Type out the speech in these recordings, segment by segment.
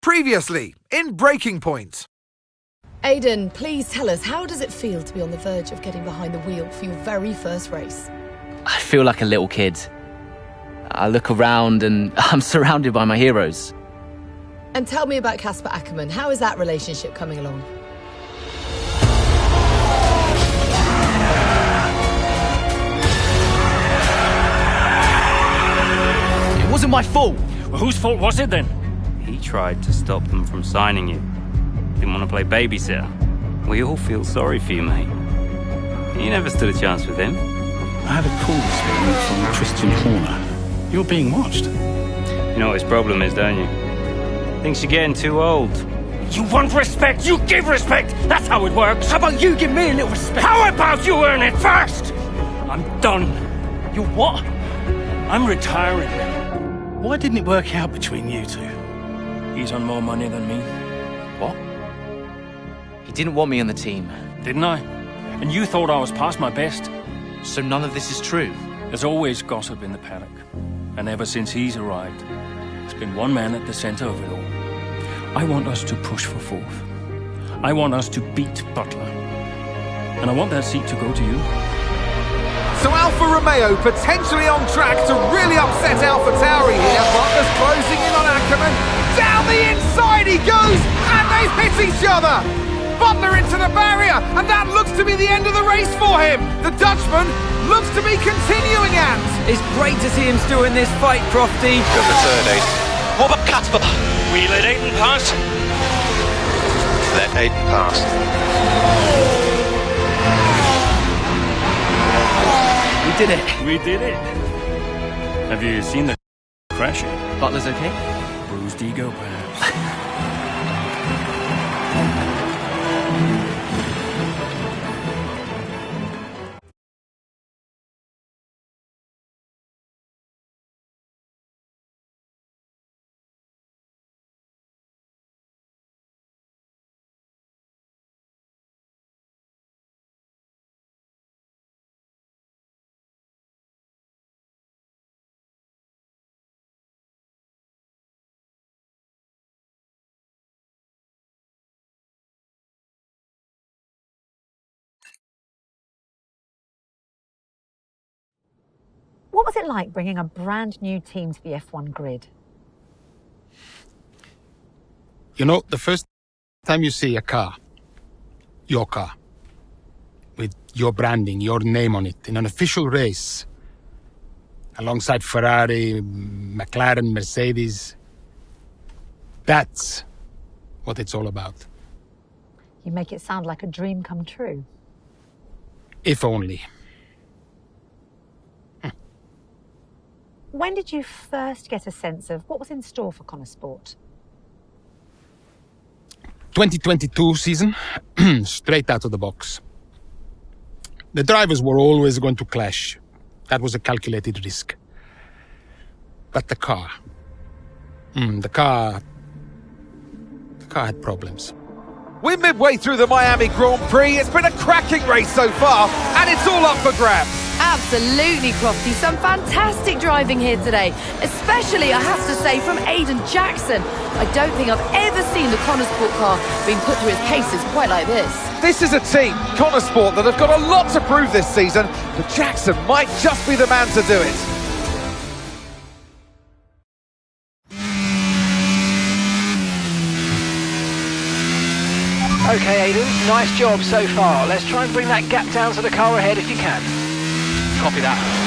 Previously, in Breaking Point. Aiden, please tell us, how does it feel to be on the verge of getting behind the wheel for your very first race? I feel like a little kid. I look around and I'm surrounded by my heroes. And tell me about Casper Ackerman. How is that relationship coming along? It wasn't my fault. Well, whose fault was it then? He tried to stop them from signing you. Didn't want to play babysitter. We all feel sorry for you, mate. You never stood a chance with him. I had a call this morning from Christian Horner. You're being watched. You know what his problem is, don't you? Thinks you're getting too old. You want respect, you give respect! That's how it works! How about you give me a little respect? How about you earn it first? I'm done. You what? I'm retiring. Why didn't it work out between you two? He's on more money than me. What? He didn't want me on the team. Didn't I? And you thought I was past my best? So none of this is true? There's always gossip in the paddock. And ever since he's arrived, there's been one man at the center of it all. I want us to push for fourth. I want us to beat Butler. And I want that seat to go to you. So Alfa Romeo potentially on track to really upset AlphaTauri here. Butler's closing in on Ackerman. Down the inside he goes, and they've hit each other. Butler into the barrier, and that looks to be the end of the race for him. The Dutchman looks to be continuing, and it's great to see him still in this fight, Crofty. Good return, Aiden. What about Casper? We let Aiden pass. Let Aiden pass. We did it. We did it. Have you seen the crash? Butler's okay? Bruised ego, perhaps. What was it like bringing a brand new team to the F1 grid? You know, the first time you see a car, your car, with your branding, your name on it, in an official race, alongside Ferrari, McLaren, Mercedes, that's what it's all about. You make it sound like a dream come true. If only. When did you first get a sense of what was in store for Connor Sport? 2022 season, straight out of the box. The drivers were always going to clash. That was a calculated risk. But the car had problems. we're midway through the Miami Grand Prix. It's been a cracking race so far, and it's all up for grabs. Absolutely, Crofty. Some fantastic driving here today, especially, I have to say, from Aiden Jackson. I don't think I've ever seen the Connor Sport car being put through its paces quite like this. This is a team, Connor Sport, that have got a lot to prove this season, but Jackson might just be the man to do it. Okay, Aiden, nice job so far. Let's try and bring that gap down to the car ahead if you can. Copy that.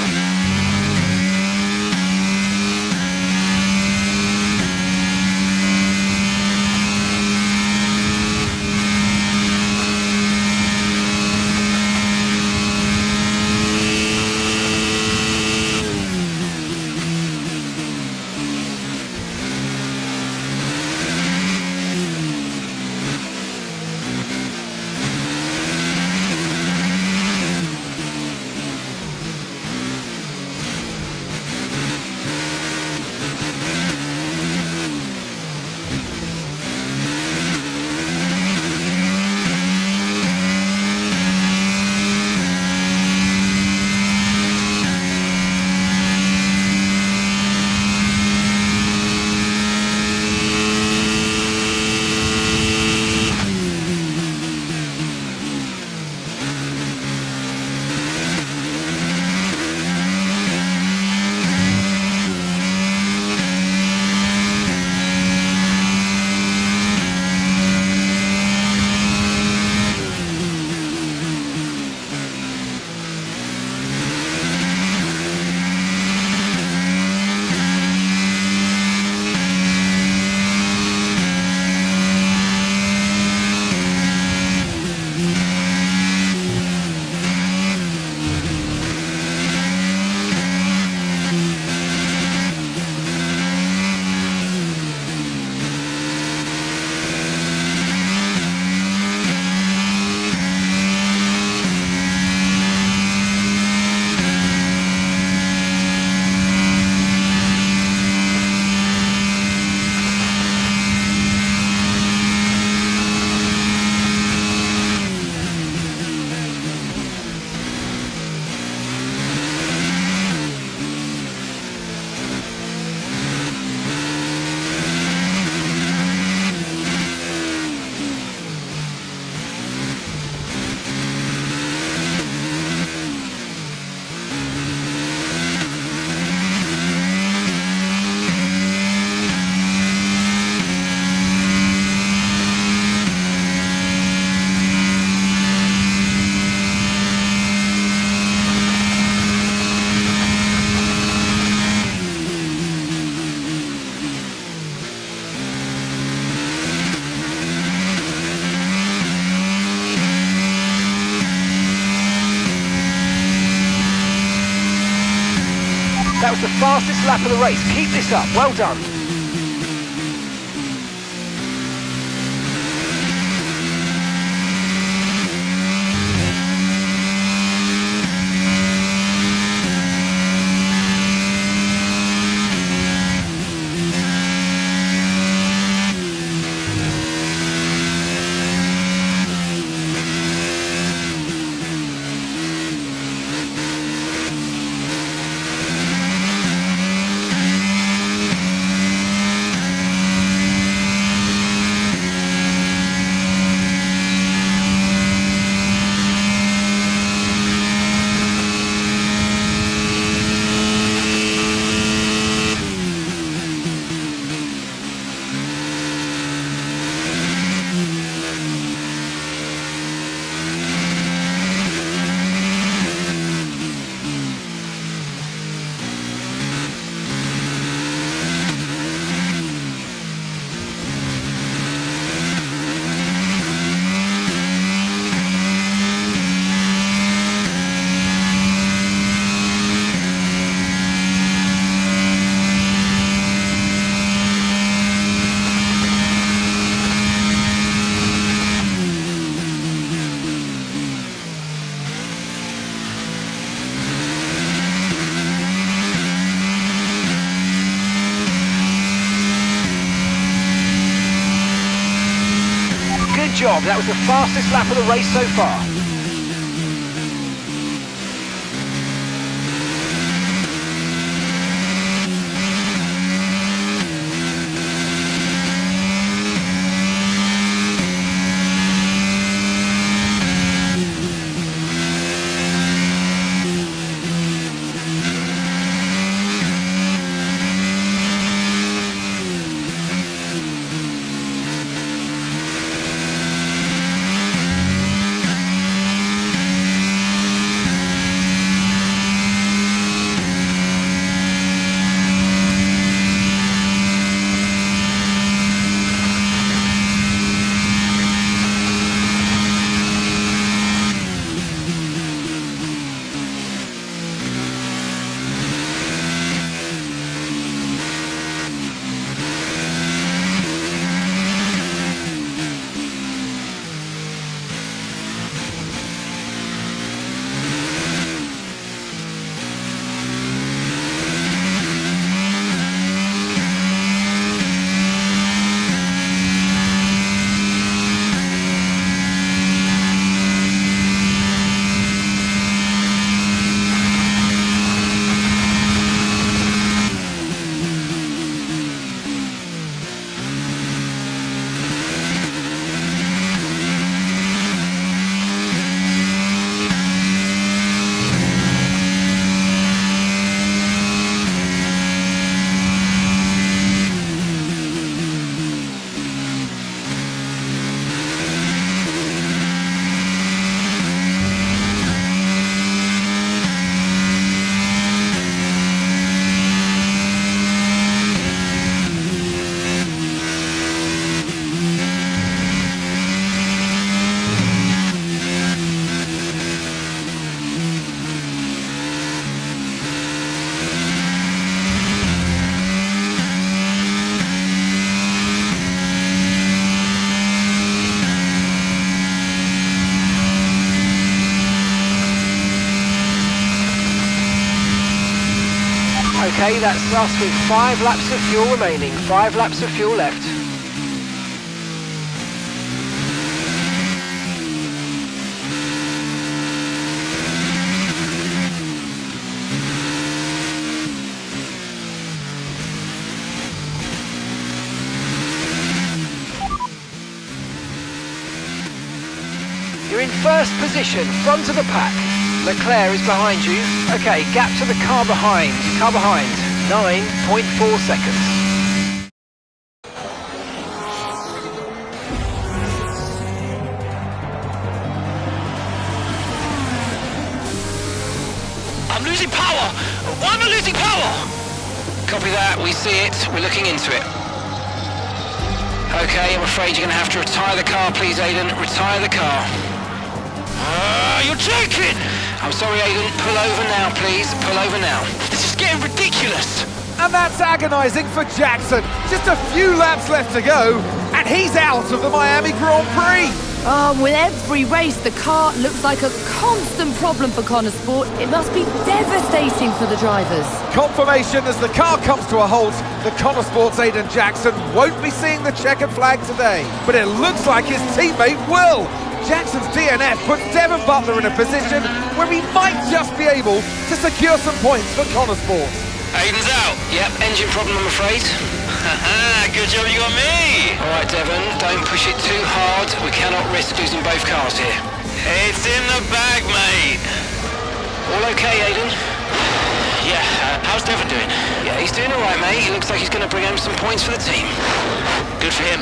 was the fastest lap of the race. Keep this up. Well done. Good job. That was the fastest lap of the race so far. Okay, that's us with 5 laps of fuel remaining. 5 laps of fuel left. You're in first position, front of the pack. Leclerc is behind you. Okay, gap to the car behind. 9.4 seconds. I'm losing power! Why am I losing power? Copy that, we see it, we're looking into it. Okay, I'm afraid you're going to have to retire the car, please, Aiden. Retire the car. You're joking! I'm sorry, Aiden. Pull over now, please. Pull over now. This is getting ridiculous. And that's agonising for Jackson. Just a few laps left to go, and he's out of the Miami Grand Prix. With every race, the car looks like a constant problem for Connor Sport. It must be devastating for the drivers. Confirmation as the car comes to a halt. The Connor Sport's Aiden Jackson won't be seeing the checkered flag today, but it looks like his teammate will. Jackson's DNF puts Devon Butler in a position where he might just be able to secure some points for Connor Sport. Aiden's out. Yep, engine problem, I'm afraid. Good job you got me. All right, Devon, don't push it too hard. We cannot risk losing both cars here. It's in the bag, mate. All okay, Aiden? Yeah, how's Devon doing? Yeah, he's doing all right, mate. He looks like he's going to bring home some points for the team. Good for him.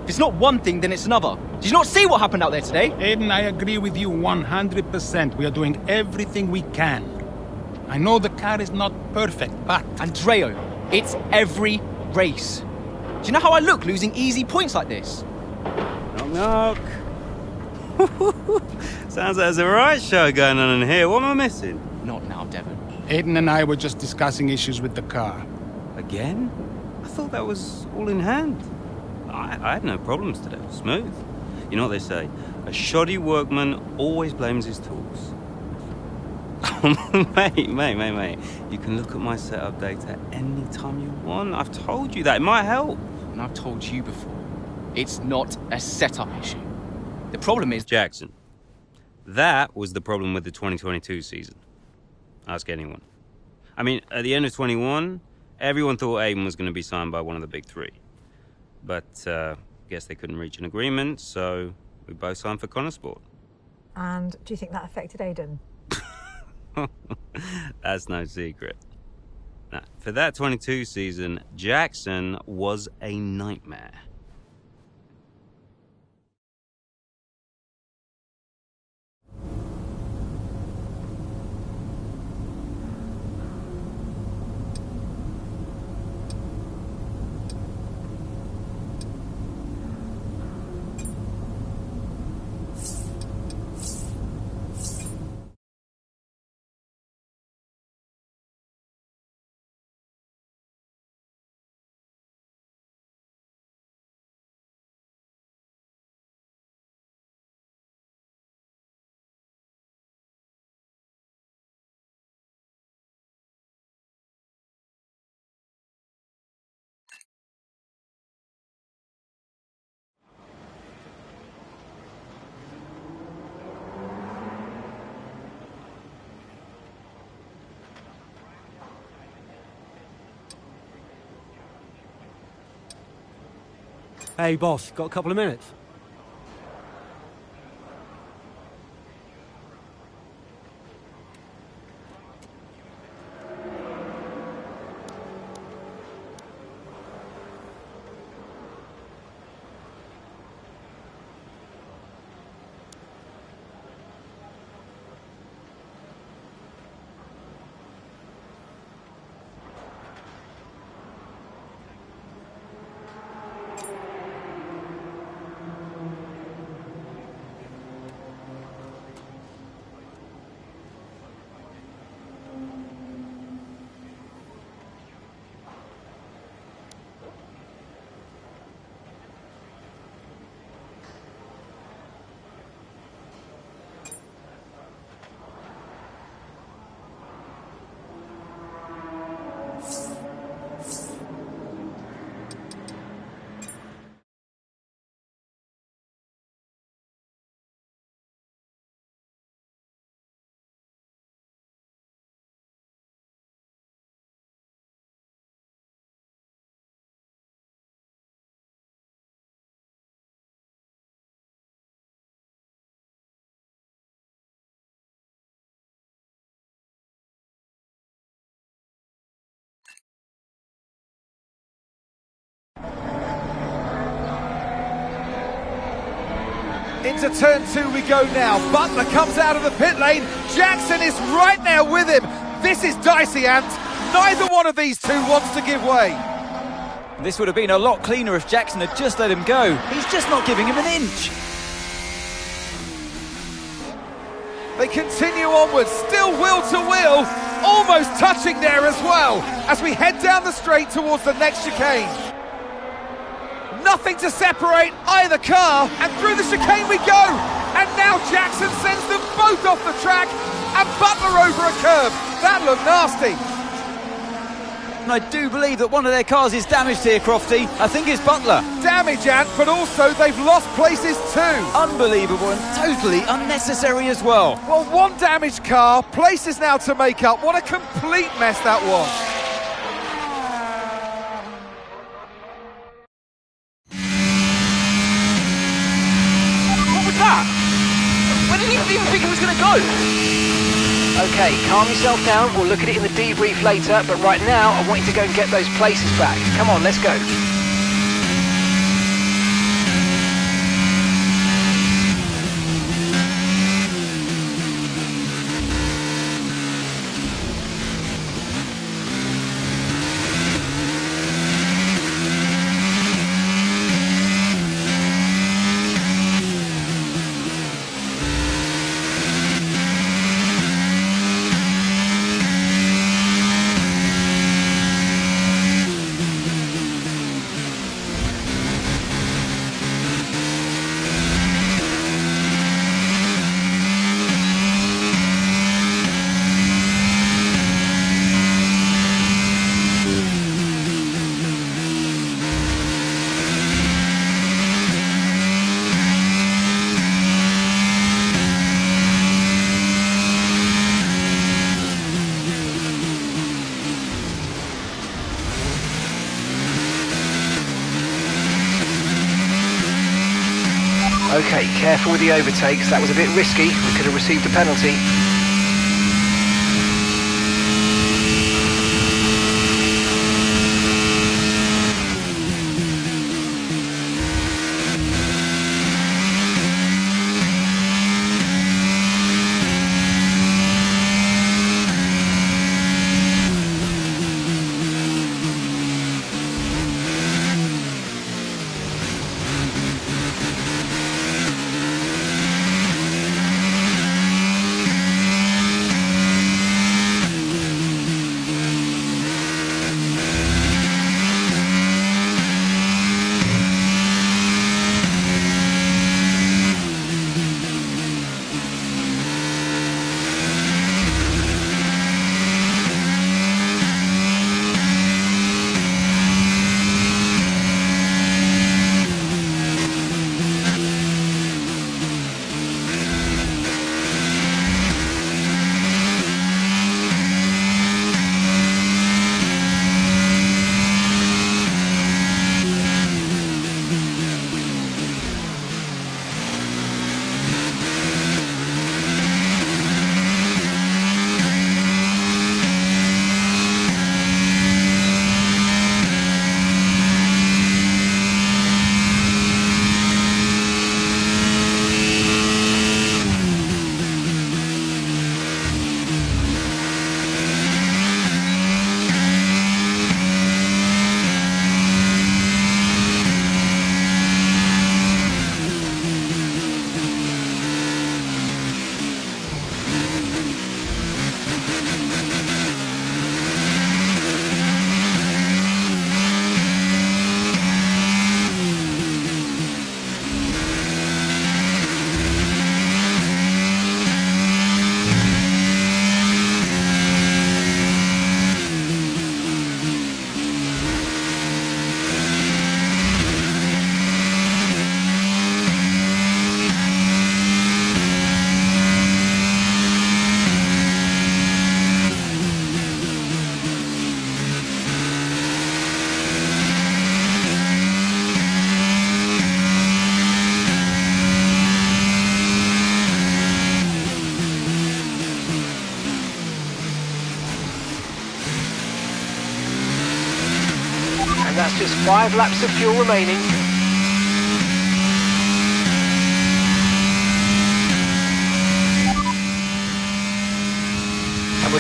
If it's not one thing, then it's another. Did you not see what happened out there today? Aiden, I agree with you 100%. We are doing everything we can. I know the car is not perfect, but... Andreo, it's every race. Do you know how I look losing easy points like this? Knock, knock. Sounds like there's a right show going on in here. What am I missing? Not now, Devon. Aiden and I were just discussing issues with the car. Again? I thought that was all in hand. I had no problems today. Smooth. You know what they say? A shoddy workman always blames his tools. mate. You can look at my setup data any time you want. I've told you that. It might help. And I've told you before. It's not a setup issue. The problem is... Jackson. That was the problem with the 2022 season. Ask anyone. I mean, at the end of 21, everyone thought Aiden was going to be signed by one of the big three. But, guess they couldn't reach an agreement, so we both signed for Connor Sport. And do you think that affected Aiden? That's no secret. Now, for that 22 season, Jackson was a nightmare. Hey, boss, got a couple of minutes? Into turn 2 we go now. Butler comes out of the pit lane. Jackson is right there with him. This is dicey, Ant. Neither one of these two wants to give way. This would have been a lot cleaner if Jackson had just let him go. He's just not giving him an inch. They continue onwards, still wheel to wheel, almost touching there as well, as we head down the straight towards the next chicane. Nothing to separate either car, and through the chicane we go. And now Jackson sends them both off the track, and Butler over a curb. That looked nasty. And I do believe that one of their cars is damaged here, Crofty. I think it's Butler. Damage, Ant, but also they've lost places too. Unbelievable and totally unnecessary as well. Well, one damaged car, places now to make up. What a complete mess that was. What was that? Where did he even think it was going to go? Okay, calm yourself down. We'll look at it in the debrief later, but right now I want you to go and get those places back. Come on, let's go. Okay, careful with the overtakes. That was a bit risky. We could have received a penalty. That's just 5 laps of fuel remaining.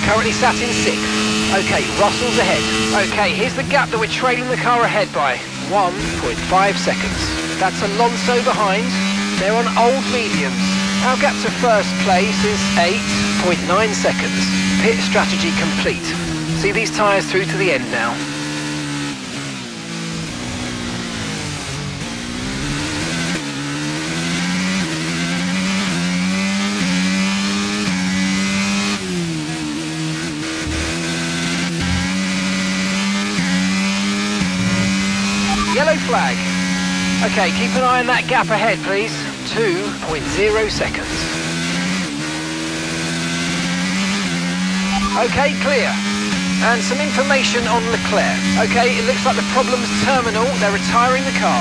currently sat in 6th. Okay, Russell's ahead. Okay, here's the gap that we're trailing the car ahead by. 1.5 seconds. That's Alonso behind. They're on old mediums. Our gap to first place is 8.9 seconds. Pit strategy complete. See these tyres through to the end now. Yellow flag. Okay, keep an eye on that gap ahead, please. 2.0 seconds. Okay, clear. And some information on Leclerc. Okay, it looks like the problem's terminal. They're retiring the car.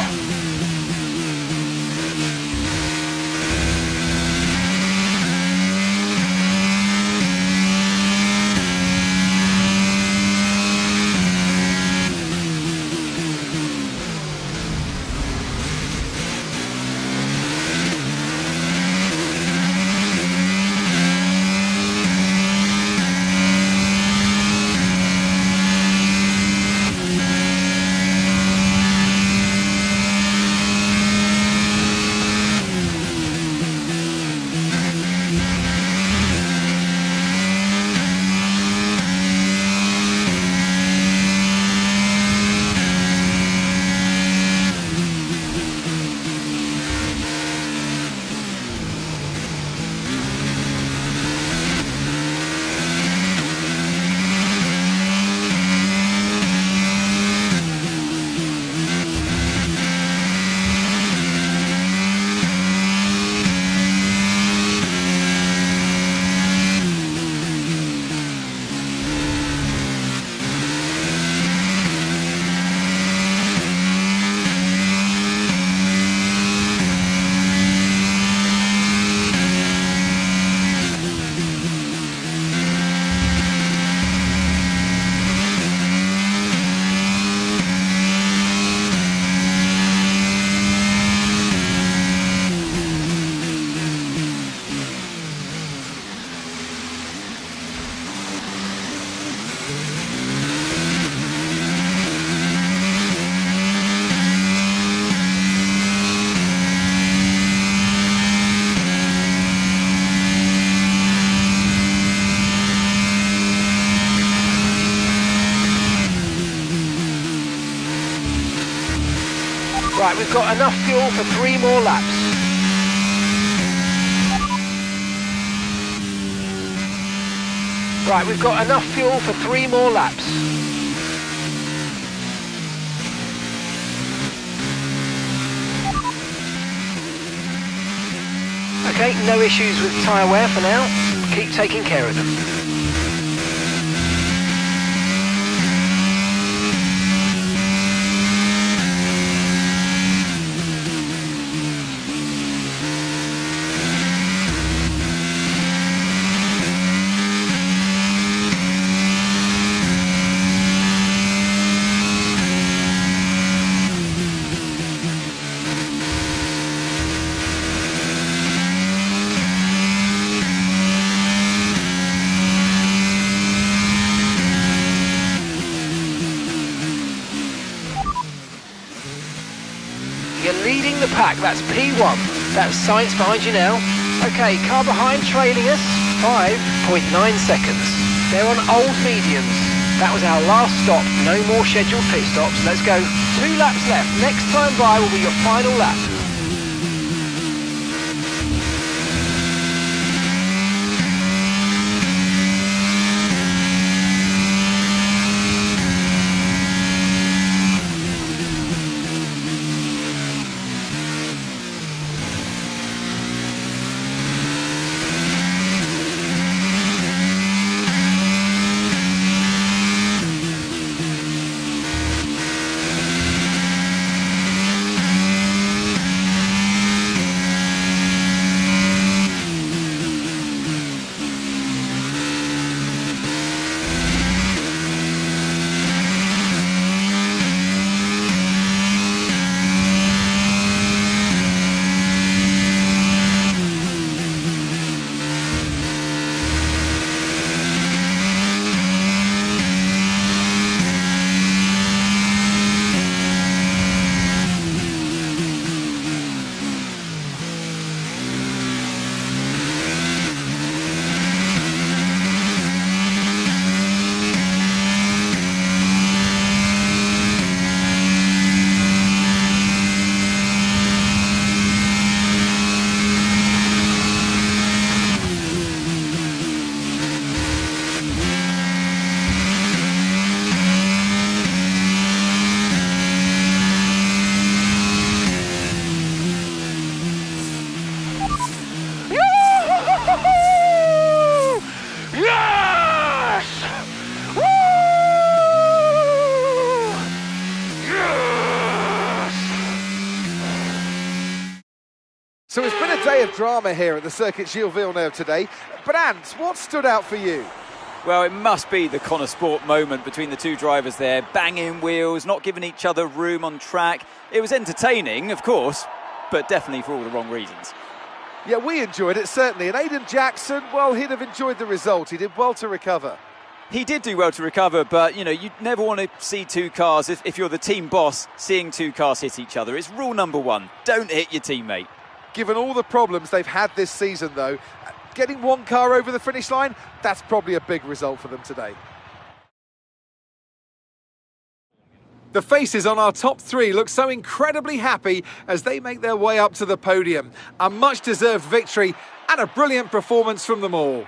Right, we've got enough fuel for 3 more laps. Right, we've got enough fuel for 3 more laps. Okay, no issues with tyre wear for now. Keep taking care of them. You're leading the pack, that's P1. That's Sainz behind you now. Okay, car behind trailing us, 5.9 seconds. They're on old mediums. That was our last stop, no more scheduled pit stops. Let's go. 2 laps left. Next time by will be your final lap. So it's been a day of drama here at the Circuit Gilles Villeneuve today. But Ant, what stood out for you? Well, it must be the Connor Sport moment between the two drivers there, banging wheels, not giving each other room on track. It was entertaining, of course, but definitely for all the wrong reasons. Yeah, we enjoyed it, certainly. And Aiden Jackson, well, he'd have enjoyed the result. He did well to recover. He did do well to recover, but, you never want to see two cars, if you're the team boss, seeing two cars hit each other. It's rule number one, don't hit your teammate. Given all the problems they've had this season, though, getting one car over the finish line, that's probably a big result for them today. The faces on our top three look so incredibly happy as they make their way up to the podium. A much-deserved victory and a brilliant performance from them all.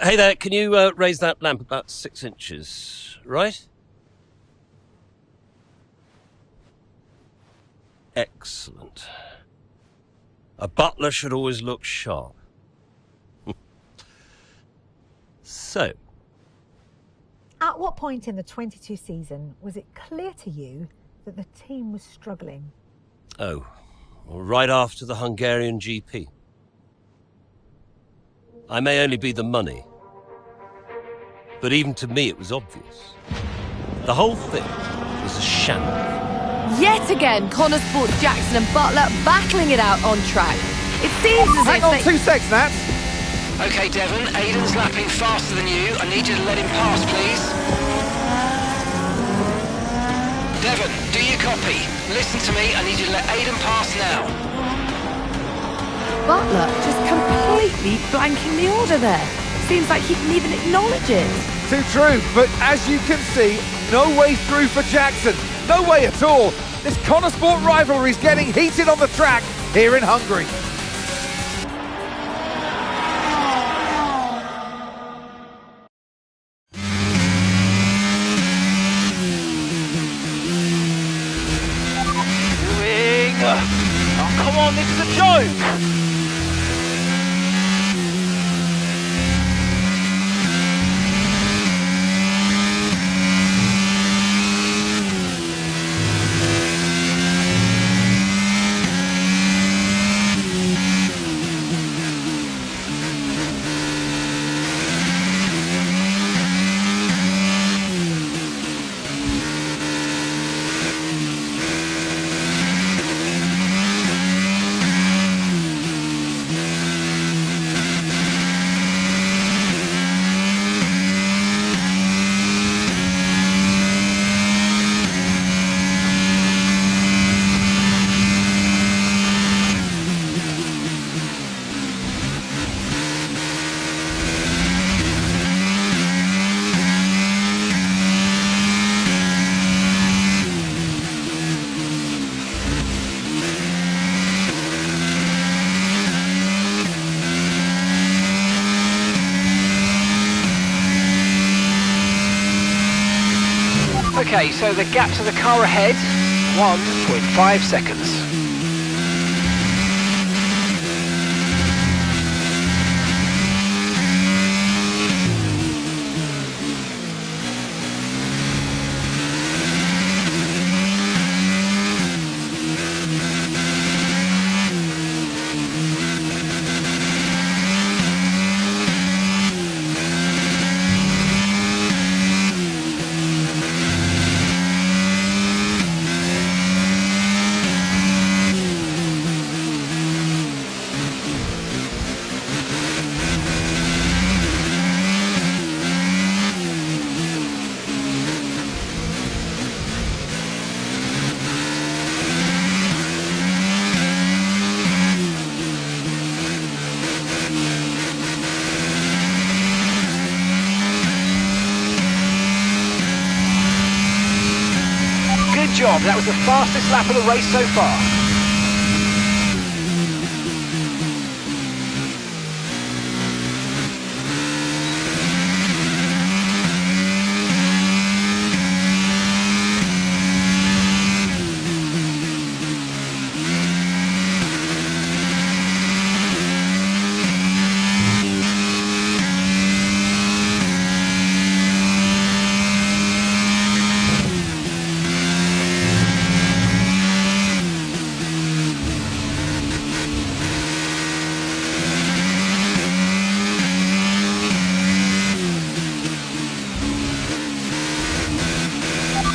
Hey there, can you raise that lamp about 6 inches, right? Excellent. A butler should always look sharp. So. At what point in the 22 season was it clear to you that the team was struggling? Oh, well, right after the Hungarian GP. I may only be the money, but even to me it was obvious. The whole thing was a shambles. Yet again, Connor Sport's Jackson and Butler battling it out on track. It seems as Hang on 2 seconds, Nat. OK, Devon, Aiden's lapping faster than you. I need you to let him pass, please. Devon, do you copy? Listen to me, I need you to let Aiden pass now. Butler just completely blanking the order there. Seems like he didn't even acknowledge it. Too true, but as you can see, no way through for Jackson. No way at all. This Connor Sport rivalry is getting heated on the track here in Hungary. Oh, come on, this is a joke! Okay, so the gap to the car ahead, 1.5 seconds. job. That was the fastest lap of the race so far.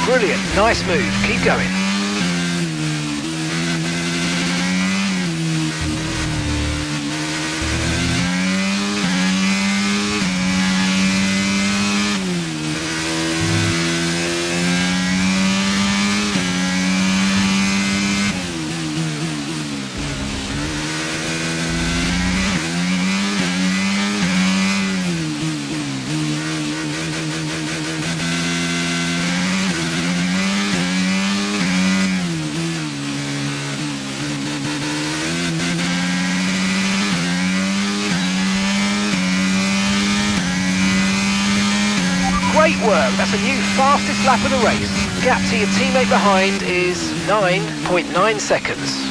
Brilliant, nice move, keep going. Great work, that's a new fastest lap of the race. Gap to your teammate behind is 9.9 seconds.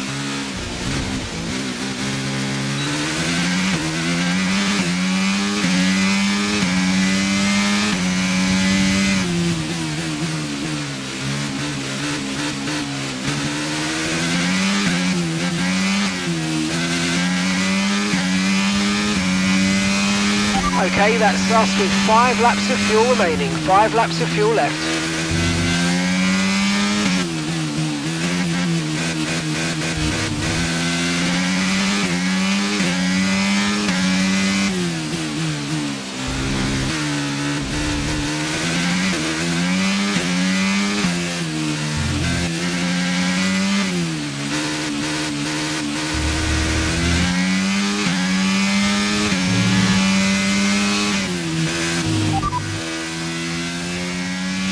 Okay, that's us with 5 laps of fuel remaining, 5 laps of fuel left.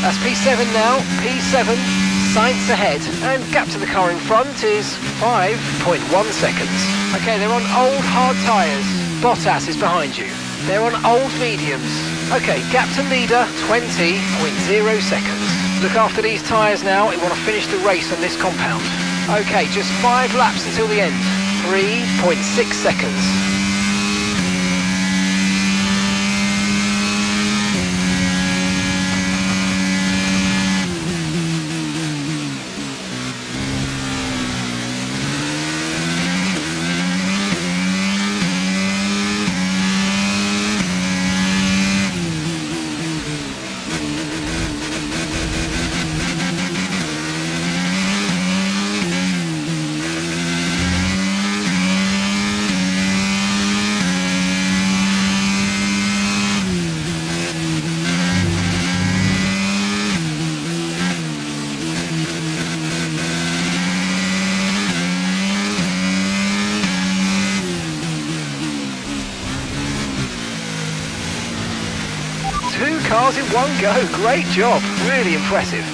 That's P7 now, P7, Sainz ahead, and gap to the car in front is 5.1 seconds. Okay, they're on old hard tyres. Bottas is behind you. They're on old mediums. Okay, gap to leader, 20.0 seconds. Look after these tyres now, we want to finish the race on this compound. Okay, just 5 laps until the end, 3.6 seconds. Two cars in one go, great job, really impressive.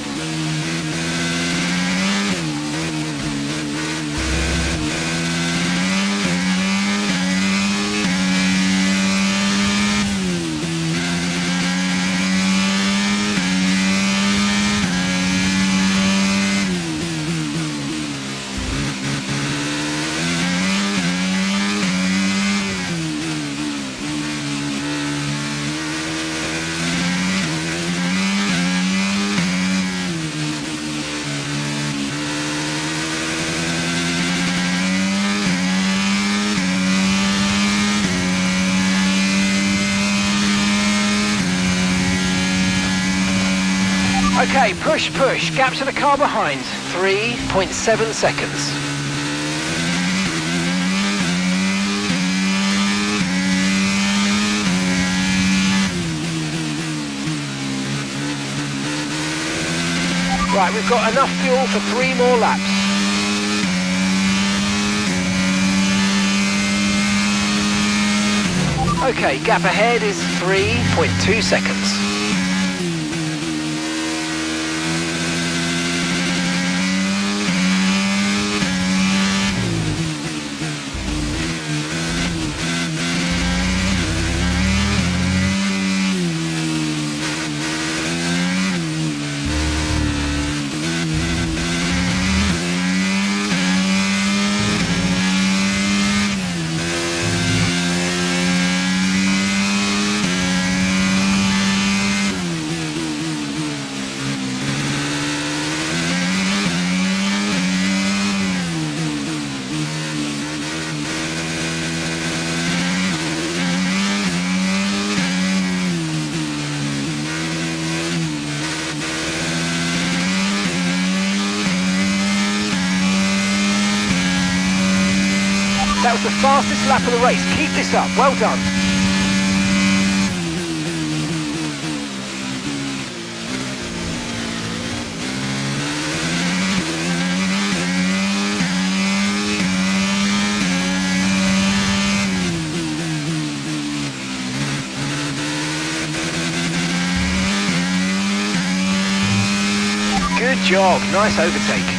Okay, push, gap to the car behind, 3.7 seconds. Right, we've got enough fuel for 3 more laps. Okay, gap ahead is 3.2 seconds. the fastest lap of the race. Keep this up. Well done. Good job. Nice overtake.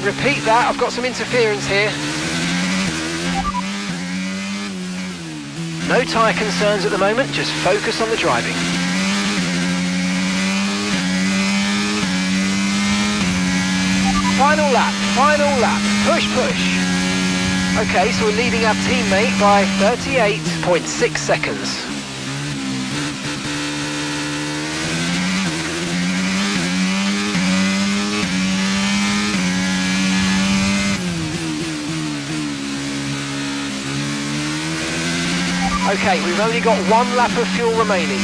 Repeat that, I've got some interference here. No tyre concerns at the moment, just focus on the driving. Final lap, push, push. Okay, so we're leading our teammate by 38.6 seconds. Okay, we've only got 1 lap of fuel remaining.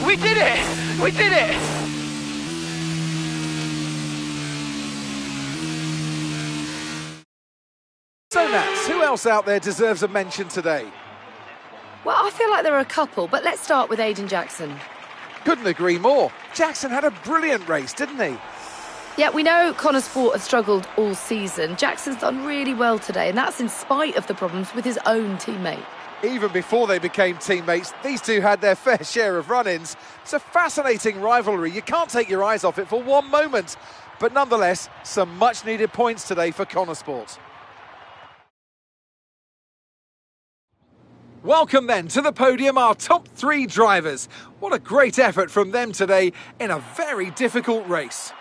We did it! We did it! So Nats, who else out there deserves a mention today? Well, I feel like there are a couple, but let's start with Aiden Jackson. Couldn't agree more. Jackson had a brilliant race, didn't he? Yeah, we know Connor Sport has struggled all season. Jackson's done really well today, and that's in spite of the problems with his own teammate. Even before they became teammates, these two had their fair share of run-ins. It's a fascinating rivalry. You can't take your eyes off it for one moment. But nonetheless, some much-needed points today for Connor Sport. Welcome then to the podium, our top 3 drivers. What a great effort from them today in a very difficult race.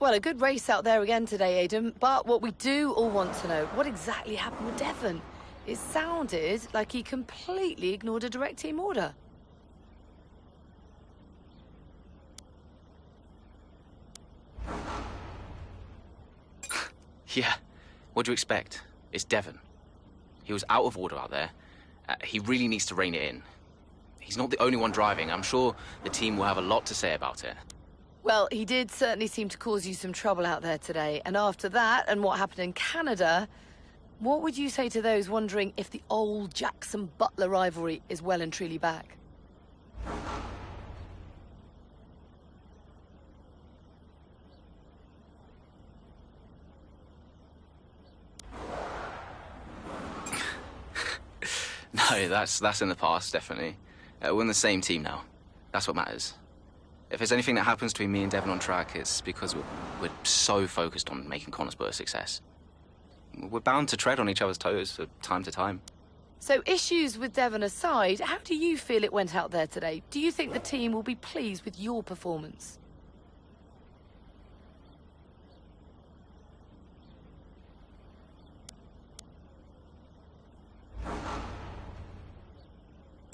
Well, a good race out there again today, Aidan, but what we do all want to know, what exactly happened with Devon? It sounded like he completely ignored a direct team order. Yeah, what do you expect? It's Devon. He was out of order out there. He really needs to rein it in. He's not the only one driving. I'm sure the team will have a lot to say about it. Well, he did certainly seem to cause you some trouble out there today. And after that, and what happened in Canada, what would you say to those wondering if the old Jackson-Butler rivalry is well and truly back? No, that's in the past, definitely. We're in the same team now. That's what matters. If there's anything that happens between me and Devon on track, it's because we're so focused on making Connorsburg a success. We're bound to tread on each other's toes from time to time. So issues with Devon aside, how do you feel it went out there today? Do you think the team will be pleased with your performance?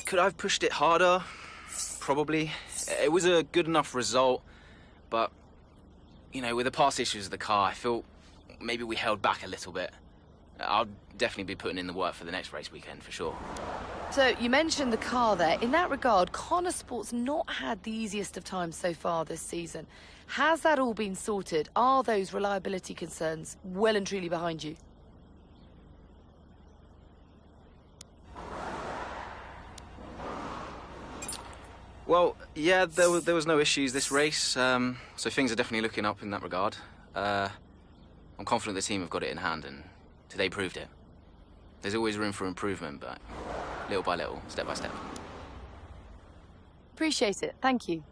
Could I have pushed it harder? Probably. It was a good enough result, but, you know, with the past issues of the car, I feel maybe we held back a little bit. I'll definitely be putting in the work for the next race weekend, for sure. So, you mentioned the car there. In that regard, Connorsport's not had the easiest of times so far this season. Has that all been sorted? Are those reliability concerns well and truly behind you? Well, yeah, there was no issues this race, so things are definitely looking up in that regard. I'm confident the team have got it in hand, and today proved it. There's always room for improvement, but little by little, step by step. Appreciate it. Thank you.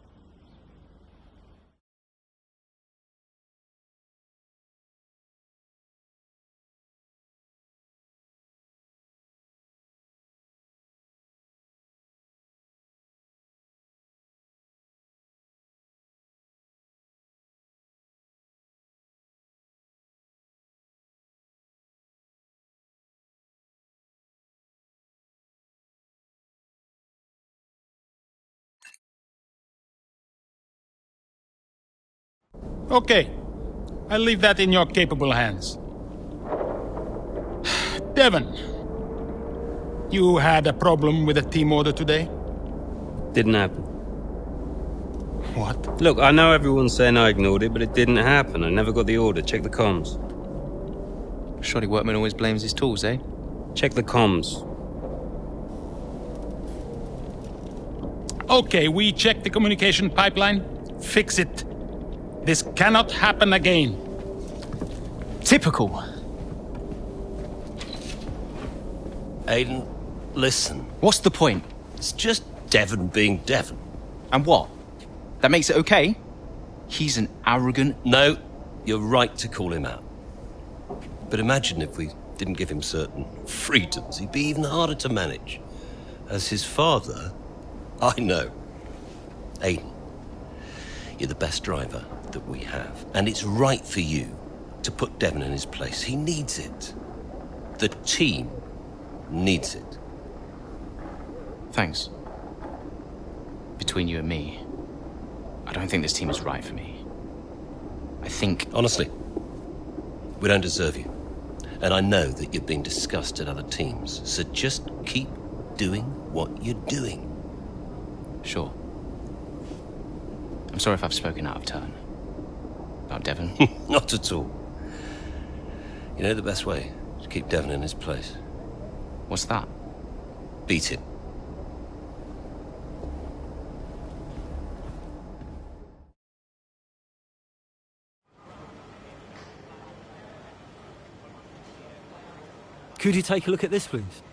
Okay, I'll leave that in your capable hands. Devon, you had a problem with a team order today? Didn't happen. What? Look, I know everyone's saying I ignored it, but it didn't happen. I never got the order. Check the comms. Shoddy workman always blames his tools, eh? Check the comms. Okay, we checked the communication pipeline. Fix it. This cannot happen again. Typical. Aiden, listen. What's the point? It's just Devon being Devon. And what? That makes it okay? He's an arrogant... No, you're right to call him out. But imagine if we didn't give him certain freedoms. He'd be even harder to manage. As his father, I know. Aiden, you're the best driver that we have. And it's right for you to put Devon in his place. He needs it. The team needs it. Thanks. Between you and me, I don't think this team is right for me. I think... Honestly, we don't deserve you. And I know that you're being discussed at other teams. So just keep doing what you're doing. Sure. I'm sorry if I've spoken out of turn. About Devon. Not at all. You know the best way to keep Devon in his place? What's that? Beat him. Could you take a look at this, please?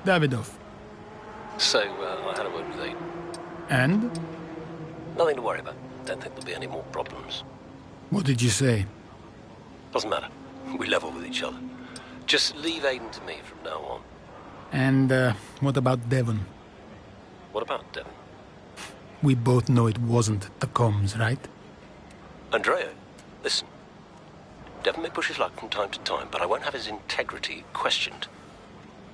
Davidoff. So, I had a word with Aiden. And? Nothing to worry about. Don't think there'll be any more problems. What did you say? Doesn't matter. We level with each other. Just leave Aiden to me from now on. And, what about Devon? What about Devon? We both know it wasn't the comms, right? Andrea, listen. Devon may push his luck from time to time, but I won't have his integrity questioned.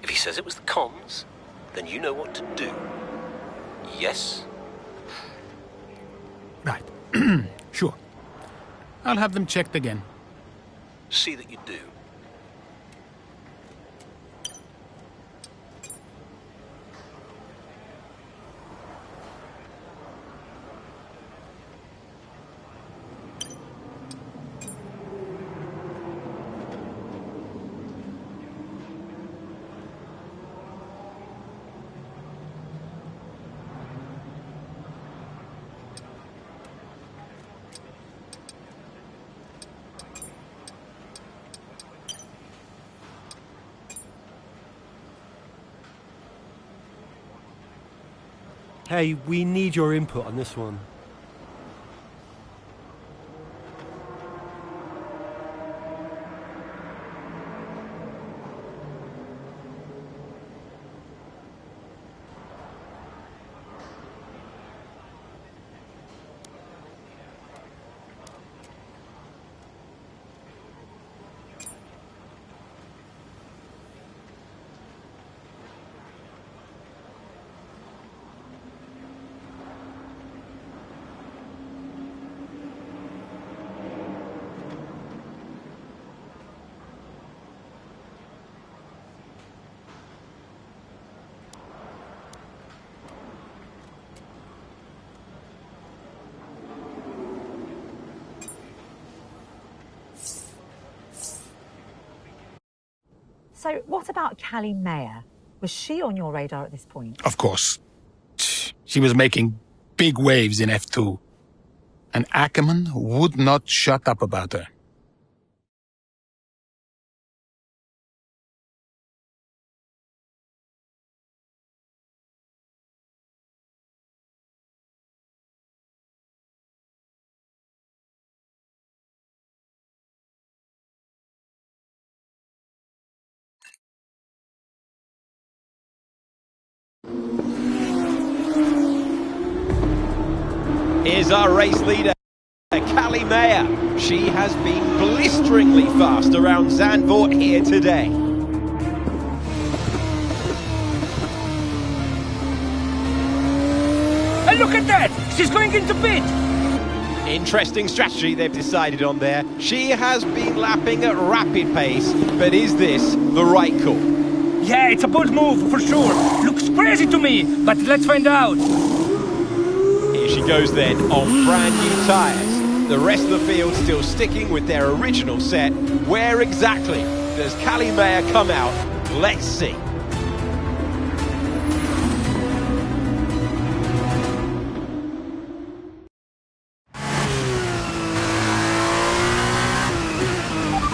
If he says it was the comms, then you know what to do. Yes? Right. Sure. I'll have them checked again. See that you do. Hey, we need your input on this one. So what about Callie Mayer? Was she on your radar at this point? Of course. She was making big waves in F2. And Ackerman would not shut up about her. Here's our race leader, Callie Mayer. She has been blisteringly fast around Zandvoort here today. And look at that! She's going into pit! Interesting strategy they've decided on there. She has been lapping at rapid pace, but is this the right call? Yeah, it's a bold move, for sure. Looks crazy to me, but let's find out. Here she goes then, on brand new tyres. The rest of the field still sticking with their original set. Where exactly does Callie Mayer come out? Let's see.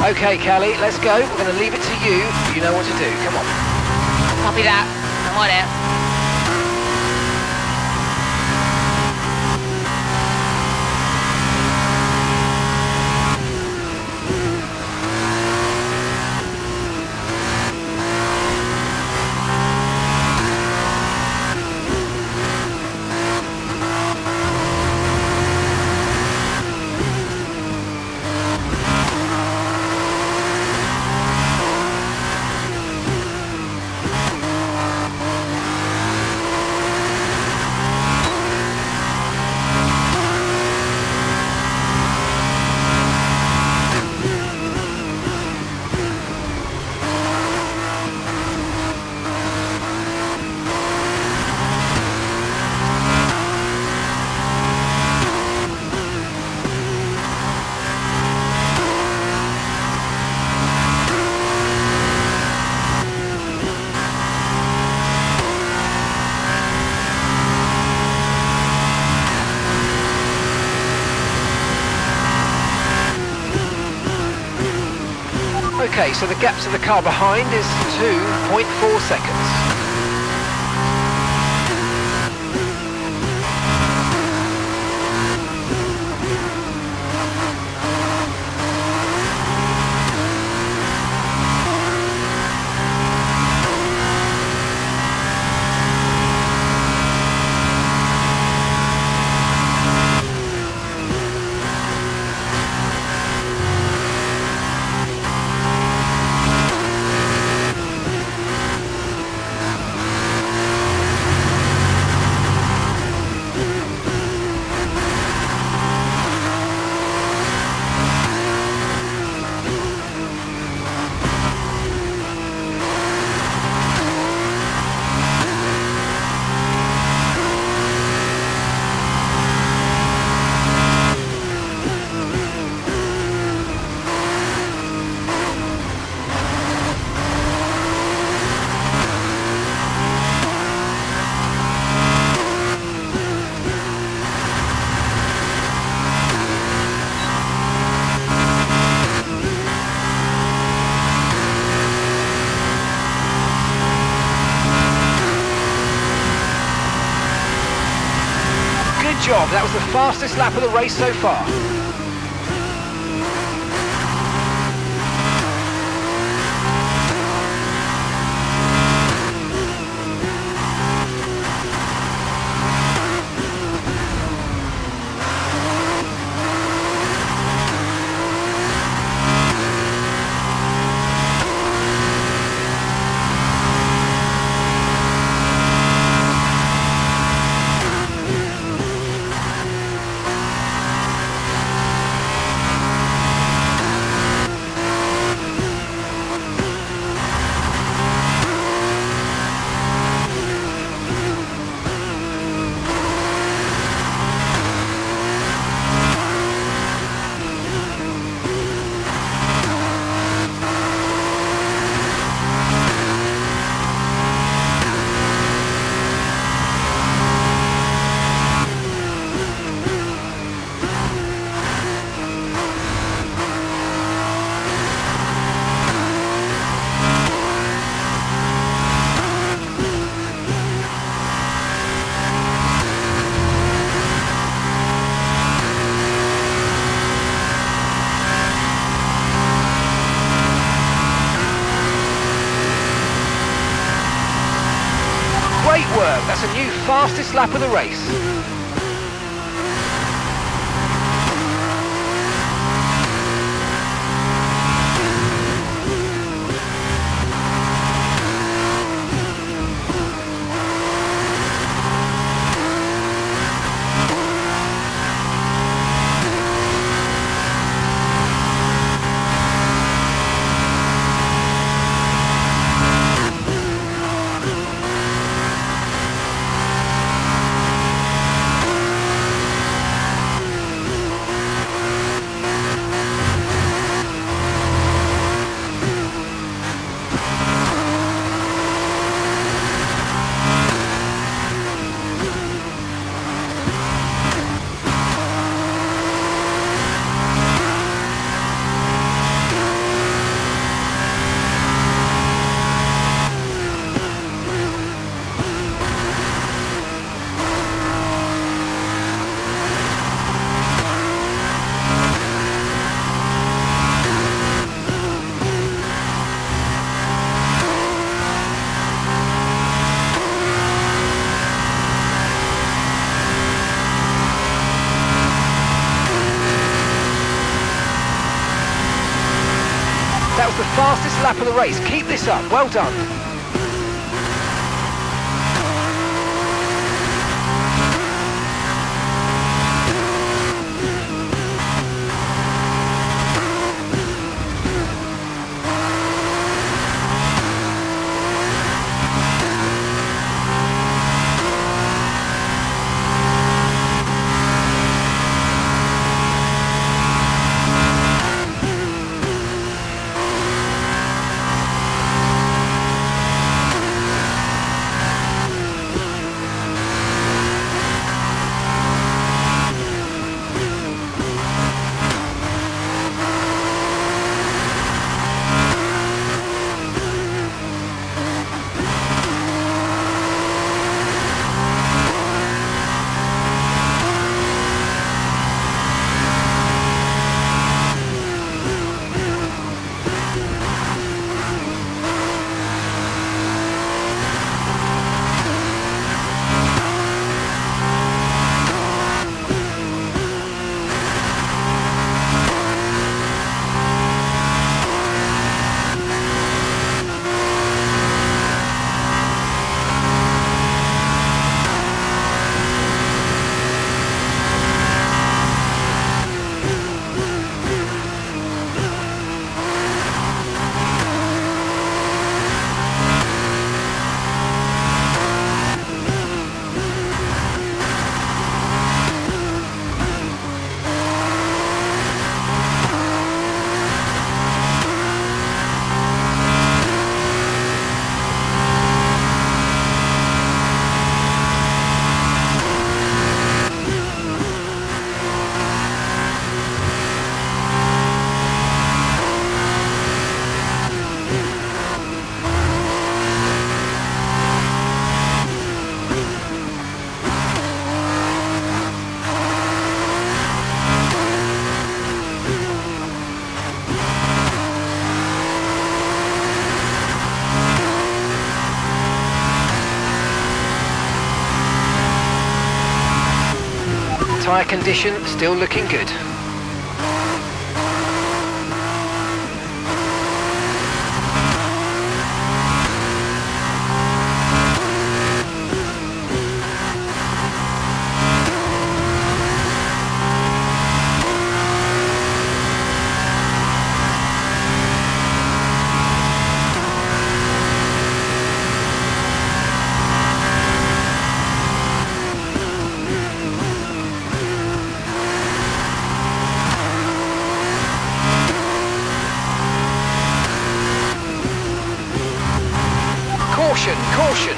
Okay, Callie, let's go. We're going to leave it to you. You know what to do. Come on. Copy that. I'm on it. Okay, so the gap to the car behind is 2.4 seconds. job. That was the fastest lap of the race so far. Great work, that's a new fastest lap of the race. That was the fastest lap of the race. Keep this up. Well done. Tyre condition still looking good. Caution, caution!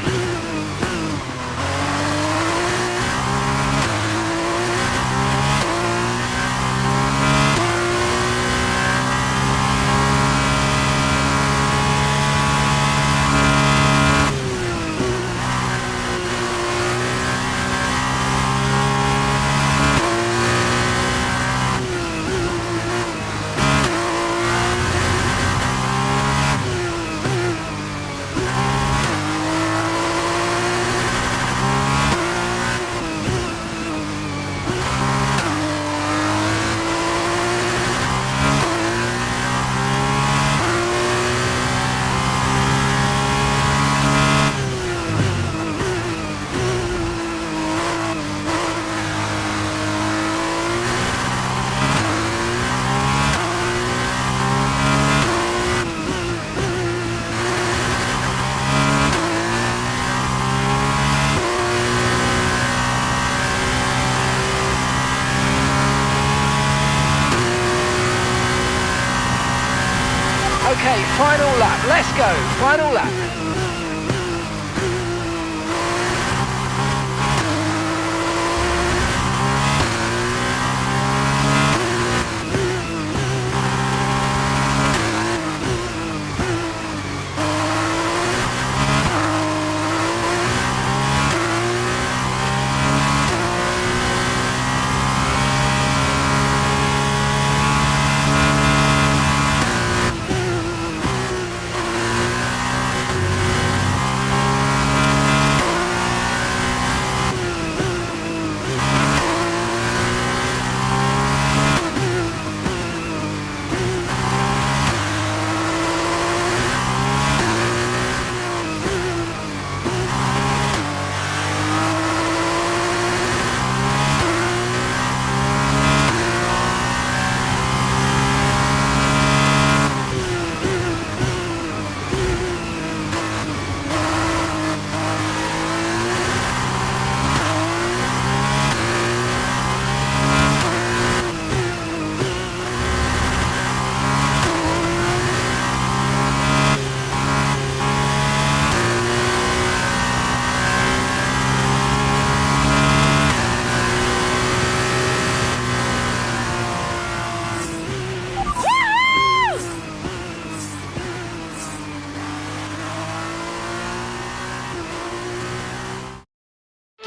Okay, final lap, let's go, final lap.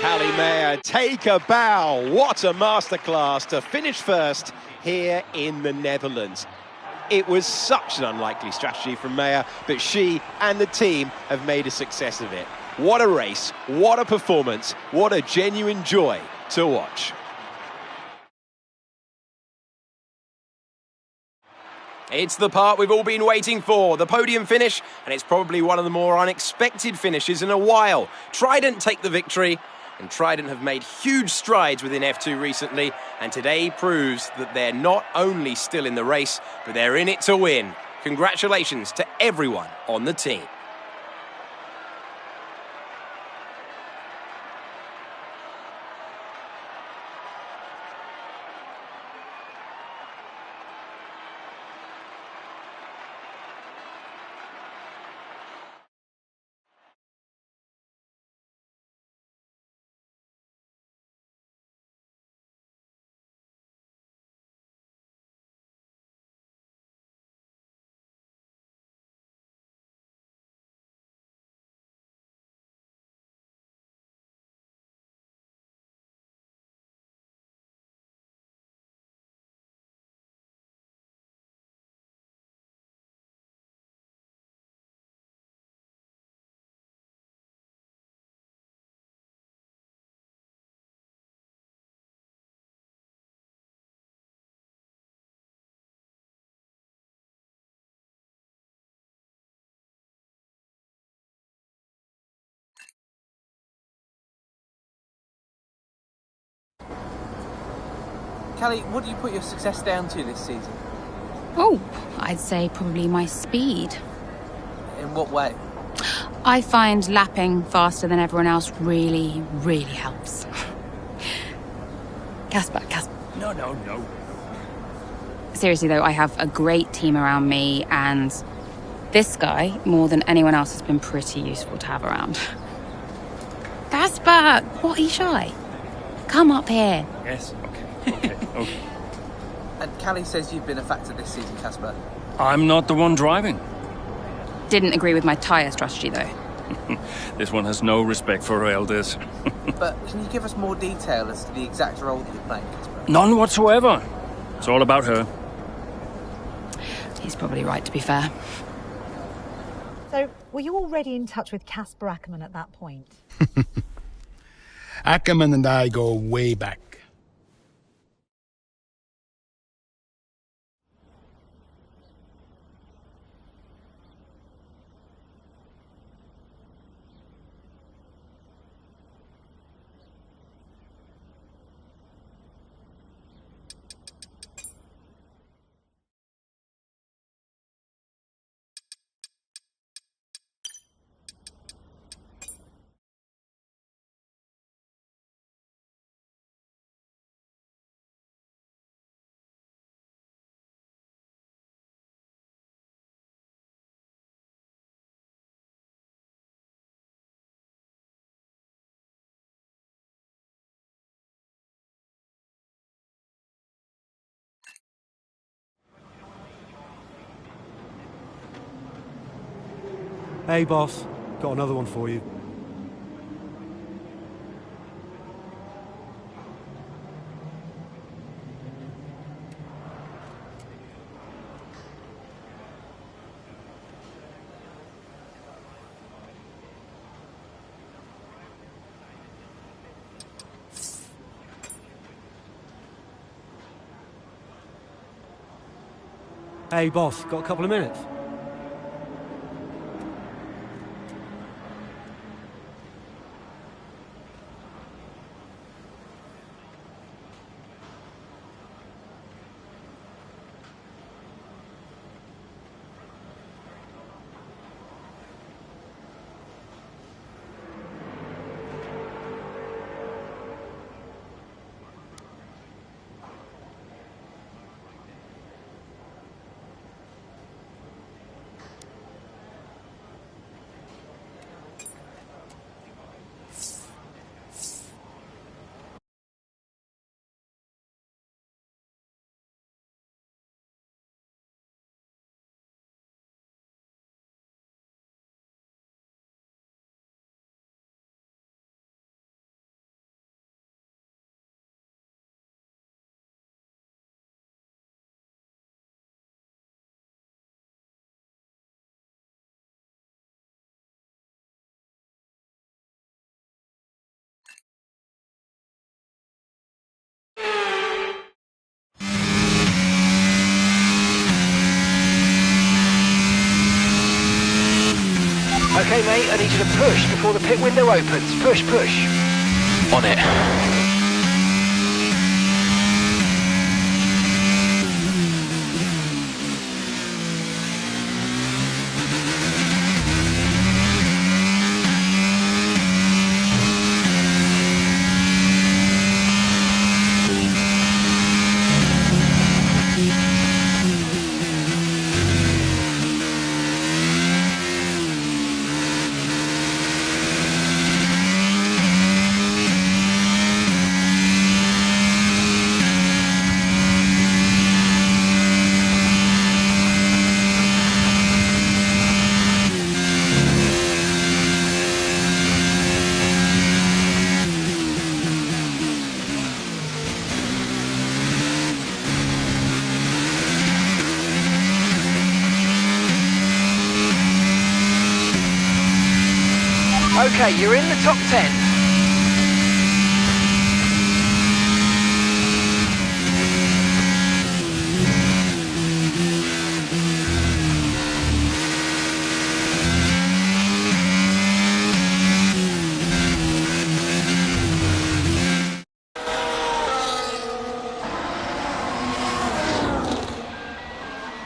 Callie Mayer, take a bow. What a masterclass to finish first here in the Netherlands. It was such an unlikely strategy from Mayer, but she and the team have made a success of it. What a race, what a performance, what a genuine joy to watch. It's the part we've all been waiting for, the podium finish, and it's probably one of the more unexpected finishes in a while. Trident take the victory, and Trident have made huge strides within F2 recently, and today proves that they're not only still in the race, but they're in it to win. Congratulations to everyone on the team. Callie, what do you put your success down to this season? Oh, I'd say probably my speed. In what way? I find lapping faster than everyone else really, really helps. Casper. No. Seriously though, I have a great team around me, and this guy, more than anyone else, has been pretty useful to have around. Casper, what are you shy? Come up here. Yes, okay. And Callie says you've been a factor this season, Casper. I'm not the one driving. Didn't agree with my tyre strategy though. This one has no respect for her elders. But can you give us more detail as to the exact role that you're playing, Casper? None whatsoever. It's all about her. He's probably right, to be fair. So, were you already in touch with Casper Ackerman at that point? Ackerman and I go way back. Hey, boss. Got another one for you. Hey, boss. Got a couple of minutes? Okay, mate, I need you to push before the pit window opens. Push. On it. Okay, you're in the top 10.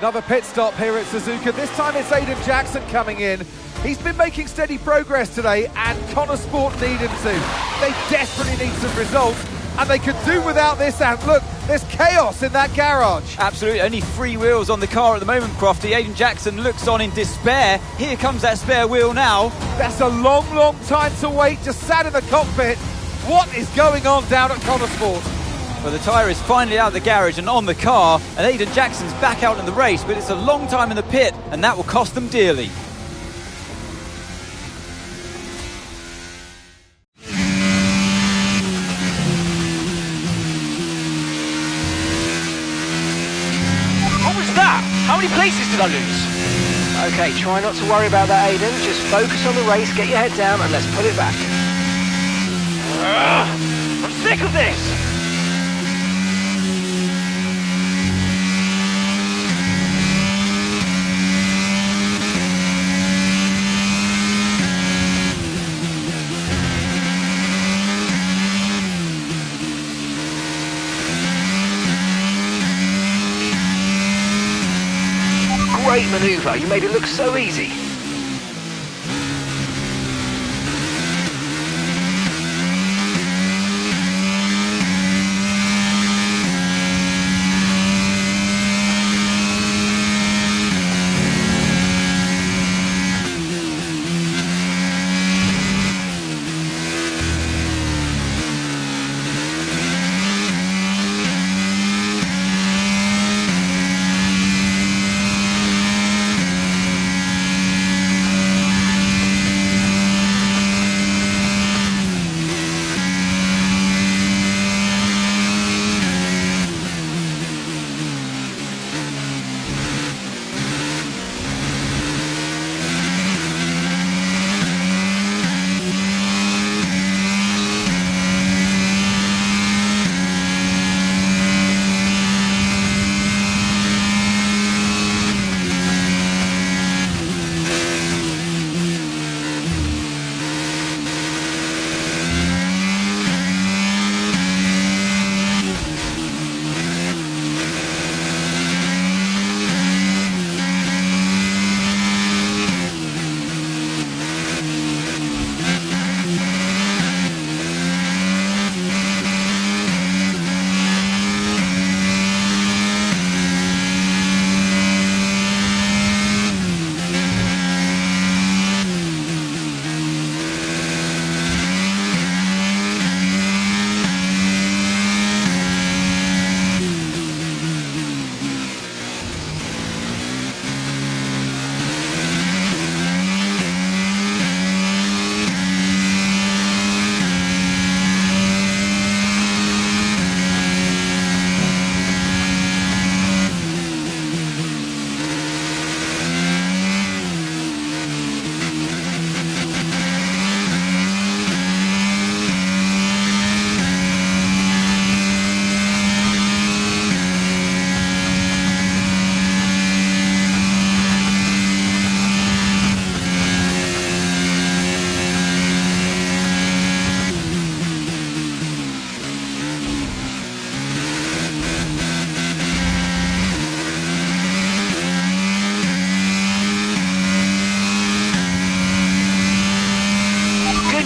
Another pit stop here at Suzuka. This time it's Aiden Jackson coming in. He's been making steady progress today, and Connor Sport need him to. They desperately need some results, and they could do without this. And look, there's chaos in that garage. Absolutely, only 3 wheels on the car at the moment, Crofty. Aiden Jackson looks on in despair. Here comes that spare wheel now. That's a long, long time to wait, just sat in the cockpit. What is going on down at Connor Sport? Well, the tyre is finally out of the garage and on the car, and Aiden Jackson's back out in the race, but it's a long time in the pit, and that will cost them dearly. What was that? How many places did I lose? Okay, try not to worry about that, Aiden. Just focus on the race, get your head down, and let's put it back. I'm sick of this! Great manoeuvre, you made it look so easy.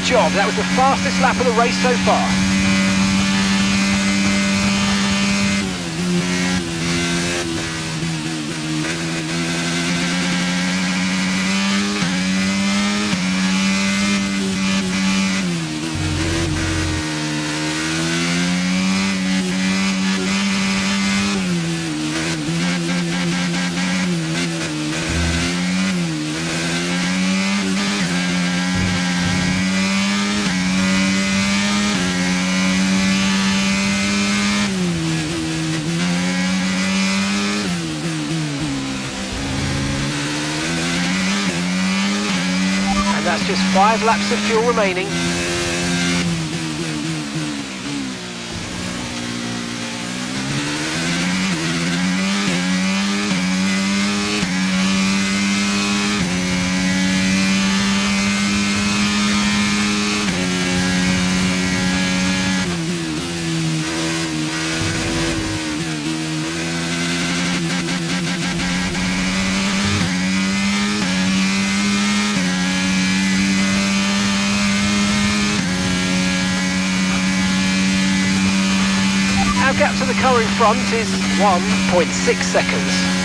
Job. That was the fastest lap of the race so far. That's just 5 laps of fuel remaining. the car in front is 1.6 seconds.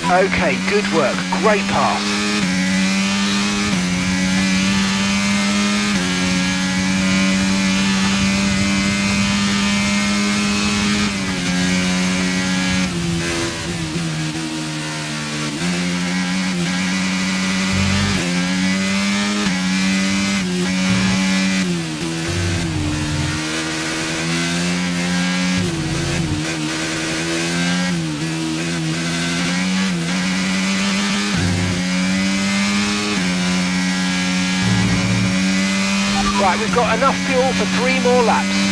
Okay, good work, great pass. Right, we've got enough fuel for 3 more laps.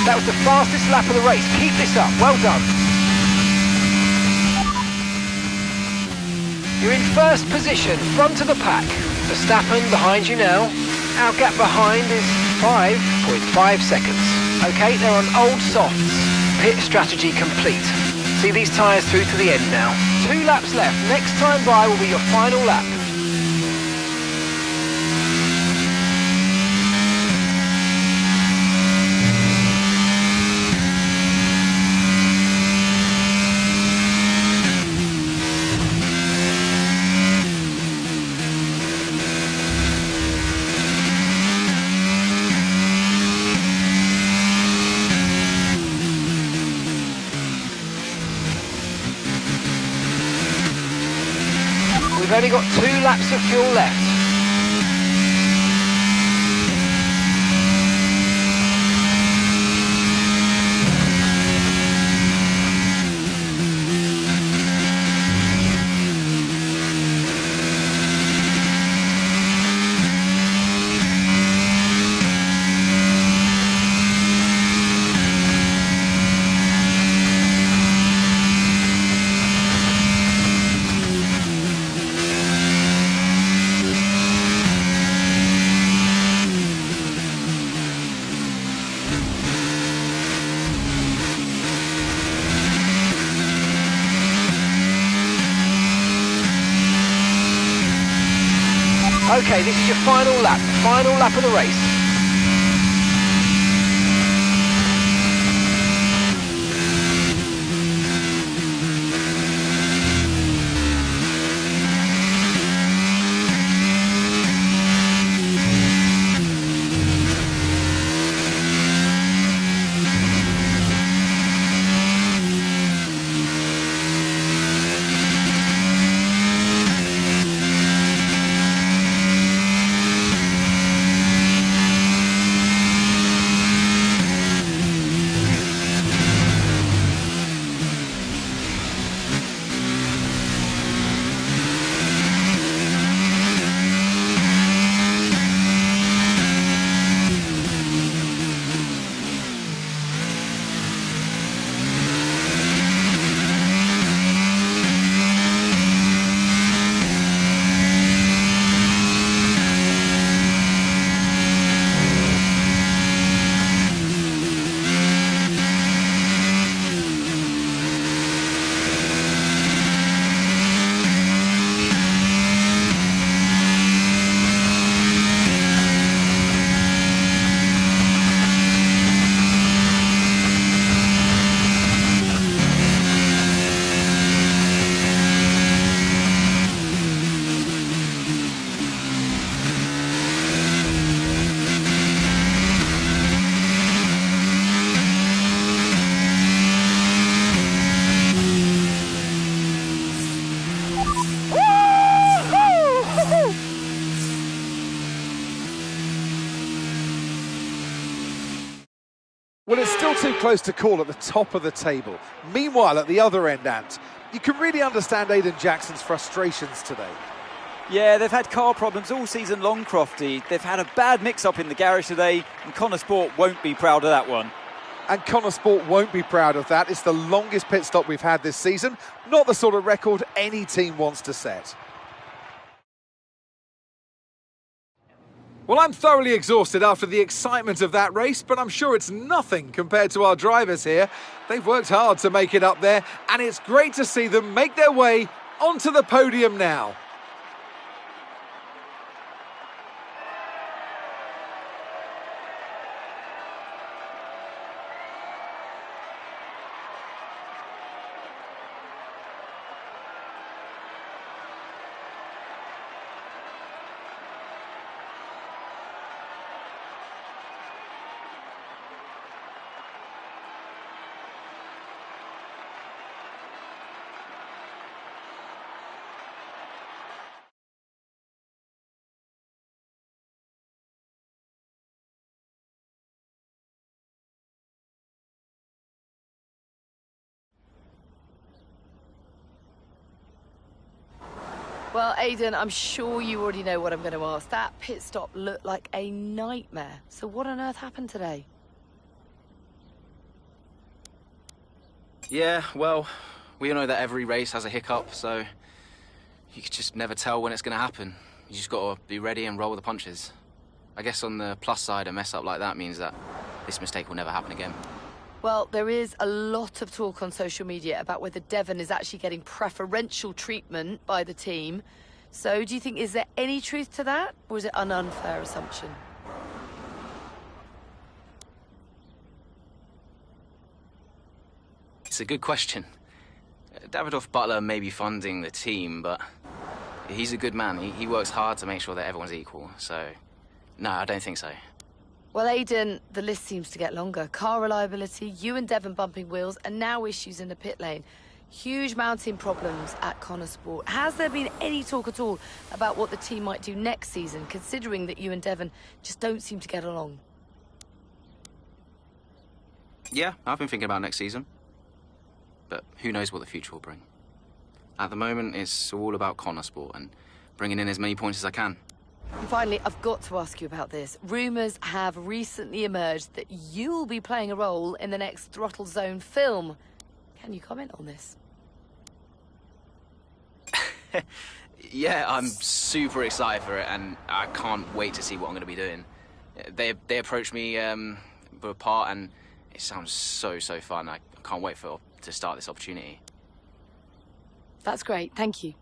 That was the fastest lap of the race. Keep this up. Well done. You're in first position, front of the pack. Verstappen behind you now. Our gap behind is 5.5 seconds. Okay, they're on old softs. Pit strategy complete. See these tyres through to the end now. 2 laps left. Next time by will be your final lap. We've only got 2 laps of fuel left. Okay, this is your final lap of the race. Well, it's still too close to call at the top of the table. Meanwhile, at the other end, Ant, you can really understand Aiden Jackson's frustrations today. Yeah, they've had car problems all season long, Crofty. They've had a bad mix-up in the garage today, and Connor Sport won't be proud of that one. And Connor Sport won't be proud of that. It's the longest pit stop we've had this season. Not the sort of record any team wants to set. Well, I'm thoroughly exhausted after the excitement of that race, but I'm sure it's nothing compared to our drivers here. They've worked hard to make it up there, and it's great to see them make their way onto the podium now. Well, Aiden, I'm sure you already know what I'm going to ask. That pit stop looked like a nightmare. So what on earth happened today? Yeah, well, we all know that every race has a hiccup, so you could just never tell when it's going to happen. You just got to be ready and roll with the punches. I guess on the plus side, a mess up like that means that this mistake will never happen again. Well, there is a lot of talk on social media about whether Devon is actually getting preferential treatment by the team. So do you think, is there any truth to that, or is it an unfair assumption? It's a good question. Davidoff Butler may be funding the team, but he's a good man. He works hard to make sure that everyone's equal. So, no, I don't think so. Well, Aiden, the list seems to get longer. Car reliability, you and Devon bumping wheels, and now issues in the pit lane. Huge mounting problems at Connor Sport. Has there been any talk at all about what the team might do next season, considering that you and Devon just don't seem to get along? Yeah, I've been thinking about next season. But who knows what the future will bring. At the moment, it's all about Connor Sport and bringing in as many points as I can. And finally, I've got to ask you about this. Rumours have recently emerged that you'll be playing a role in the next Throttle Zone film. Can you comment on this? Yeah, I'm super excited for it, and I can't wait to see what I'm going to be doing. They approached me for a part, and it sounds so fun. I can't wait to start this opportunity. That's great. Thank you.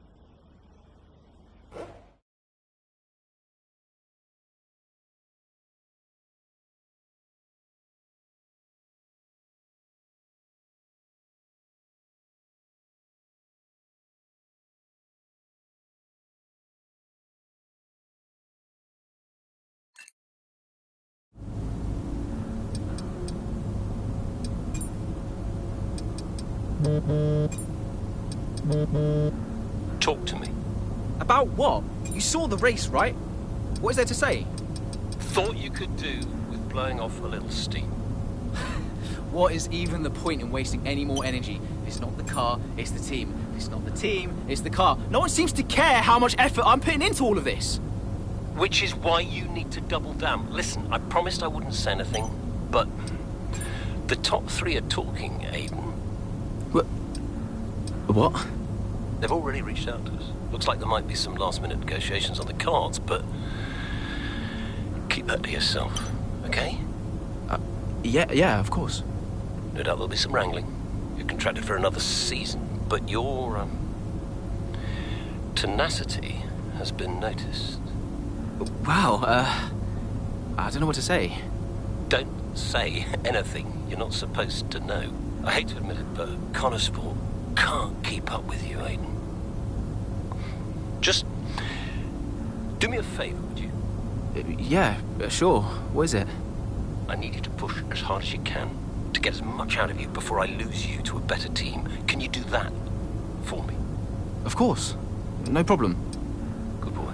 Talk to me. About what? You saw the race, right? What is there to say? Thought you could do with blowing off a little steam. What is even the point in wasting any more energy? If it's not the car, it's the team. If it's not the team, it's the car. No one seems to care how much effort I'm putting into all of this. Which is why you need to double down. Listen, I promised I wouldn't say anything, but the top three are talking, Aiden. What? They've already reached out to us. Looks like there might be some last-minute negotiations on the cards, but keep that to yourself, okay? Yeah, of course. No doubt there'll be some wrangling. You're contracted for another season, but your tenacity has been noticed. Wow, I don't know what to say. Don't say anything you're not supposed to know. I hate to admit it, but Connor Sport can't keep up with you, Aiden. Just do me a favor, would you? Yeah, sure. What is it? I need you to push as hard as you can to get as much out of you before I lose you to a better team. Can you do that for me? Of course. No problem. Good boy.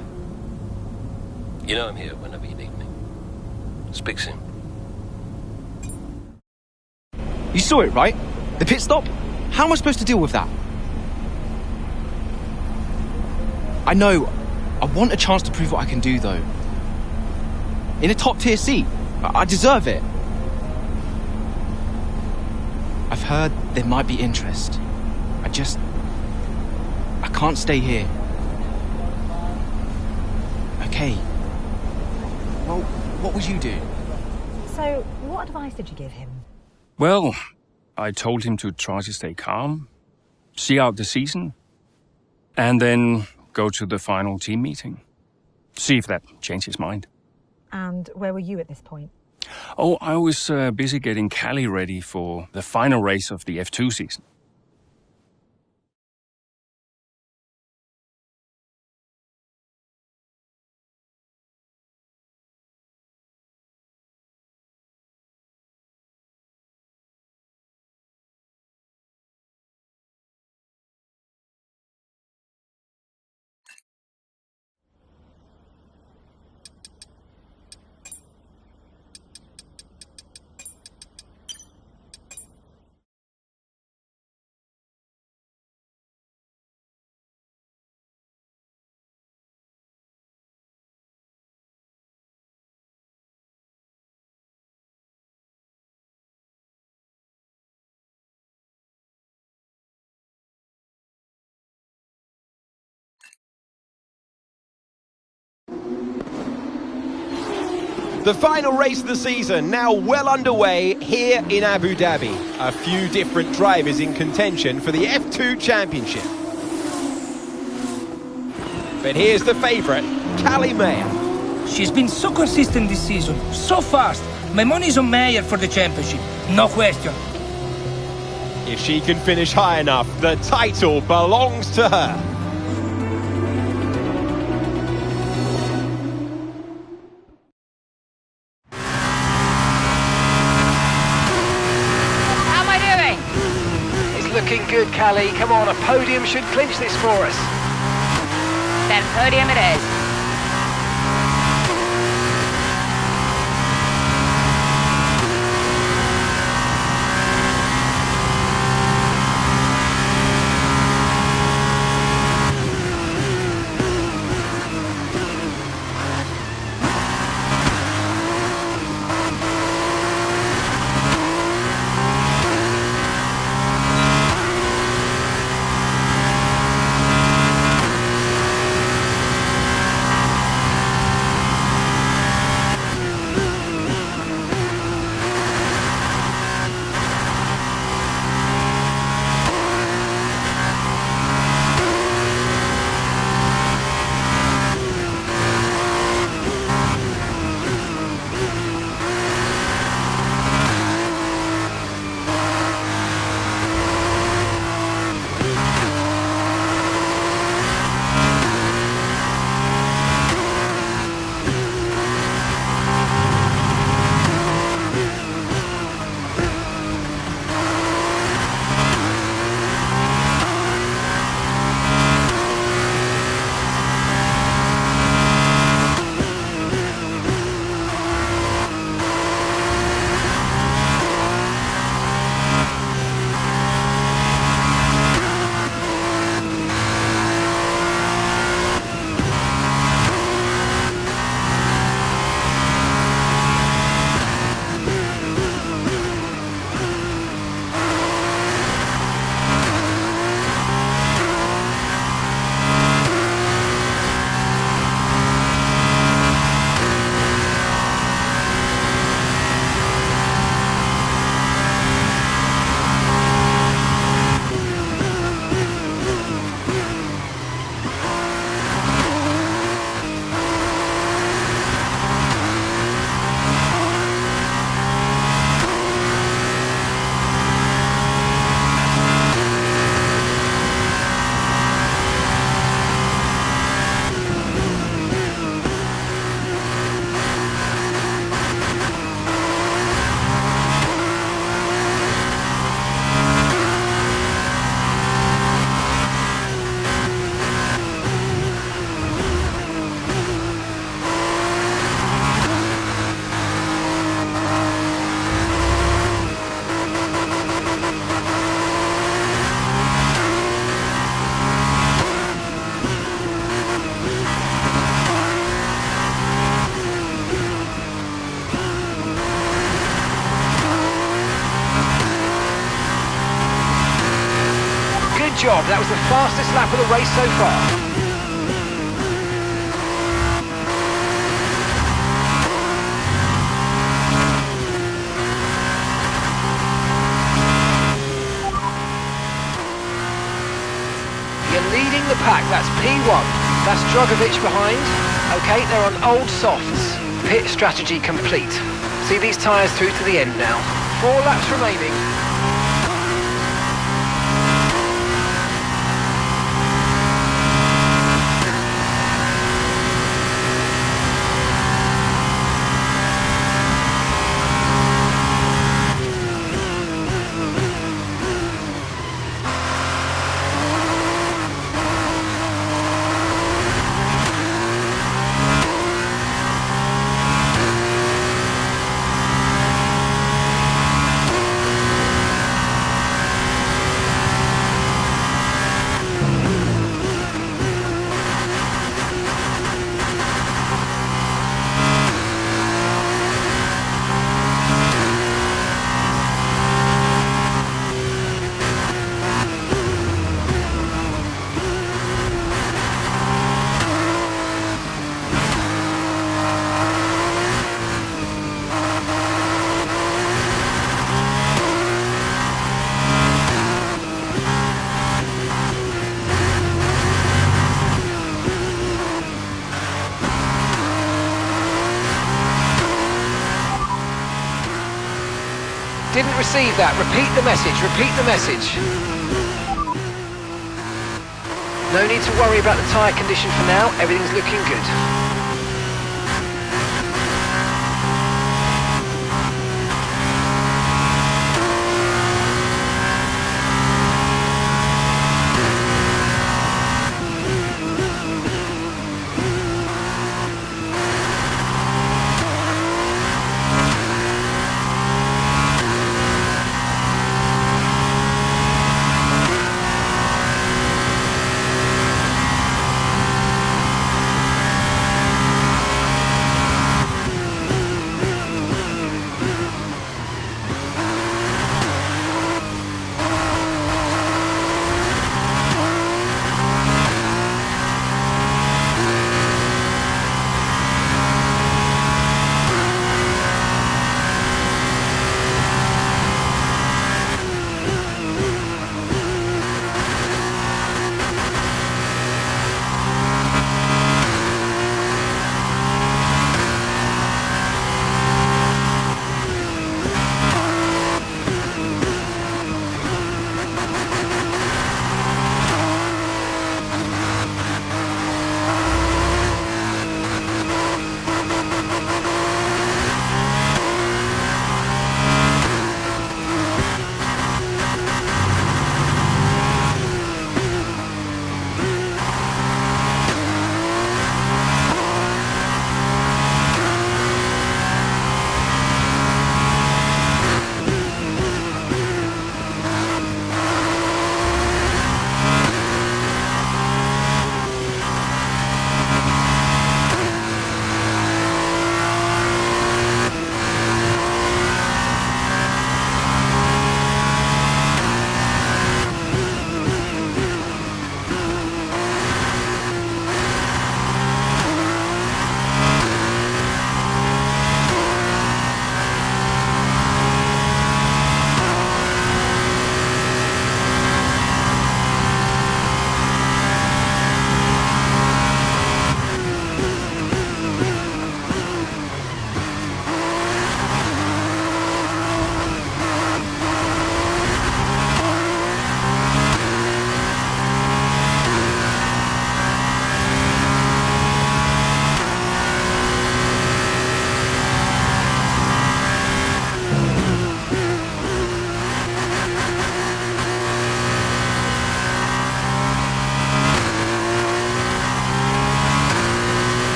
You know I'm here whenever you need me. Speak soon. You saw it, right? The pit stop? How am I supposed to deal with that? I know. I want a chance to prove what I can do, though. In a top-tier seat. I deserve it. I've heard there might be interest. I can't stay here. Okay. Well, what would you do? So, what advice did you give him? Well, I told him to try to stay calm, see out the season, and then go to the final team meeting. See if that changed his mind. And where were you at this point? Oh, I was busy getting Callie ready for the final race of the F2 season. The final race of the season now well underway here in Abu Dhabi. A few different drivers in contention for the F2 Championship. But here's the favourite, Callie Mayer. She's been so consistent this season, so fast. My money's on Mayer for the championship, no question. If she can finish high enough, the title belongs to her. Looking good, Callie. Come on, a podium should clinch this for us. Then podium it is. job. That was the fastest lap of the race so far. Leading the pack, that's P1. That's Drogovic behind. Okay, they're on old softs. Pit strategy complete. See these tyres through to the end now. 4 laps remaining. Didn't receive that. Repeat the message. Repeat the message. No need to worry about the tyre condition for now. Everything's looking good.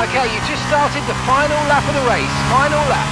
Okay, you just started the final lap of the race. Final lap.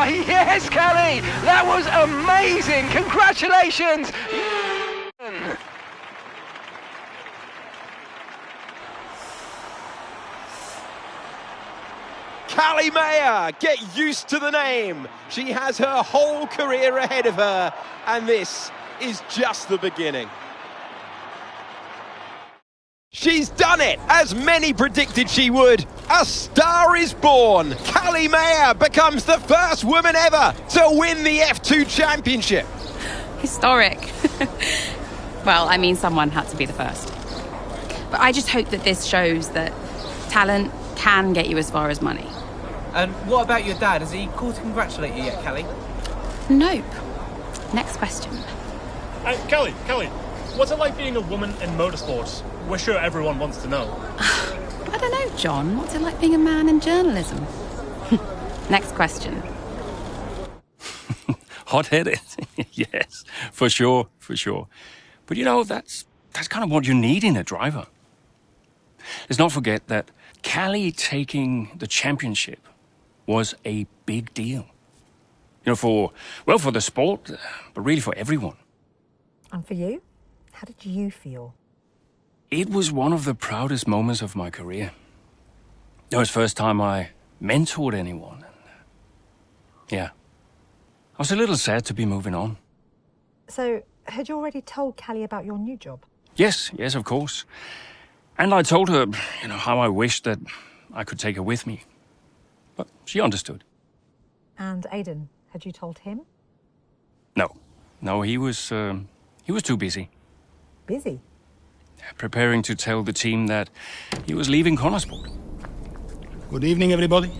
Yes, Callie! That was amazing! Congratulations! Callie Mayer, get used to the name. She has her whole career ahead of her, and this is just the beginning. She's done it, as many predicted she would. A star is born. Callie Mayer becomes the first woman ever to win the F2 Championship. Historic. Well, I mean, someone had to be the first. But I just hope that this shows that talent can get you as far as money. And what about your dad? Has he called to congratulate you yet, Callie? Nope. Next question. Callie, what's it like being a woman in motorsports? We're sure everyone wants to know. I don't know, John. What's it like being a man in journalism? Next question. Hot-headed. Yes, for sure. But you know, that's kind of what you need in a driver. Let's not forget that Callie taking the championship was a big deal. You know, for the sport, but really for everyone. And for you? How did you feel? It was one of the proudest moments of my career. It was the first time I mentored anyone. Yeah. I was a little sad to be moving on. So, had you already told Callie about your new job? Yes, of course. And I told her, how I wished that I could take her with me. But she understood. And Aidan, had you told him? No, he was too busy. Busy? Preparing to tell the team that he was leaving Connosport. Good evening, everybody.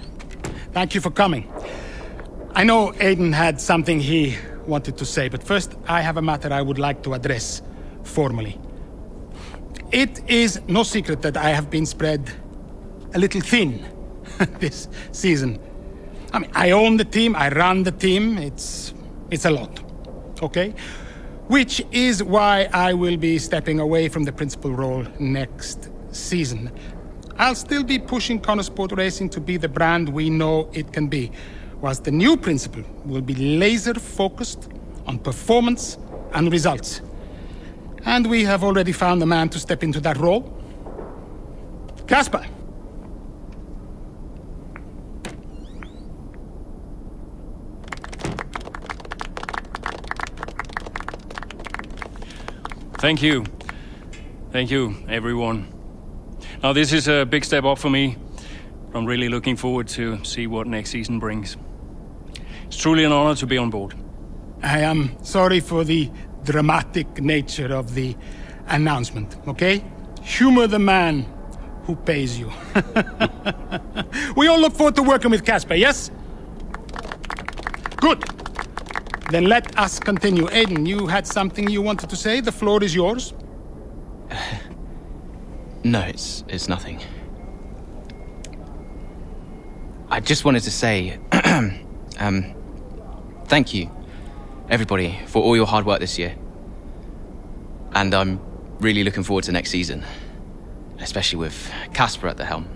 Thank you for coming. I know Aidan had something he wanted to say, but first I have a matter I would like to address formally. It is no secret that I have been spread a little thin this season. I mean, I own the team, I run the team, it's a lot, okay? Which is why I will be stepping away from the principal role next season. I'll still be pushing Connosport Racing to be the brand we know it can be, whilst the new principal will be laser-focused on performance and results. And we have already found a man to step into that role. Casper. Thank you. Thank you, everyone. Now, this is a big step up for me. I'm really looking forward to see what next season brings. It's truly an honor to be on board. I am sorry for the dramatic nature of the announcement, okay? Humor the man who pays you. We all look forward to working with Casper, yes? Good. Then let us continue. Aiden, you had something you wanted to say? The floor is yours. No, it's nothing. I just wanted to say, thank you, everybody, for all your hard work this year. And I'm really looking forward to next season, especially with Casper at the helm.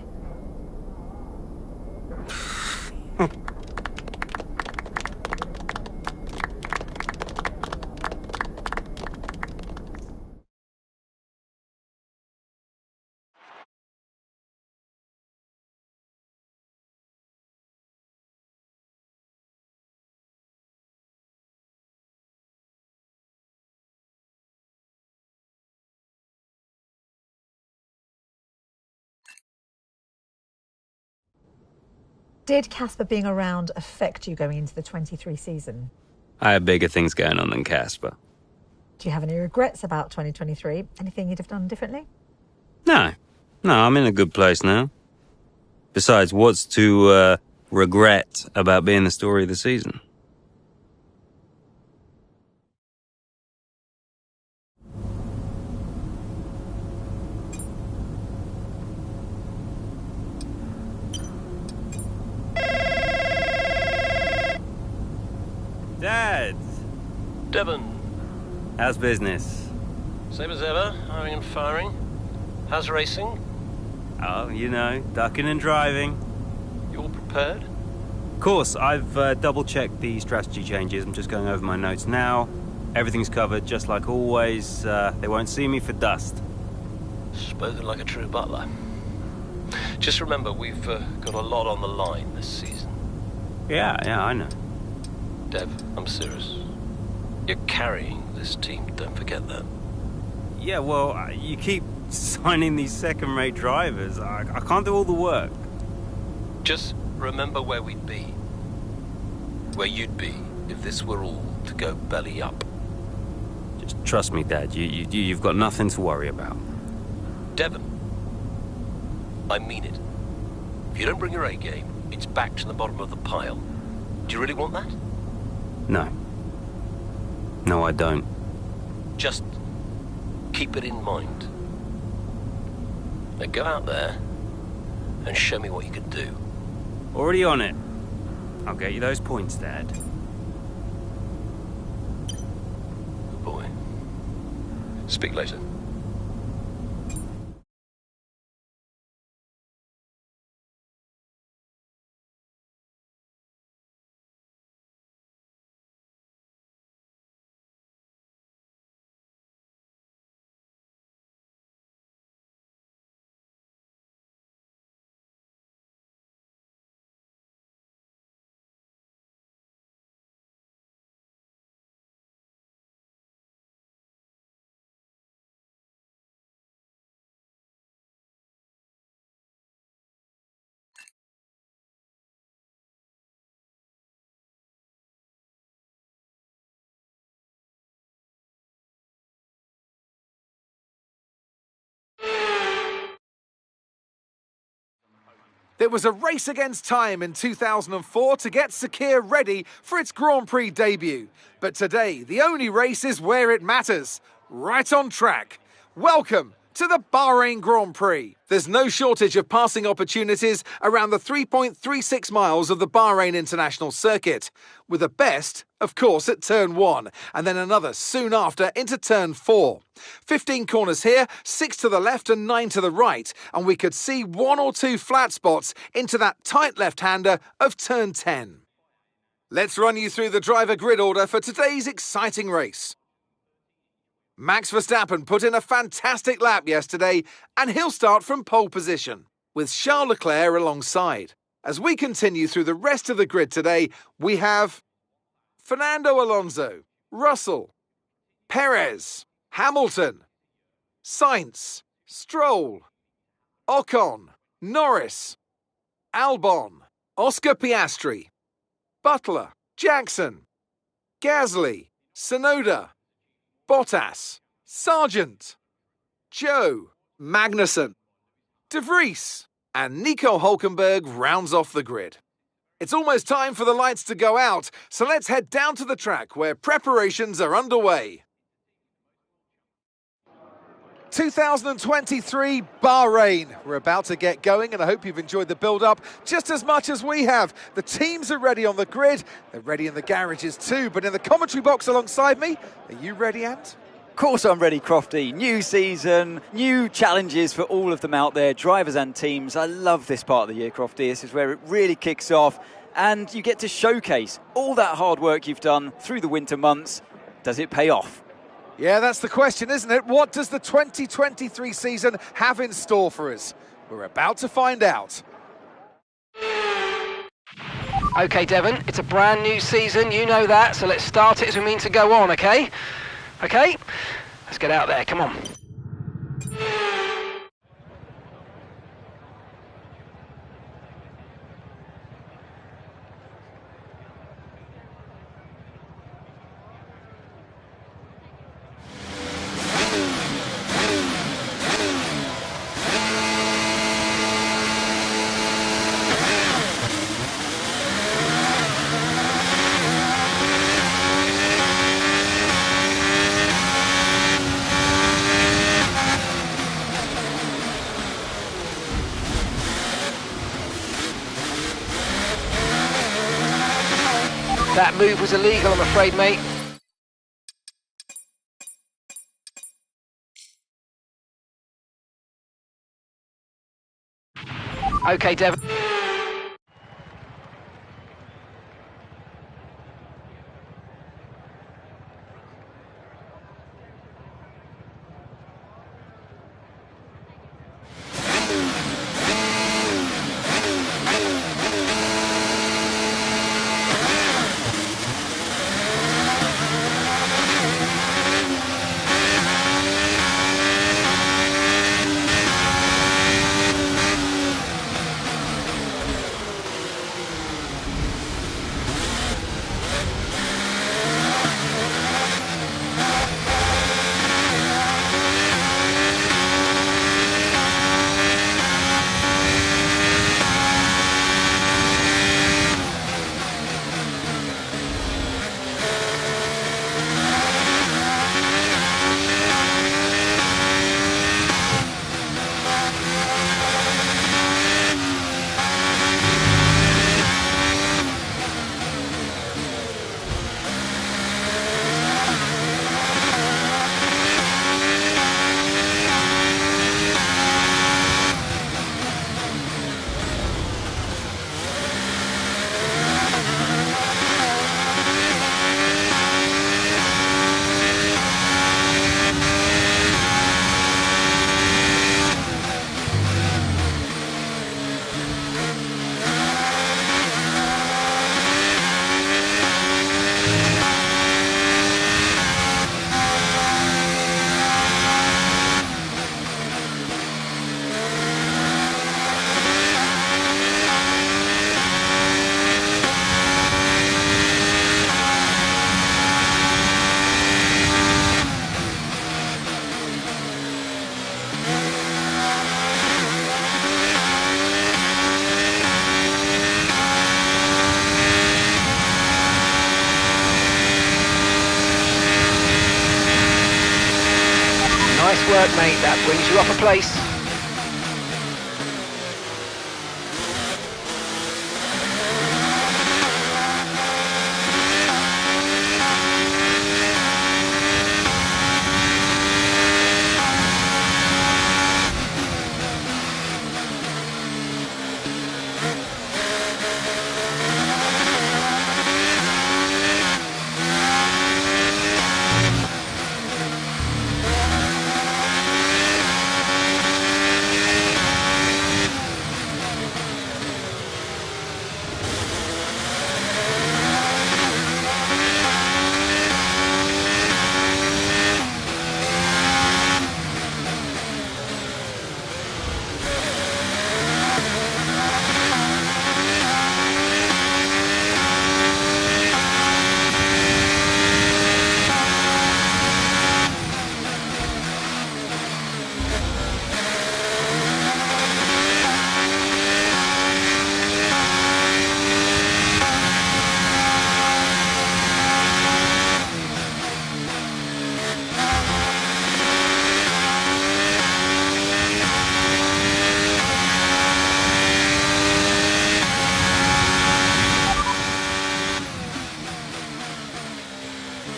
Did Casper being around affect you going into the 23 season? I have bigger things going on than Casper. Do you have any regrets about 2023? Anything you'd have done differently? No, I'm in a good place now. Besides, what's to regret about being the story of the season? Dad! Devon. How's business? Same as ever, hiring and firing. How's racing? Oh, you know, ducking and driving. You all prepared? Of course, I've double-checked the strategy changes. I'm just going over my notes now. Everything's covered, just like always. They won't see me for dust. Spoken like a true butler. Just remember, we've got a lot on the line this season. Yeah, I know. Dev, I'm serious. You're carrying this team, don't forget that. Yeah, well, you keep signing these second-rate drivers. I can't do all the work. Just remember where we'd be. Where you'd be if this were all to go belly up. Just trust me, Dad. You've got nothing to worry about. Devon, I mean it. If you don't bring your A game, it's back to the bottom of the pile. Do you really want that? No. No, I don't. Just keep it in mind. Now go out there and show me what you can do. Already on it. I'll get you those points, Dad. Good boy. Speak later. There was a race against time in 2004 to get Sakhir ready for its Grand Prix debut. But today, the only race is where it matters, right on track. Welcome to the Bahrain Grand Prix. There's no shortage of passing opportunities around the 3.36 miles of the Bahrain International Circuit, with the best, of course, at turn 1, and then another soon after into turn 4. 15 corners here, 6 to the left and 9 to the right, and we could see 1 or 2 flat spots into that tight left-hander of turn 10. Let's run you through the driver grid order for today's exciting race. Max Verstappen put in a fantastic lap yesterday, and he'll start from pole position, with Charles Leclerc alongside. As we continue through the rest of the grid today, we have Fernando Alonso, Russell, Perez, Hamilton, Sainz, Stroll, Ocon, Norris, Albon, Oscar Piastri, Butler, Jackson, Gasly, Tsunoda, Bottas, Sargent, Joe, Magnussen, De Vries, and Nico Hülkenberg rounds off the grid. It's almost time for the lights to go out, so let's head down to the track where preparations are underway. 2023 Bahrain. We're about to get going, and I hope you've enjoyed the build-up just as much as we have. The teams are ready on the grid, they're ready in the garages too, but in the commentary box alongside me, are you ready, Ant? Of course I'm ready, Crofty. New season, new challenges for all of them out there, drivers and teams. I love this part of the year, Crofty. This is where it really kicks off, and you get to showcase all that hard work you've done through the winter months. Does it pay off? Yeah, that's the question, isn't it? What does the 2023 season have in store for us? We're about to find out. Okay, Devon, it's a brand new season, you know that, so let's start it as we mean to go on, okay? Okay, let's get out there, come on. That move was illegal, I'm afraid, mate. Okay, Devon. Nice work, mate. That brings you up a place.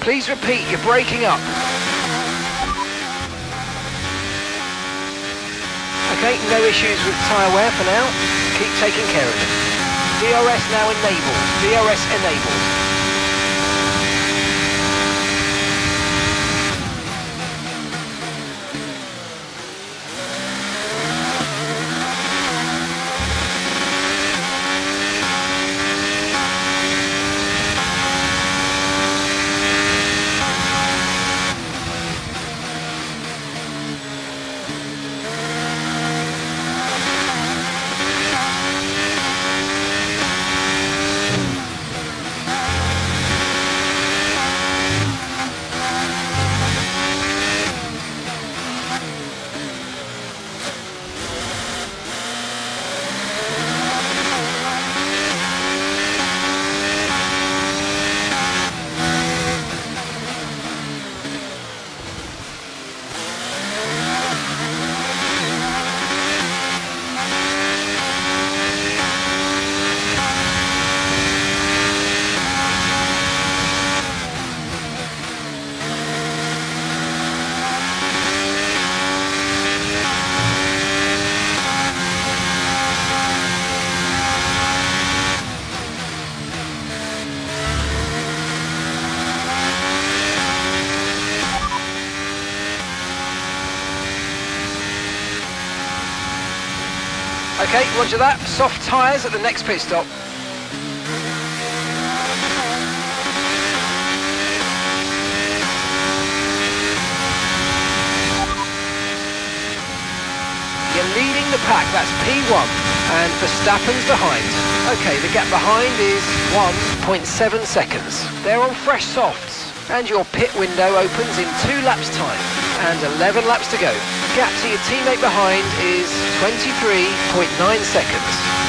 Please repeat, you're breaking up. Okay, no issues with tyre wear for now. Keep taking care of it. DRS now enabled. DRS enabled. Okay, roger that. Soft tyres at the next pit stop. You're leading the pack, that's P1, and Verstappen's behind. Okay, the gap behind is 1.7 seconds. They're on fresh softs, and your pit window opens in 2 laps' time, and 11 laps to go. Gap to your teammate behind is 23.9 seconds.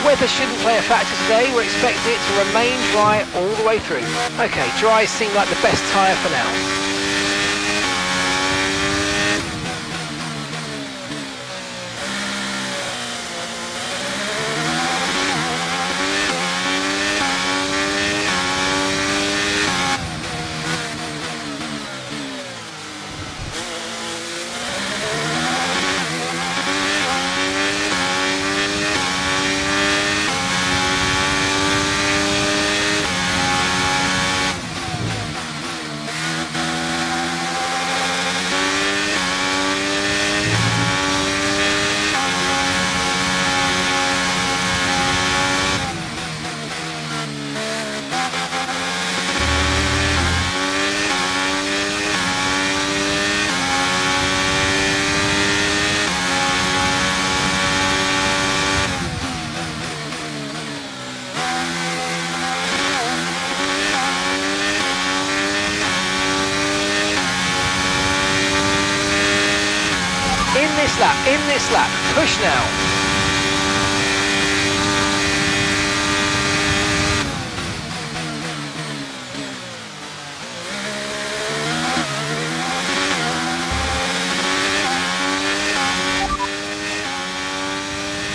Weather shouldn't play a factor today. We're expecting it to remain dry all the way through. Okay, dry seem like the best tyre for now. In this lap. Push now.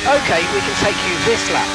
Okay, we can take you this lap.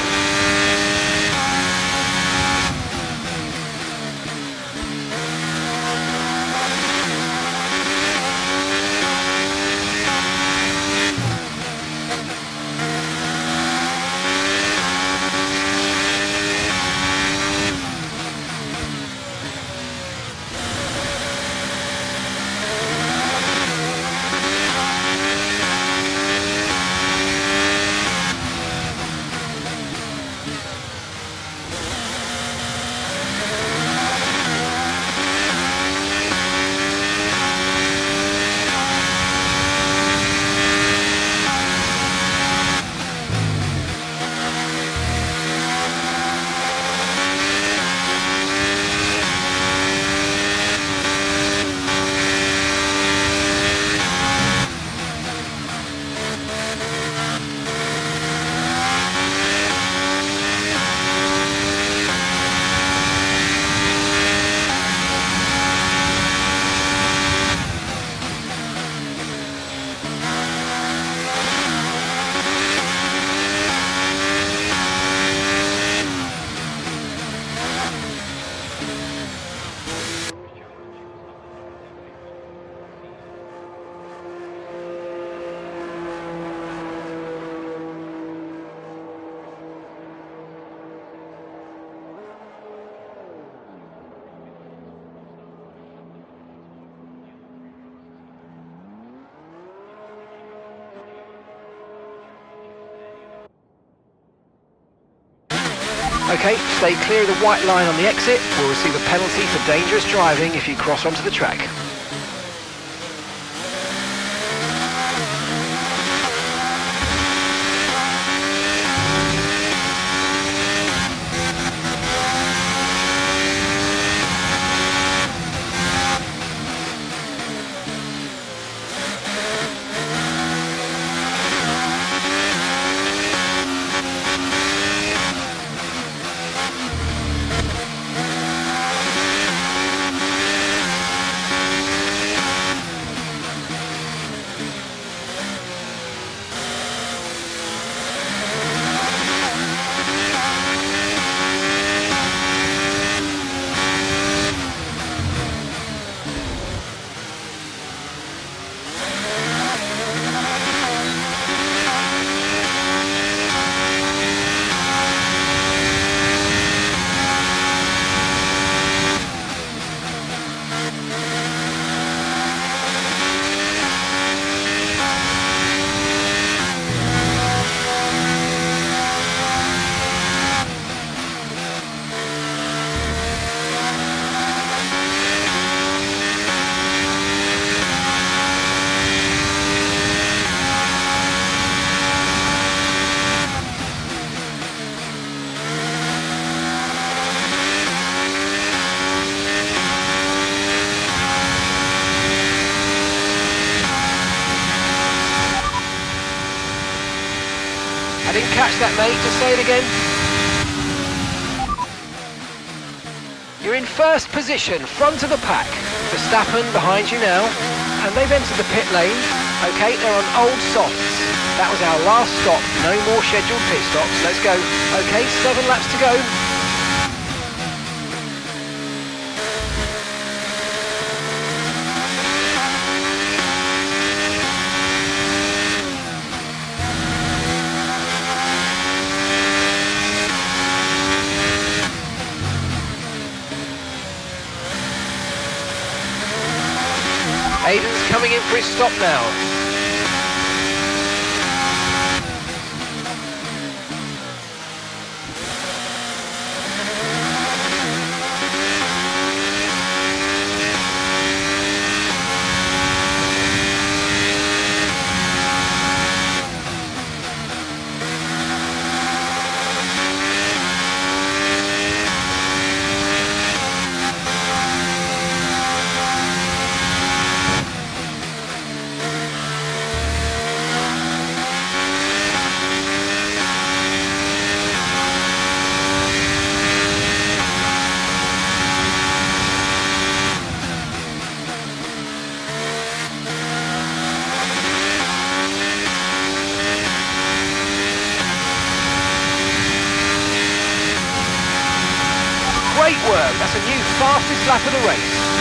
Okay, stay clear of the white line on the exit. We'll receive a penalty for dangerous driving if you cross onto the track. I didn't catch that, mate. Just say it again. You're in first position, front of the pack. Verstappen behind you now, and they've entered the pit lane. Okay, they're on old softs. That was our last stop. No more scheduled pit stops. Let's go. Okay, 7 laps to go. Aiden's coming in for his stop now. work. That's a new fastest lap of the race.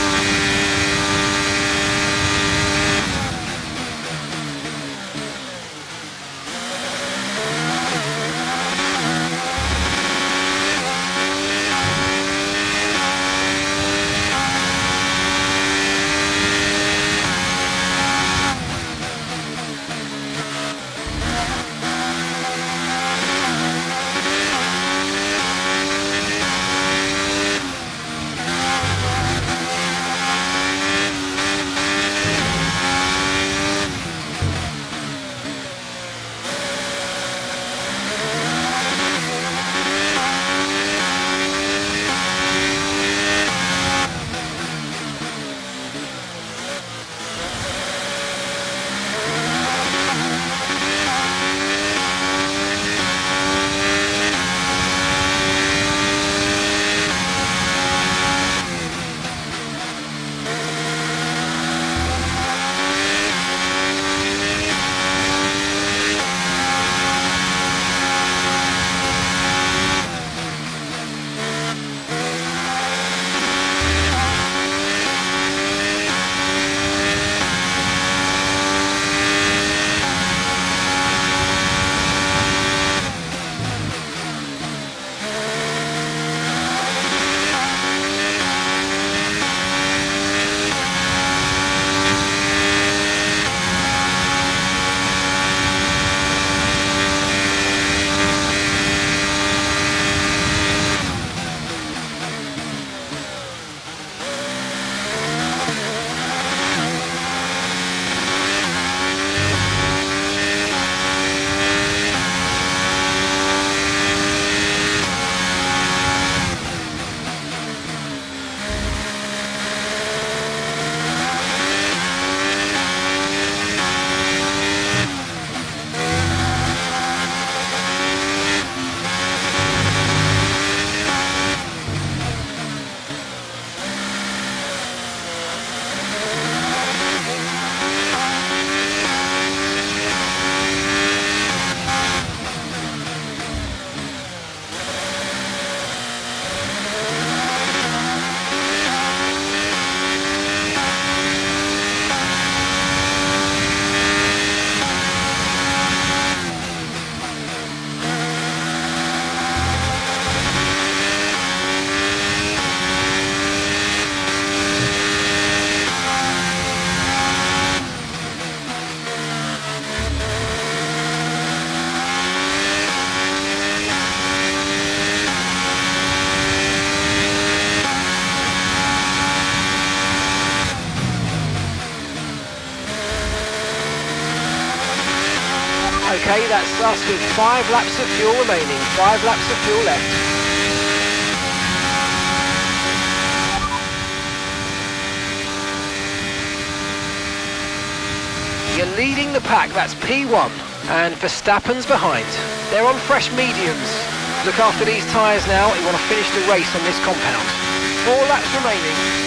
Okay, that's us with 5 laps of fuel remaining. 5 laps of fuel left. You're leading the pack, that's P1, and Verstappen's behind. They're on fresh mediums. Look after these tyres now, you want to finish the race on this compound. 4 laps remaining.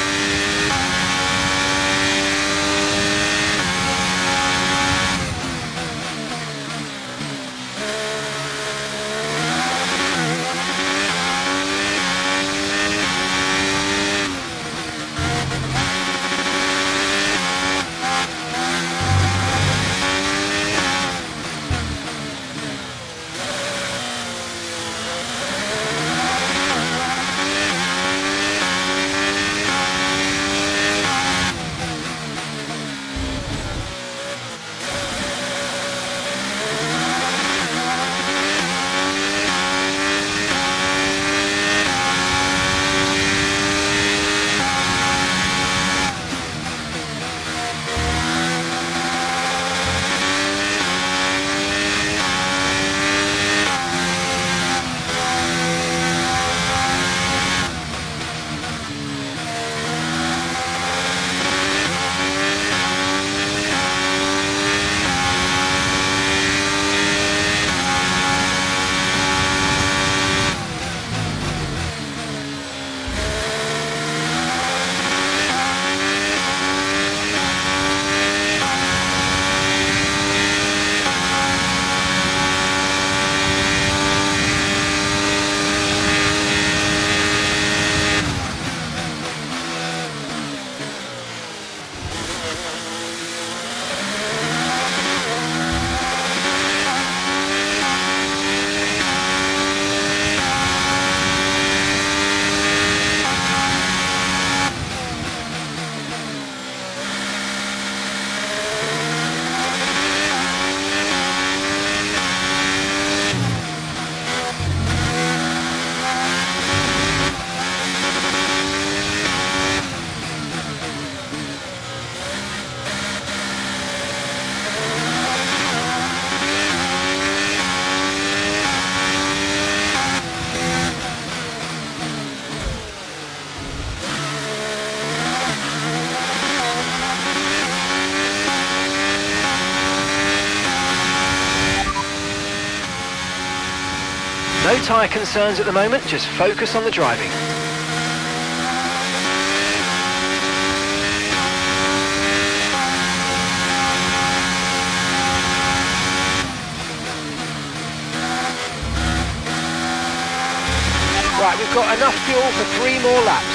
No tyre concerns at the moment, just focus on the driving. Right, we've got enough fuel for 3 more laps.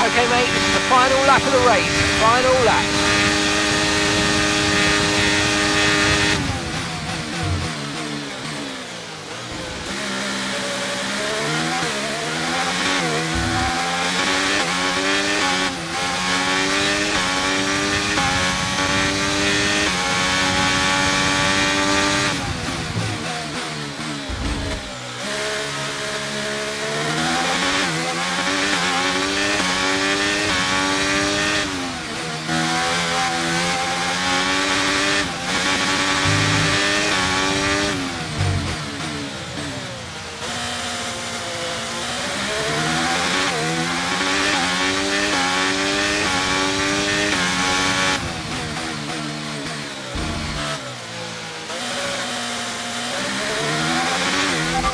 Okay, mate, this is the final lap of the race. Final lap.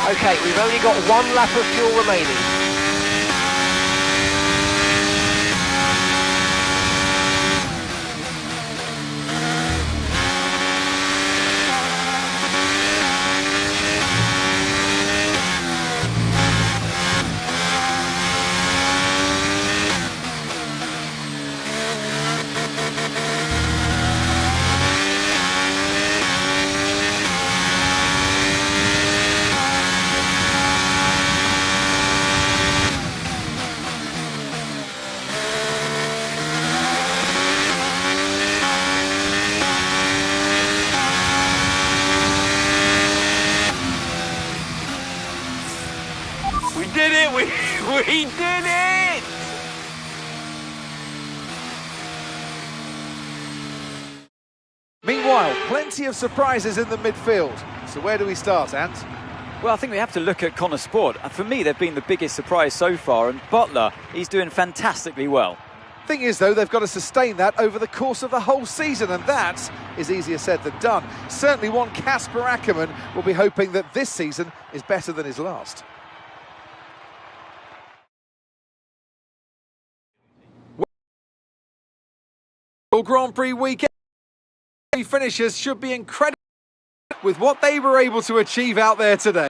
Okay, we've only got 1 lap of fuel remaining. We did it! We did it! Meanwhile, plenty of surprises in the midfield. So where do we start, Ant? Well, I think we have to look at Connor Sport. And for me, they've been the biggest surprise so far. And Butler, he's doing fantastically well. Thing is, though, they've got to sustain that over the course of the whole season, and that is easier said than done. Certainly one Casper Ackermann will be hoping that this season is better than his last. Grand Prix weekend finishers should be incredible with what they were able to achieve out there today.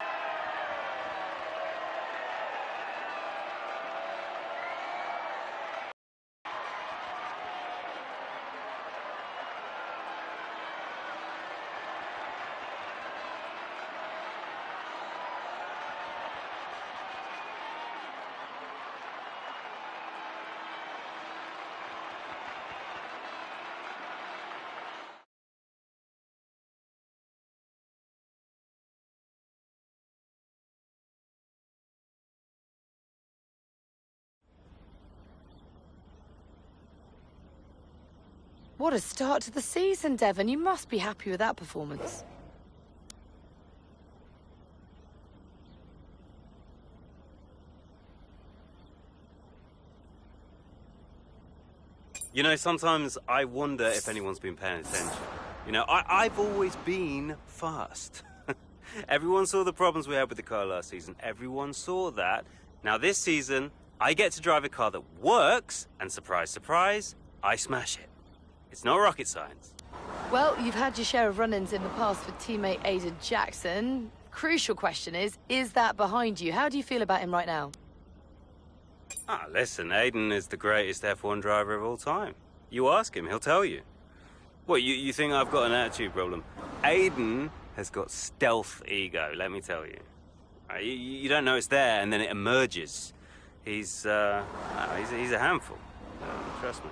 What a start to the season, Devon. You must be happy with that performance. You know, sometimes I wonder if anyone's been paying attention. You know, I've always been fast. Everyone saw the problems we had with the car last season. Everyone saw that. Now this season, I get to drive a car that works, and surprise, surprise, I smash it. It's not rocket science. Well, you've had your share of run-ins in the past with teammate Aiden Jackson. Crucial question is that behind you? How do you feel about him right now? Ah, listen, Aiden is the greatest F1 driver of all time. You ask him, he'll tell you. What, you think I've got an attitude problem? Aiden has got stealth ego, let me tell you. You don't know it's there, and then it emerges. He's a handful. Trust me.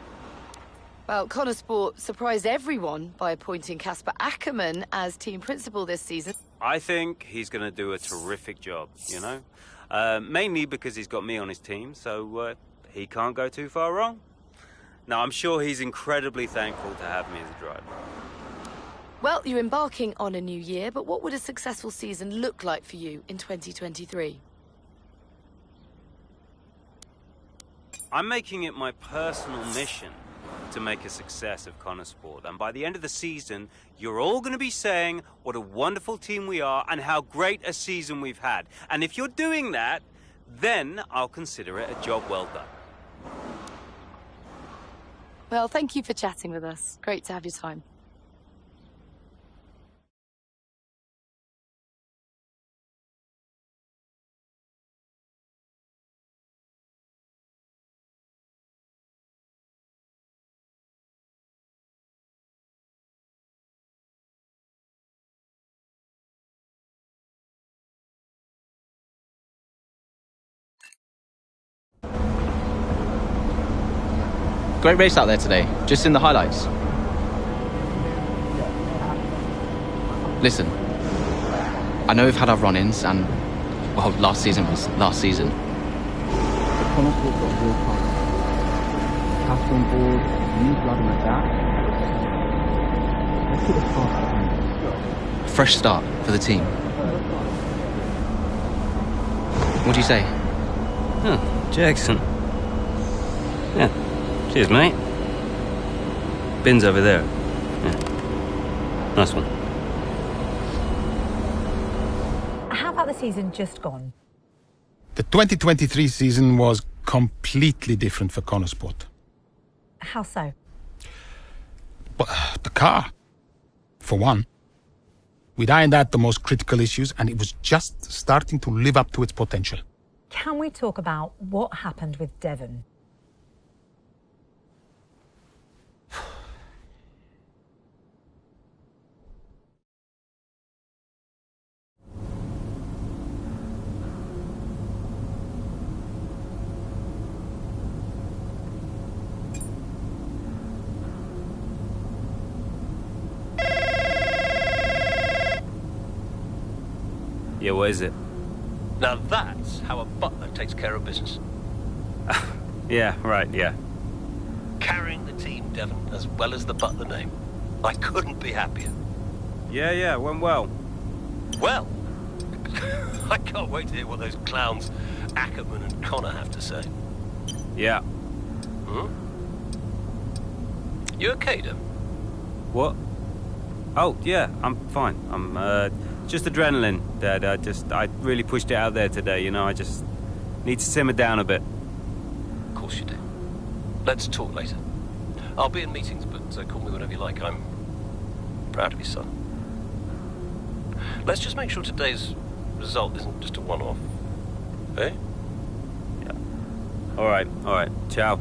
Well, Connor Sport surprised everyone by appointing Casper Ackerman as team principal this season. I think he's going to do a terrific job, you know? Mainly because he's got me on his team, so he can't go too far wrong. Now, I'm sure he's incredibly thankful to have me as a driver. Well, you're embarking on a new year, but what would a successful season look like for you in 2023? I'm making it my personal mission to make a success of Connor Sport, and by the end of the season, you're all going to be saying what a wonderful team we are and how great a season we've had. And if you're doing that, then I'll consider it a job well done. Well, thank you for chatting with us. Great to have your time. Great race out there today, just in the highlights. Listen, I know we've had our run-ins and, well, last season was last season. Fresh start for the team. What do you say? Oh, Jackson. Yeah. Cheers, mate. Bin's over there. Yeah. Nice one. How about the season just gone? The 2023 season was completely different for Connor Sport. How so? But the car, for one. We'd ironed out the most critical issues, and it was just starting to live up to its potential. Can we talk about what happened with Devon? Yeah, what is it? Now that's how a butler takes care of business. Yeah, right, yeah. Carrying the team, Devon, as well as the butler name. I couldn't be happier. Yeah, went well. Well, I can't wait to hear what those clowns Ackerman and Connor have to say. Yeah. You okay, Devon? What? Oh, yeah, I'm fine. I'm, just adrenaline, Dad. I really pushed it out there today, you know, I just need to simmer down a bit. Of course you do. Let's talk later. I'll be in meetings, but call me whenever you like. I'm proud of your son. Let's just make sure today's result isn't just a one-off. Eh? Yeah. All right. Ciao.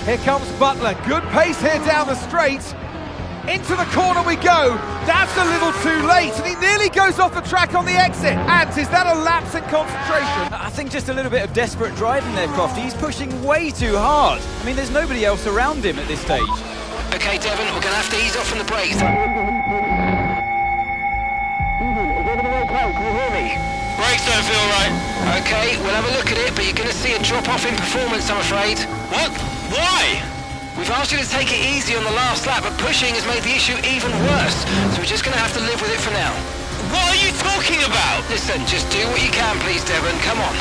Here comes Butler, good pace here down the straight. Into the corner we go. That's a little too late, and he nearly goes off the track on the exit. And is that a lapse in concentration? I think just a little bit of desperate driving there, Crofty. He's pushing way too hard. I mean, there's nobody else around him at this stage. Okay, Devon, we're going to have to ease off from the brakes. Brakes don't feel right. Okay, we'll have a look at it, but you're going to see a drop-off in performance, I'm afraid. What? Why? We've asked you to take it easy on the last lap, but pushing has made the issue even worse, so we're just going to have to live with it for now. What are you talking about? Listen, just do what you can, please, Devon. Come on.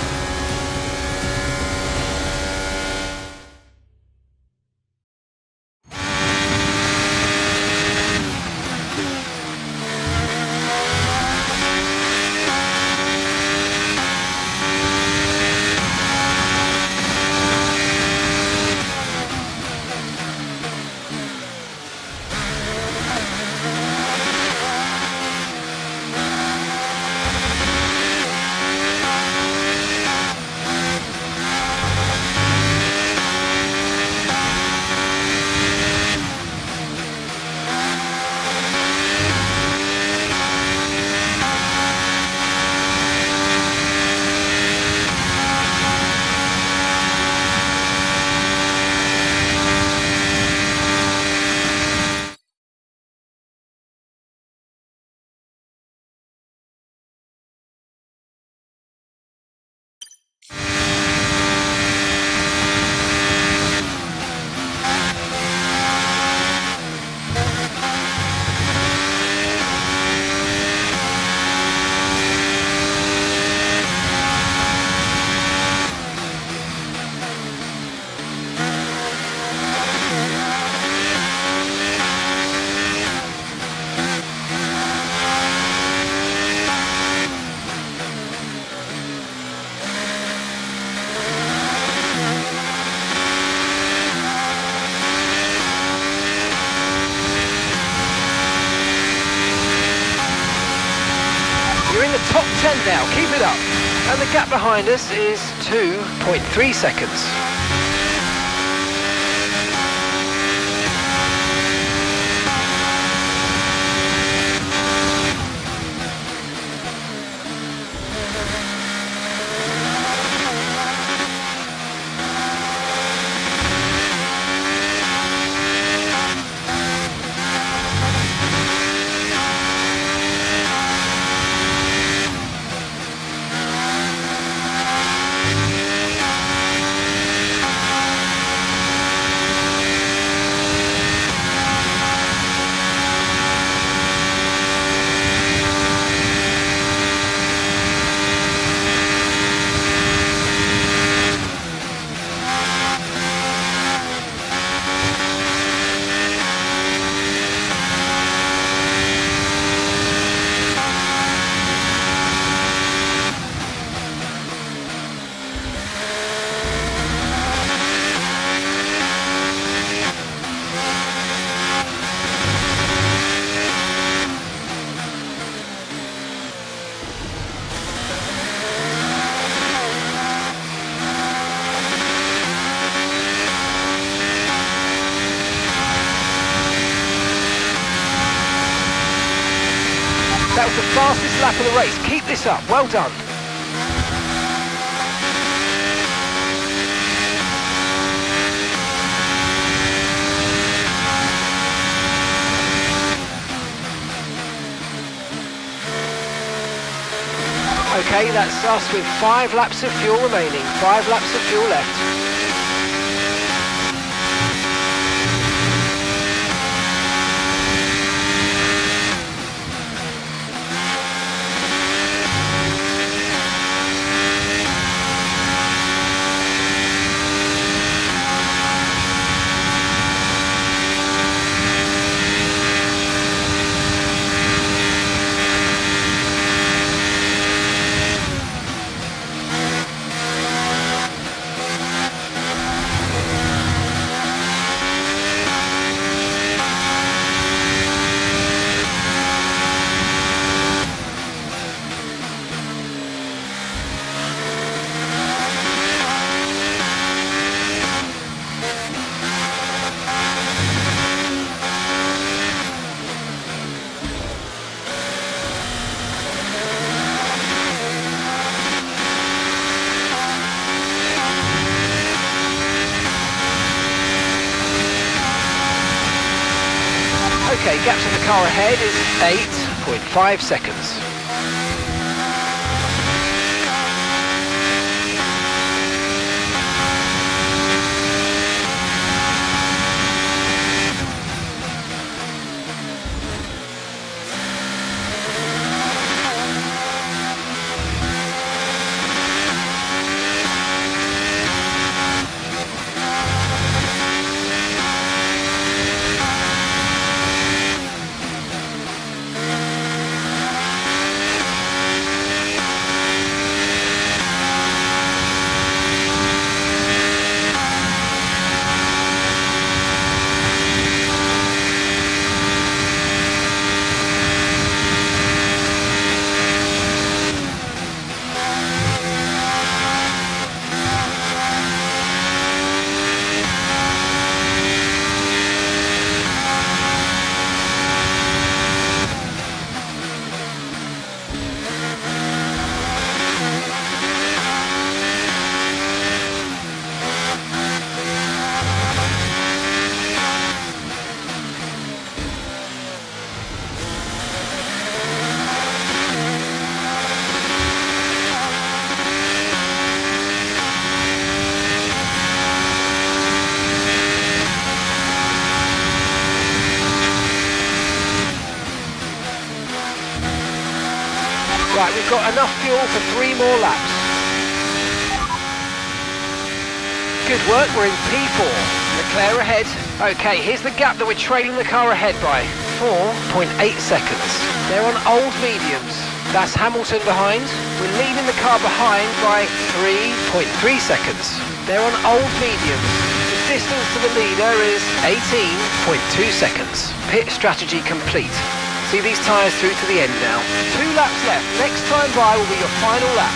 Top 10 now, keep it up. And the gap behind us is 2.3 seconds. That was the fastest lap of the race. Keep this up. Well done. Okay, that's us with 5 laps of fuel remaining. 5 laps of fuel left. Okay, gap to the car ahead is 8.5 seconds. Right, we've got enough fuel for 3 more laps. Good work, we're in P4. Leclerc ahead. Okay, here's the gap that we're trailing the car ahead by. 4.8 seconds. They're on old mediums. That's Hamilton behind. We're leaving the car behind by 3.3 seconds. They're on old mediums. The distance to the leader is 18.2 seconds. Pit strategy complete. See these tyres through to the end now. 2 laps left. Next time by will be your final lap.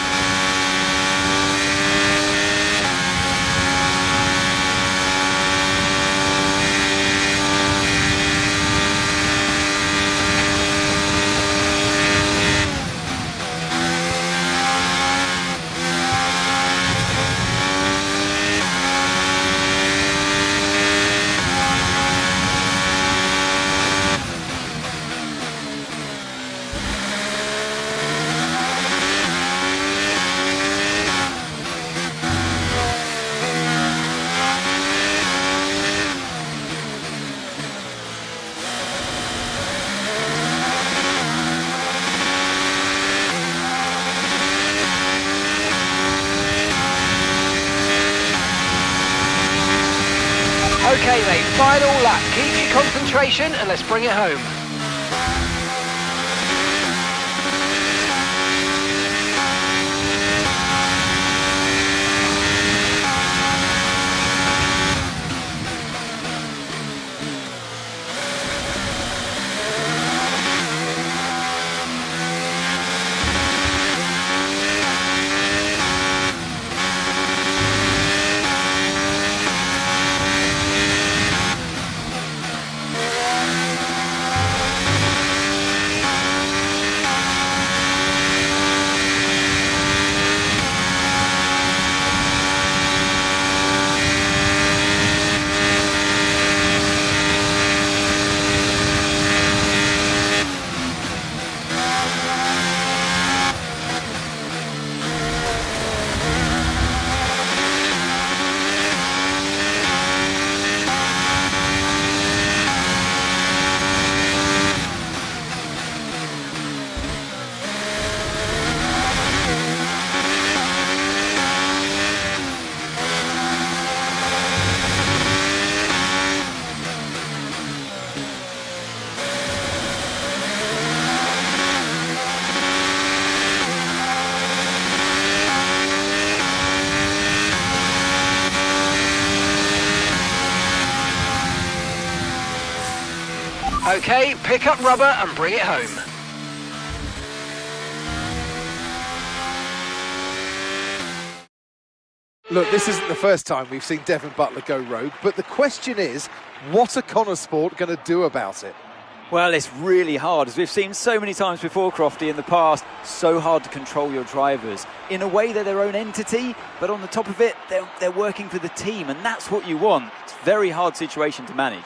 Okay mate, final lap. Keep your concentration and let's bring it home. Okay, pick up rubber and bring it home. Look, this isn't the first time we've seen Devon Butler go rogue, but the question is, what are Connor Sport going to do about it? Well, it's really hard, as we've seen so many times before, Crofty, in the past. So hard to control your drivers. In a way, they're their own entity, but on the top of it, they're working for the team, and that's what you want. It's a very hard situation to manage.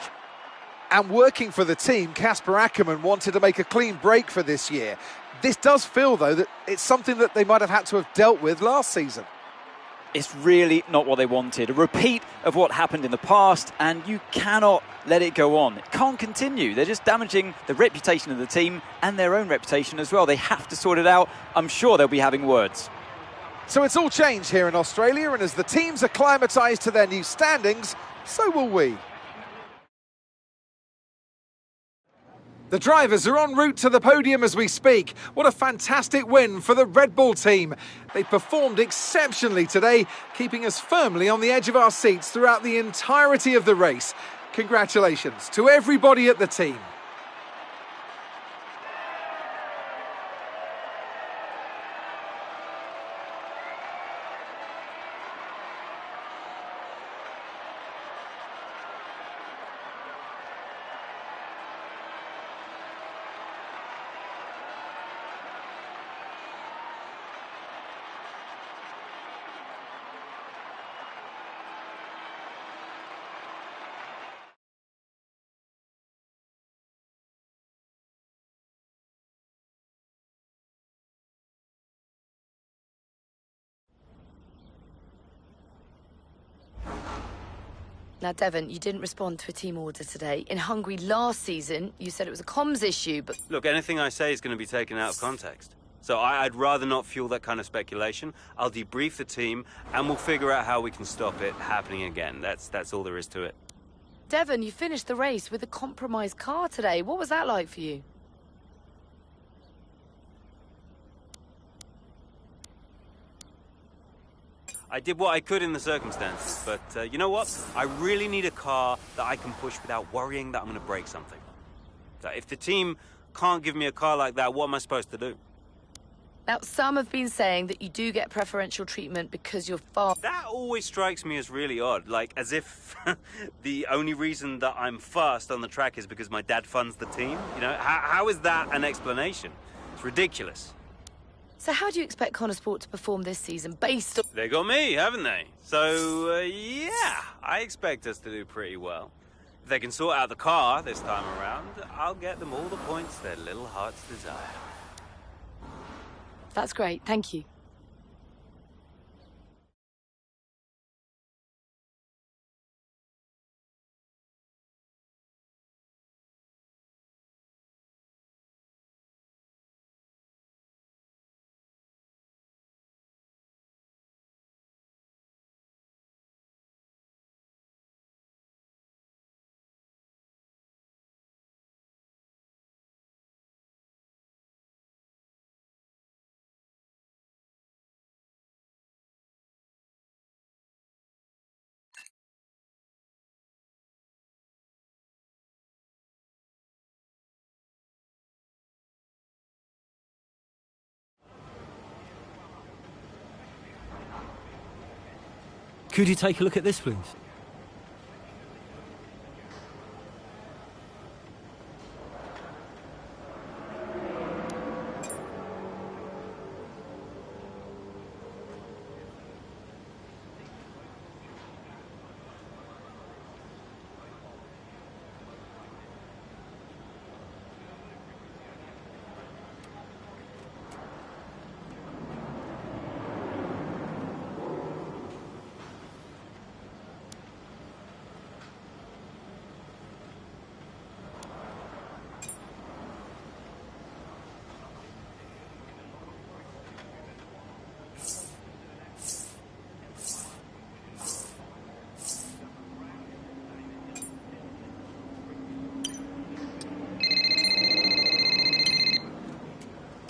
And working for the team, Casper Ackermann wanted to make a clean break for this year. This does feel, though, that it's something that they might have had to have dealt with last season. It's really not what they wanted. A repeat of what happened in the past, and you cannot let it go on. It can't continue. They're just damaging the reputation of the team and their own reputation as well. They have to sort it out. I'm sure they'll be having words. So it's all changed here in Australia, and as the teams acclimatised to their new standings, so will we. The drivers are en route to the podium as we speak. What a fantastic win for the Red Bull team. They performed exceptionally today, keeping us firmly on the edge of our seats throughout the entirety of the race. Congratulations to everybody at the team. Now, Devon, you didn't respond to a team order today. In Hungary last season, you said it was a comms issue, but... Look, anything I say is going to be taken out of context. So I'd rather not fuel that kind of speculation. I'll debrief the team, and we'll figure out how we can stop it happening again. That's all there is to it. Devon, you finished the race with a compromised car today. What was that like for you? I did what I could in the circumstances, but you know what? I really need a car that I can push without worrying that I'm going to break something. So if the team can't give me a car like that, what am I supposed to do? Now, some have been saying that you do get preferential treatment because you're fast. That always strikes me as really odd, like as if the only reason that I'm fast on the track is because my dad funds the team. You know, how is that an explanation? It's ridiculous. So how do you expect Connor Sport to perform this season based on... They got me, haven't they? So, yeah, I expect us to do pretty well. If they can sort out the car this time around, I'll get them all the points their little hearts desire. That's great, thank you. Could you take a look at this, please?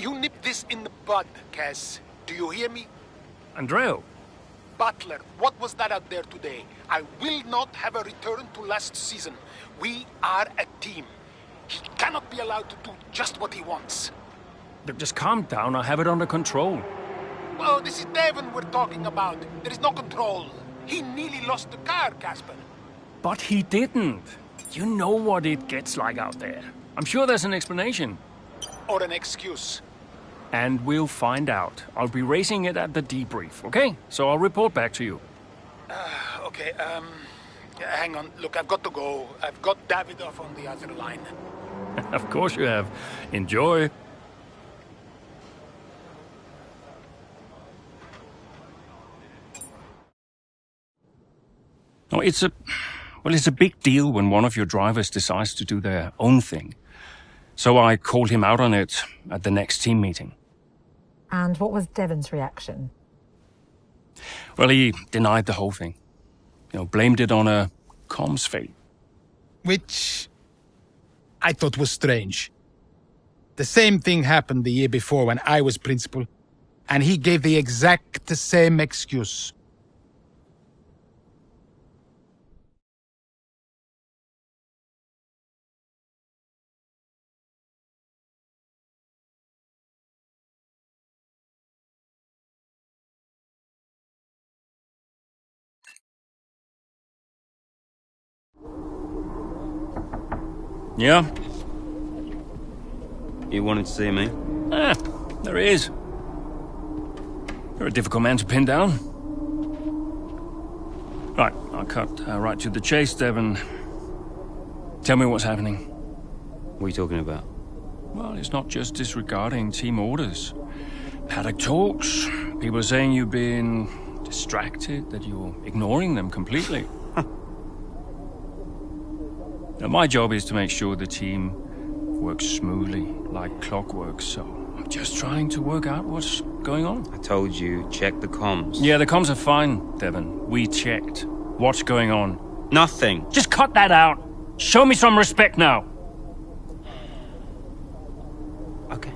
You nip this in the bud, Cass. Do you hear me? Andreu. Butler, what was that out there today? I will not have a return to last season. We are a team. He cannot be allowed to do just what he wants. Look, just calm down. I have it under control. Well, this is Devon we're talking about. There is no control. He nearly lost the car, Casper. But he didn't. You know what it gets like out there. I'm sure there's an explanation. Or an excuse. And we'll find out. I'll be racing it at the debrief, okay? So I'll report back to you. Okay, hang on. Look, I've got to go. I've got Davidoff on the other line. Of course you have. Enjoy. Oh, it's a big deal when one of your drivers decides to do their own thing. So I called him out on it at the next team meeting. And what was Devon's reaction? Well, he denied the whole thing. You know, blamed it on a comms fail. Which I thought was strange. The same thing happened the year before when I was principal, and he gave the exact same excuse. Yeah? You wanted to see me? There he is. You're a difficult man to pin down. Right, I'll cut right to the chase, Devon. Tell me what's happening. What are you talking about? Well, it's not just disregarding team orders. Paddock talks. People are saying you've been distracted, that you're ignoring them completely. Now, my job is to make sure the team works smoothly, like clockwork, so I'm just trying to work out what's going on. I told you, check the comms. Yeah, the comms are fine, Devon. We checked. What's going on? Nothing. Just cut that out. Show me some respect now. Okay.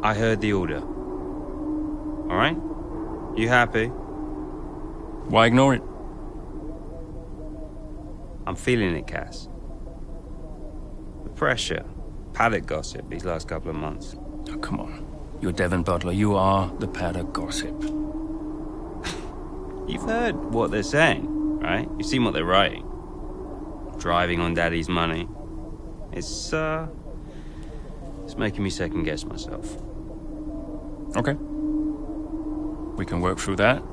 I heard the order. All right? You happy? Why ignore it? I'm feeling it, Cass. The pressure. Paddock gossip these last couple of months. Oh, come on. You're Devon Butler. You are the Paddock gossip. You've heard what they're saying, right? You've seen what they're writing. Driving on Daddy's money. It's making me second-guess myself. Okay. We can work through that.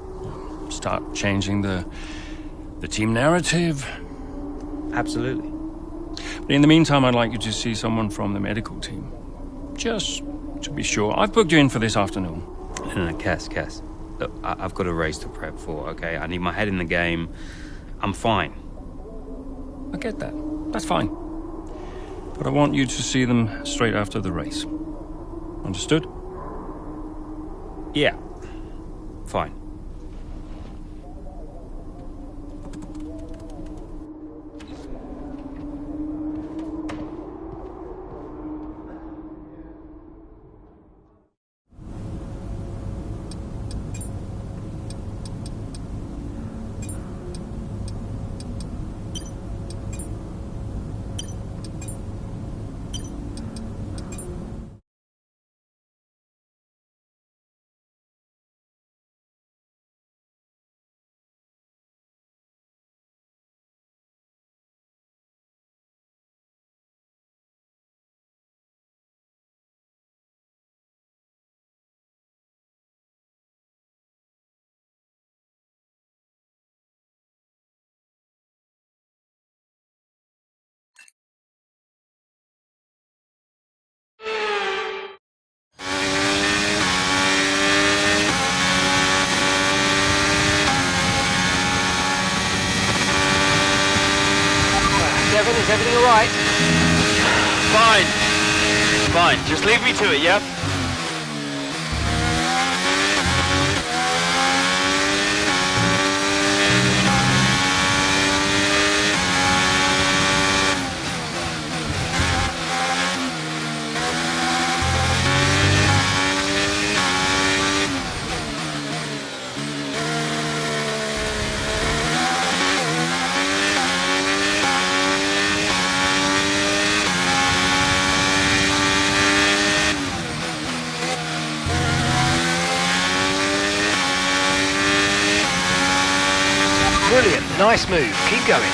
Start changing the team narrative. Absolutely. But in the meantime, I'd like you to see someone from the medical team. Just to be sure. I've booked you in for this afternoon. No, Cass. Look, I've got a race to prep for, okay? I need my head in the game. I'm fine. I get that. That's fine. But I want you to see them straight after the race. Understood? Yeah. Fine. Devon, is everything all right? Fine. Just leave me to it, yeah? Brilliant, nice move, keep going.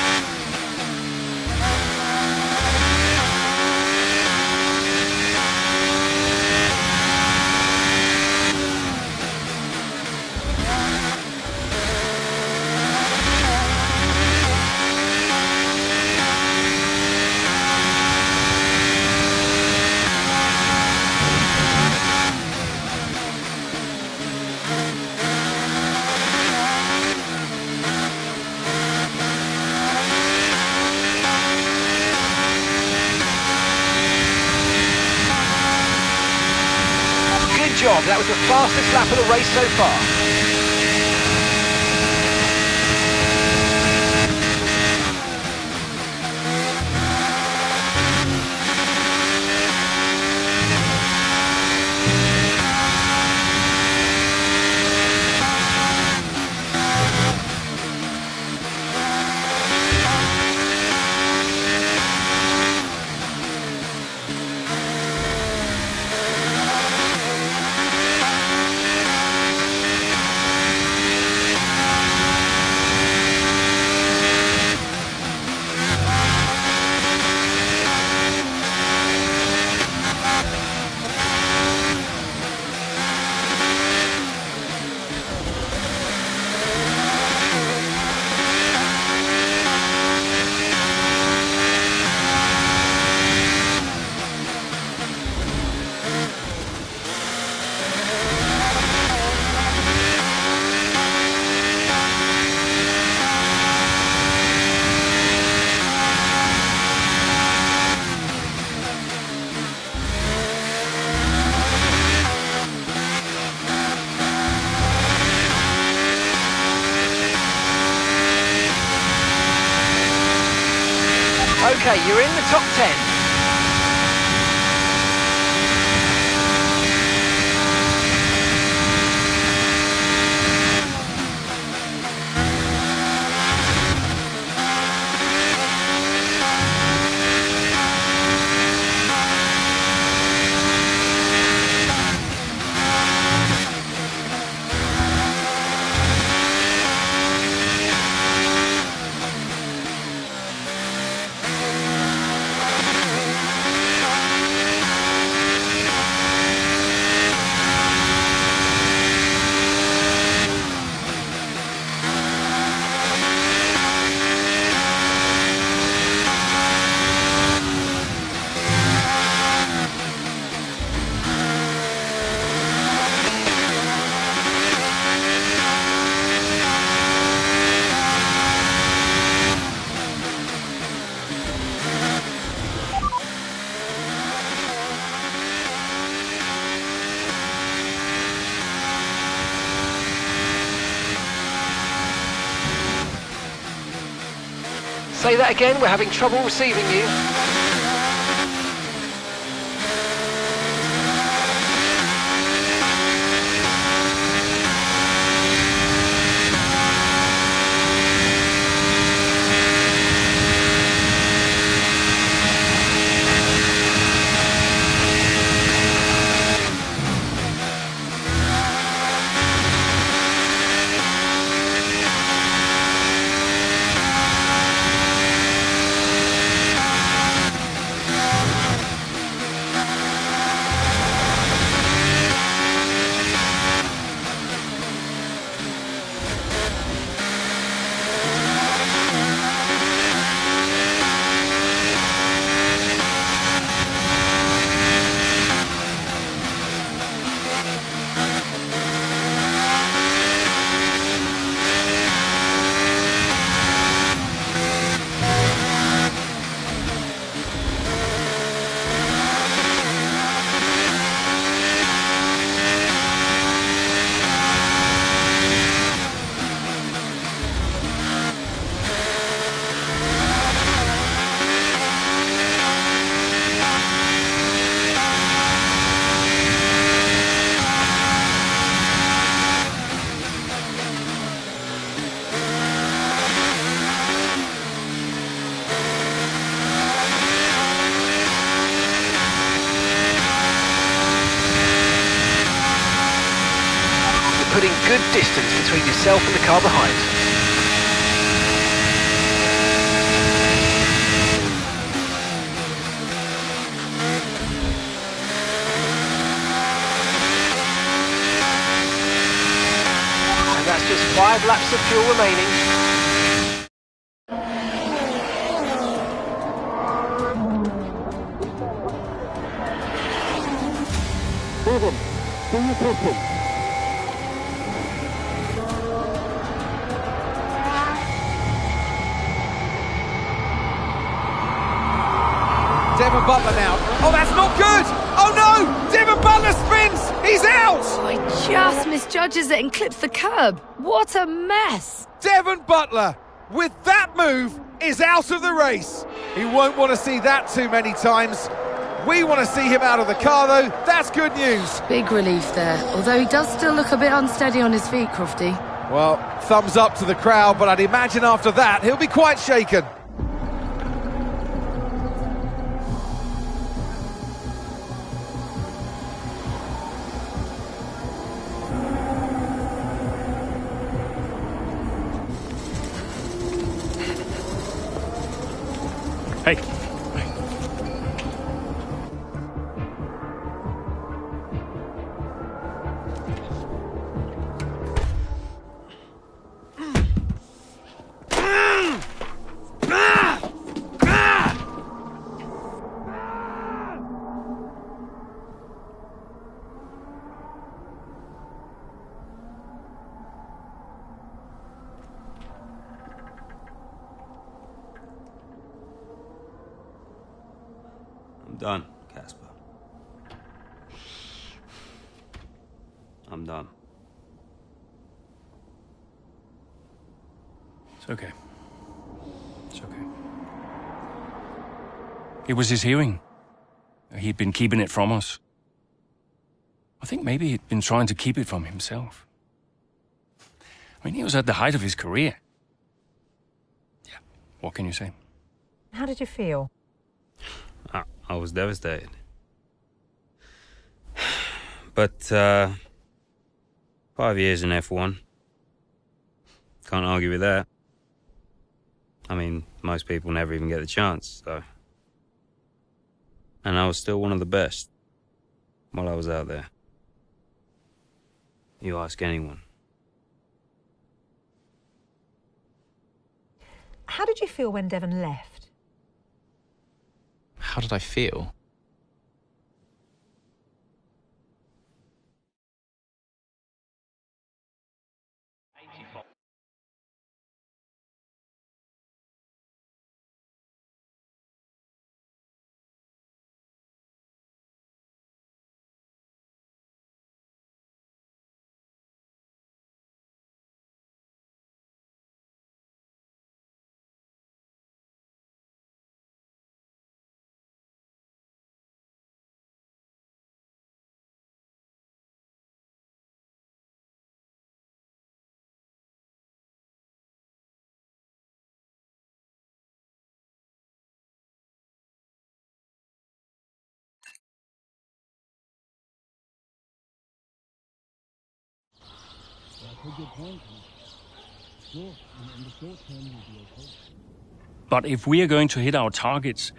That was the fastest lap of the race so far. Okay, you're in the top 10. Say that again, we're having trouble receiving you. Putting good distance between yourself and the car behind. 5 laps of fuel remaining. Devon, do your pitching. Devon Butler now. Oh, that's not good! Oh no! Devon Butler spins! He's out! Oh, he just misjudges it and clips the curb. What a mess! Devon Butler, with that move, is out of the race. He won't want to see that too many times. We want to see him out of the car, though. That's good news. Big relief there, although he does still look a bit unsteady on his feet, Crofty. Well, thumbs up to the crowd, but I'd imagine after that, he'll be quite shaken. Hey. I'm done, Casper. I'm done. It's okay. It's okay. It was his hearing. He'd been keeping it from us. I think maybe he'd been trying to keep it from himself. I mean, he was at the height of his career. Yeah, what can you say? How did you feel? I was devastated. But, 5 years in F1. Can't argue with that. I mean, most people never even get the chance, so. And I was still one of the best while I was out there. You ask anyone. How did you feel when Devon left? How did I feel? But if we are going to hit our targets,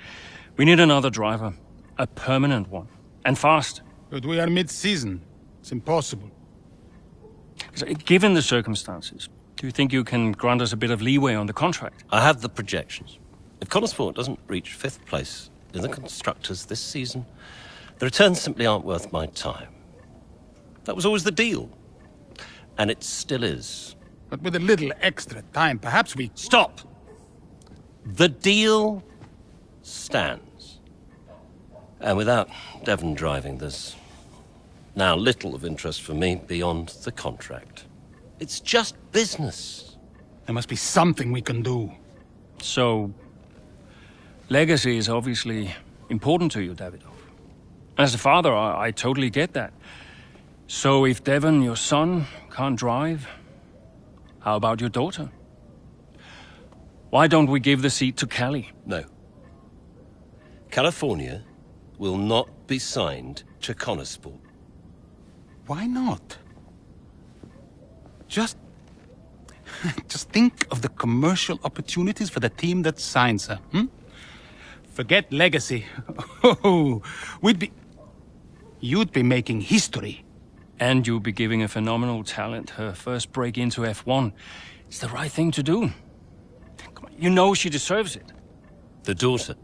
we need another driver. A permanent one. And fast. But we are mid-season. It's impossible. So, given the circumstances, do you think you can grant us a bit of leeway on the contract? I have the projections. If Connorsport doesn't reach 5th place in the Constructors this season, the returns simply aren't worth my time. That was always the deal. And it still is. But with a little extra time, perhaps we... Stop! The deal stands. And without Devon driving, there's now little of interest for me beyond the contract. It's just business. There must be something we can do. So, legacy is obviously important to you, Davidoff. As a father, I totally get that. So if Devon, your son, can't drive, how about your daughter? Why don't we give the seat to Callie? No. California will not be signed to Connorsport. Why not? Just think of the commercial opportunities for the team that signs her, Forget legacy. Oh, you'd be making history. And you'll be giving a phenomenal talent her first break into F1. It's the right thing to do. Come on, you know she deserves it. The daughter,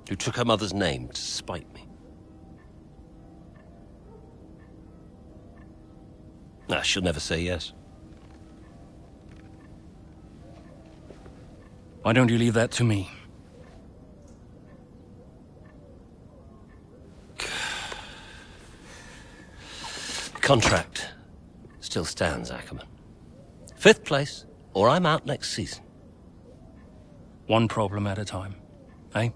who took her mother's name to spite me. Nah, she'll never say yes. Why don't you leave that to me? Contract still stands, Ackerman. 5th place, or I'm out next season. One problem at a time, eh?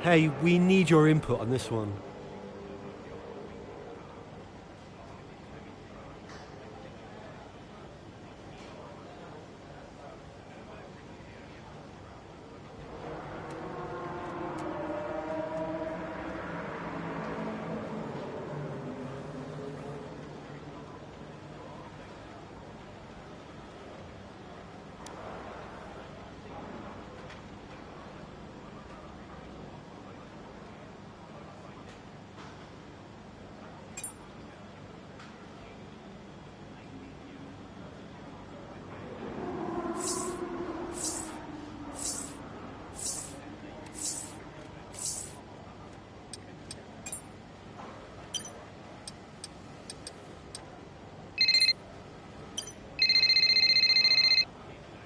Hey, we need your input on this one.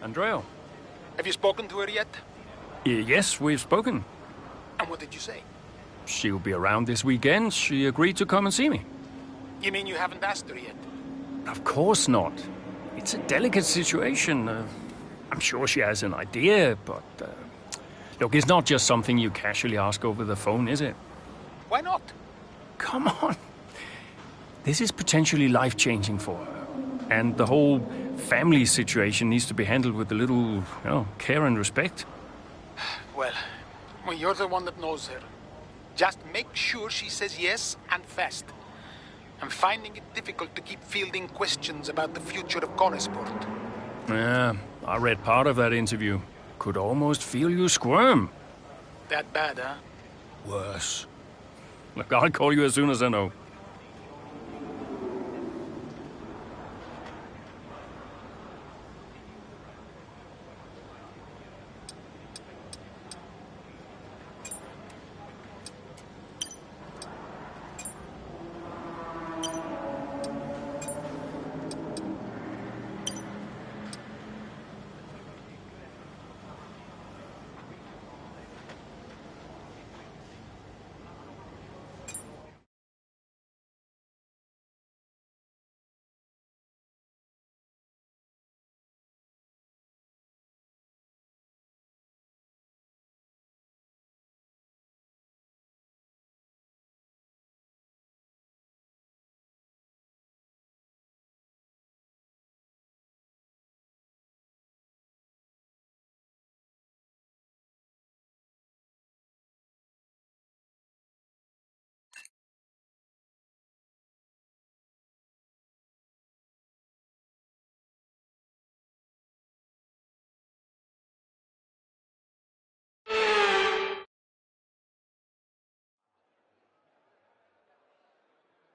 Andrea. Have you spoken to her yet? Yes, we've spoken. And what did you say? She'll be around this weekend. She agreed to come and see me. You mean you haven't asked her yet? Of course not. It's a delicate situation. I'm sure she has an idea, but... look, it's not just something you casually ask over the phone, is it? Why not? Come on. This is potentially life-changing for her. And the whole family situation needs to be handled with a little, care and respect. Well, you're the one that knows her. Just make sure she says yes and fast. I'm finding it difficult to keep fielding questions about the future of Conesport. Yeah, I read part of that interview. Could almost feel you squirm. That bad, huh? Worse. Look, I'll call you as soon as I know.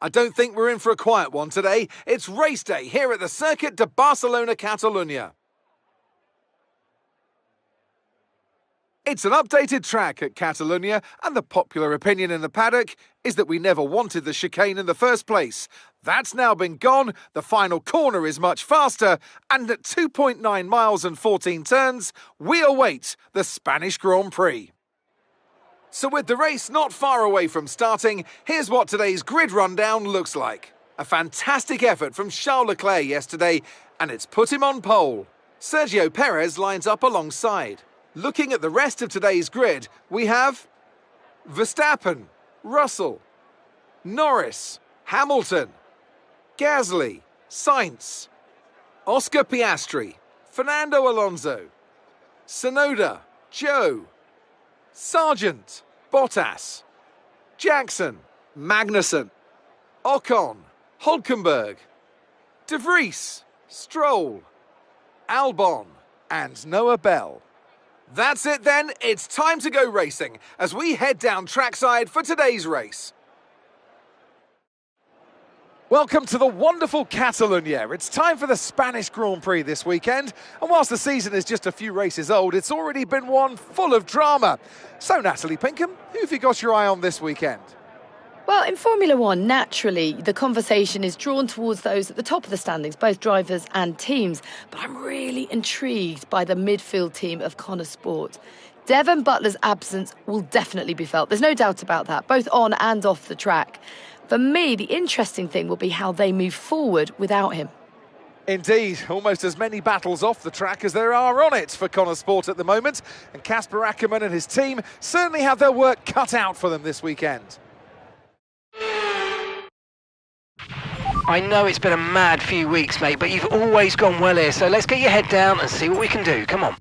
I don't think we're in for a quiet one today. It's race day here at the Circuit de Barcelona Catalunya. It's an updated track at Catalunya, and the popular opinion in the paddock is that we never wanted the chicane in the first place. That's now been gone, the final corner is much faster, and at 2.9 miles and 14 turns, we await the Spanish Grand Prix. So with the race not far away from starting, here's what today's grid rundown looks like. A fantastic effort from Charles Leclerc yesterday, and it's put him on pole. Sergio Perez lines up alongside. Looking at the rest of today's grid, we have Verstappen, Russell, Norris, Hamilton, Gasly, Sainz, Oscar Piastri, Fernando Alonso, Tsunoda, Zhou, Sargent, Bottas, Jackson, Magnussen, Ocon, Hulkenberg, De Vries, Stroll, Albon, and Noah Bell. That's it then, it's time to go racing as we head down trackside for today's race. Welcome to the wonderful Catalonia. It's time for the Spanish Grand Prix this weekend, and whilst the season is just a few races old, it's already been one full of drama. So Natalie Pinkham, who have you got your eye on this weekend? Well, in Formula One, naturally, the conversation is drawn towards those at the top of the standings, both drivers and teams. But I'm really intrigued by the midfield team of Connor Sport. Devon Butler's absence will definitely be felt. There's no doubt about that, both on and off the track. For me, the interesting thing will be how they move forward without him. Indeed, almost as many battles off the track as there are on it for Connor Sport at the moment. And Casper Ackermann and his team certainly have their work cut out for them this weekend. I know it's been a mad few weeks, mate, but you've always gone well here, so let's get your head down and see what we can do. Come on.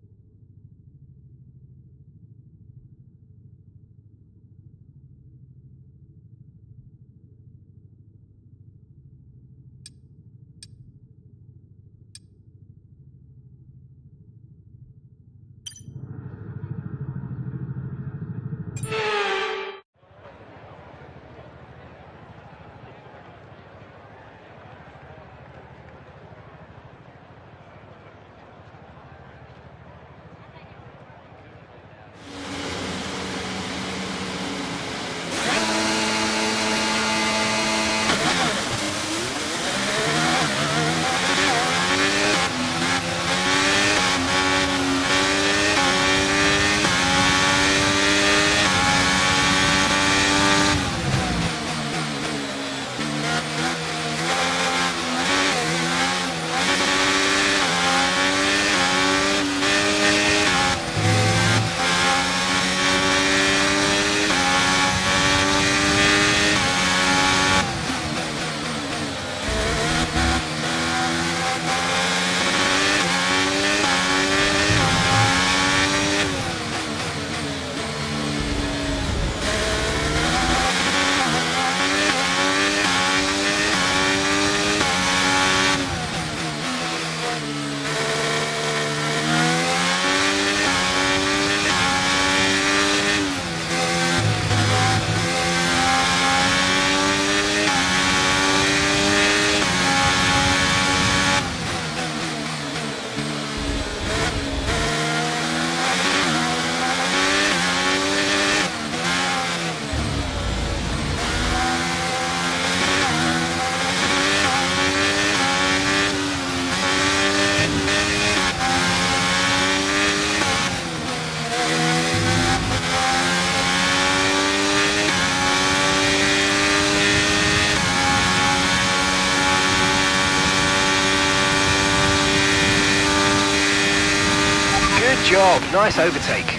Good job, nice overtake.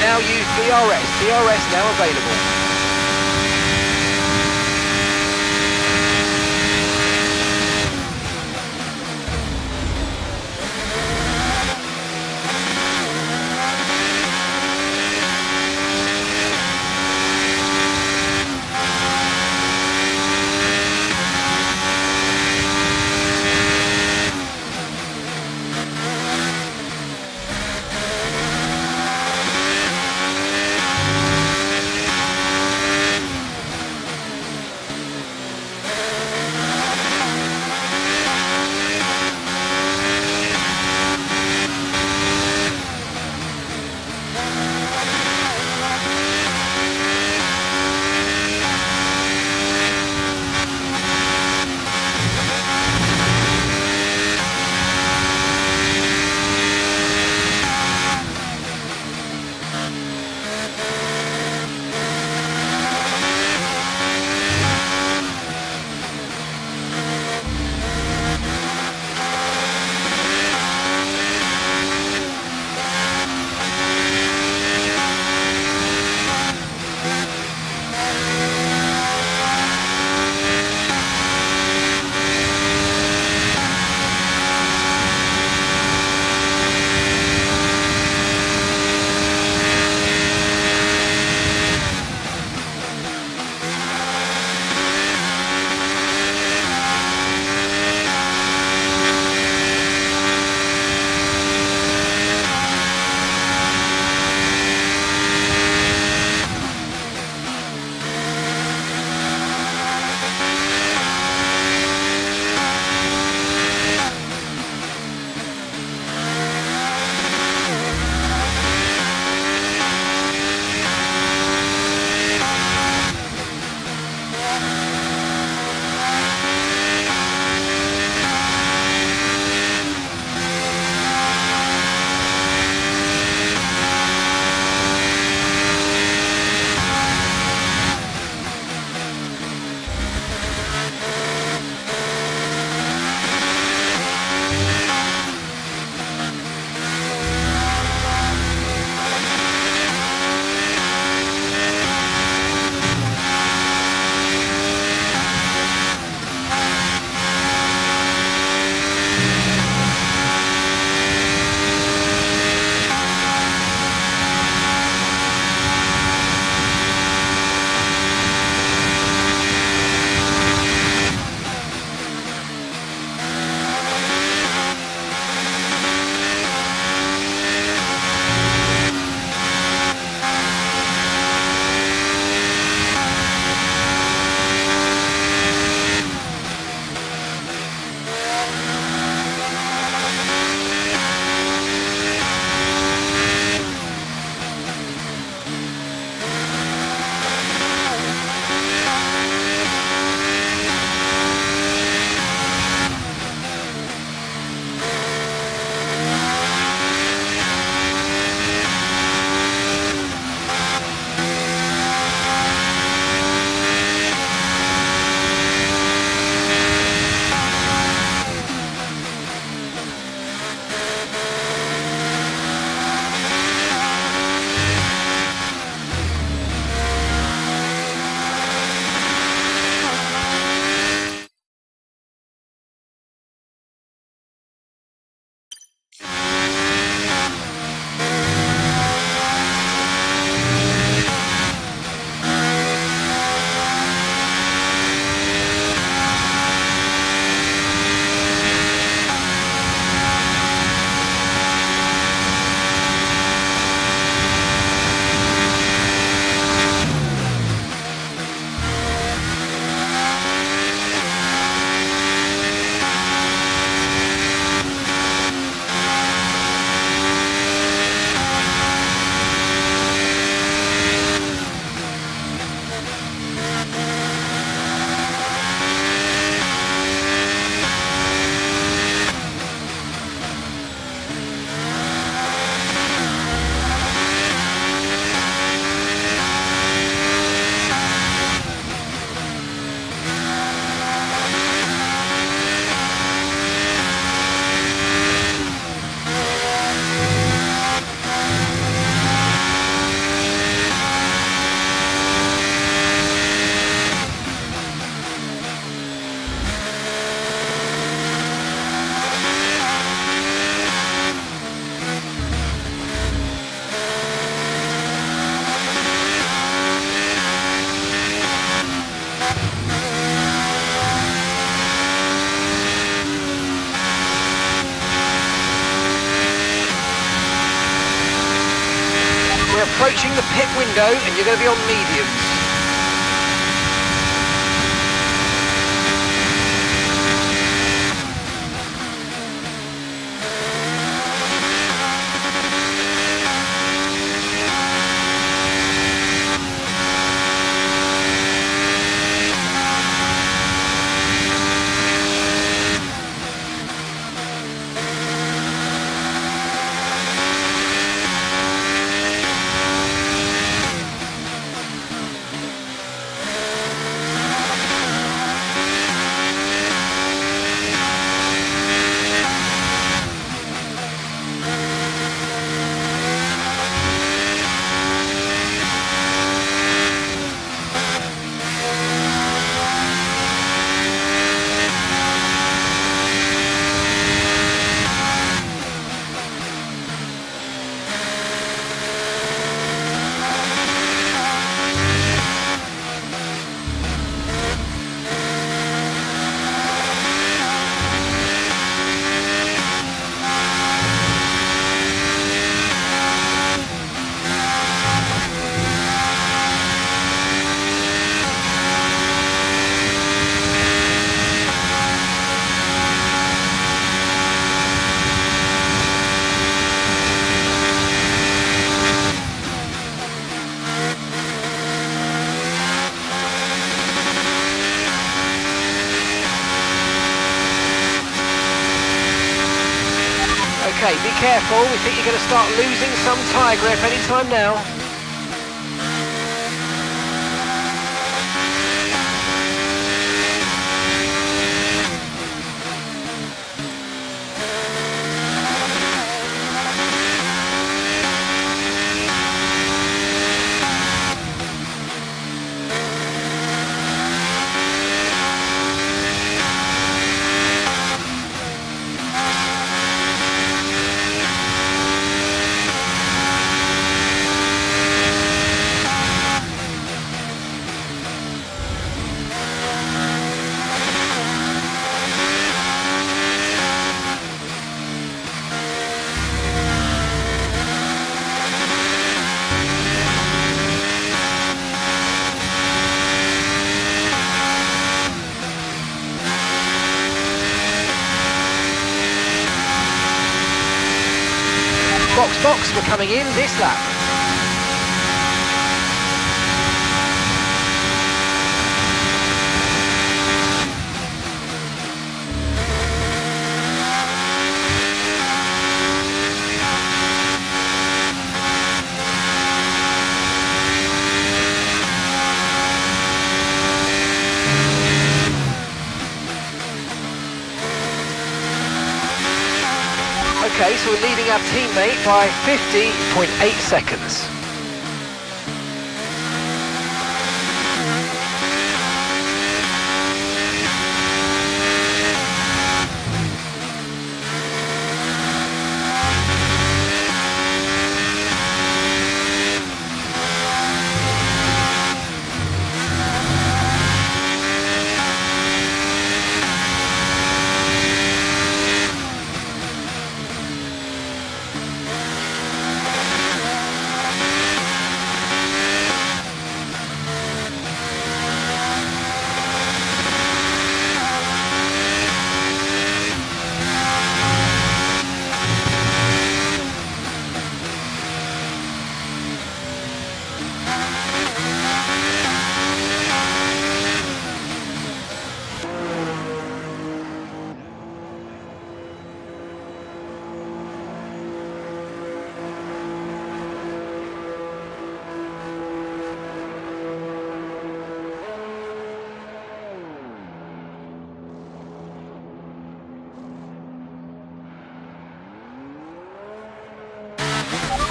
Now use DRS now available. approaching the pit window and you're going to be on mediums. Okay, be careful. We think you're going to start losing some tyre grip any time now. Box, we're coming in this lap. Okay, so we're leading our teammate by 50.8 seconds.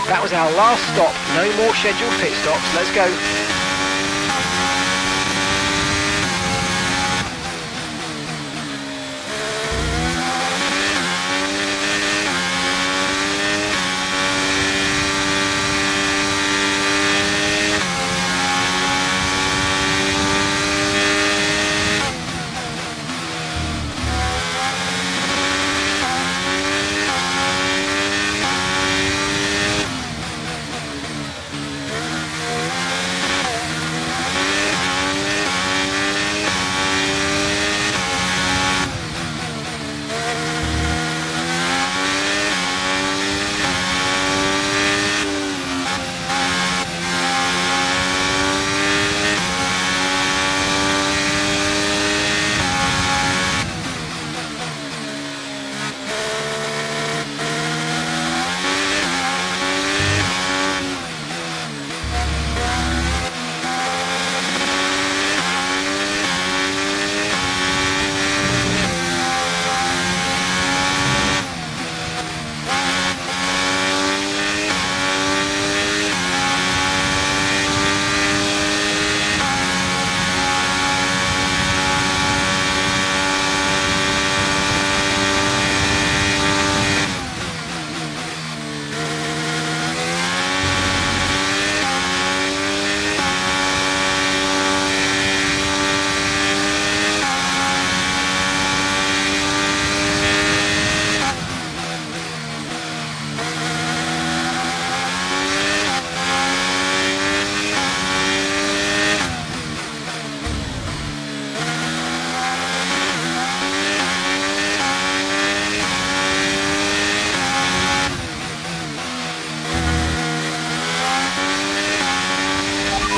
That was our last stop. No more scheduled pit stops. Let's go.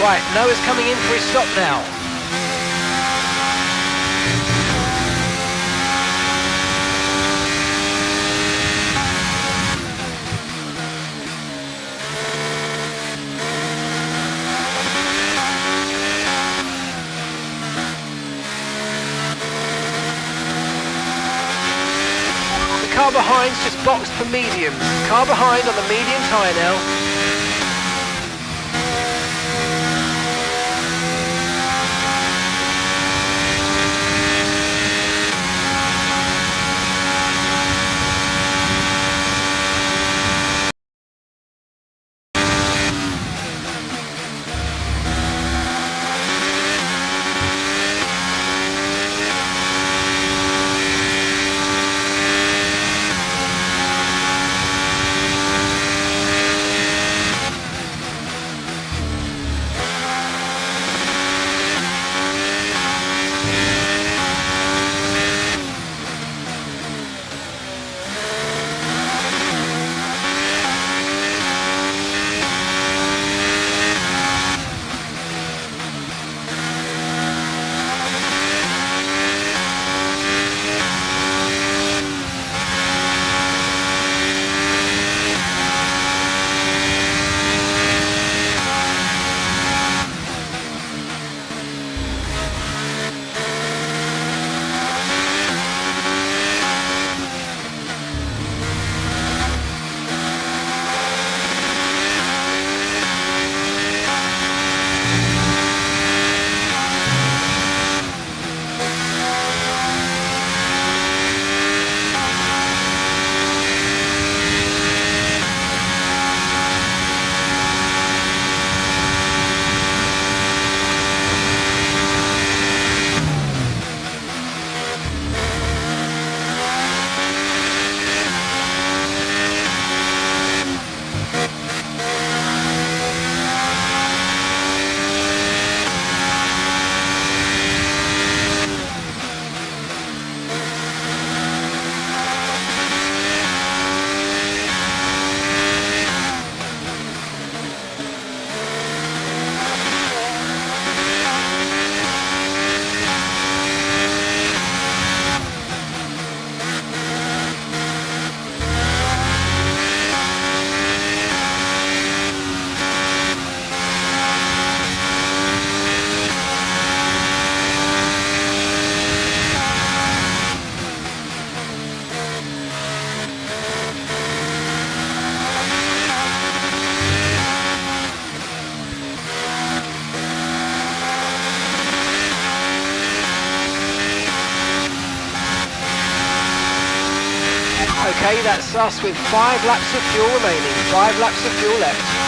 Right, Noah's coming in for his stop now. The car behind's just boxed for mediums. Car behind on the medium tyre now. Okay, that's us with 5 laps of fuel remaining. 5 laps of fuel left.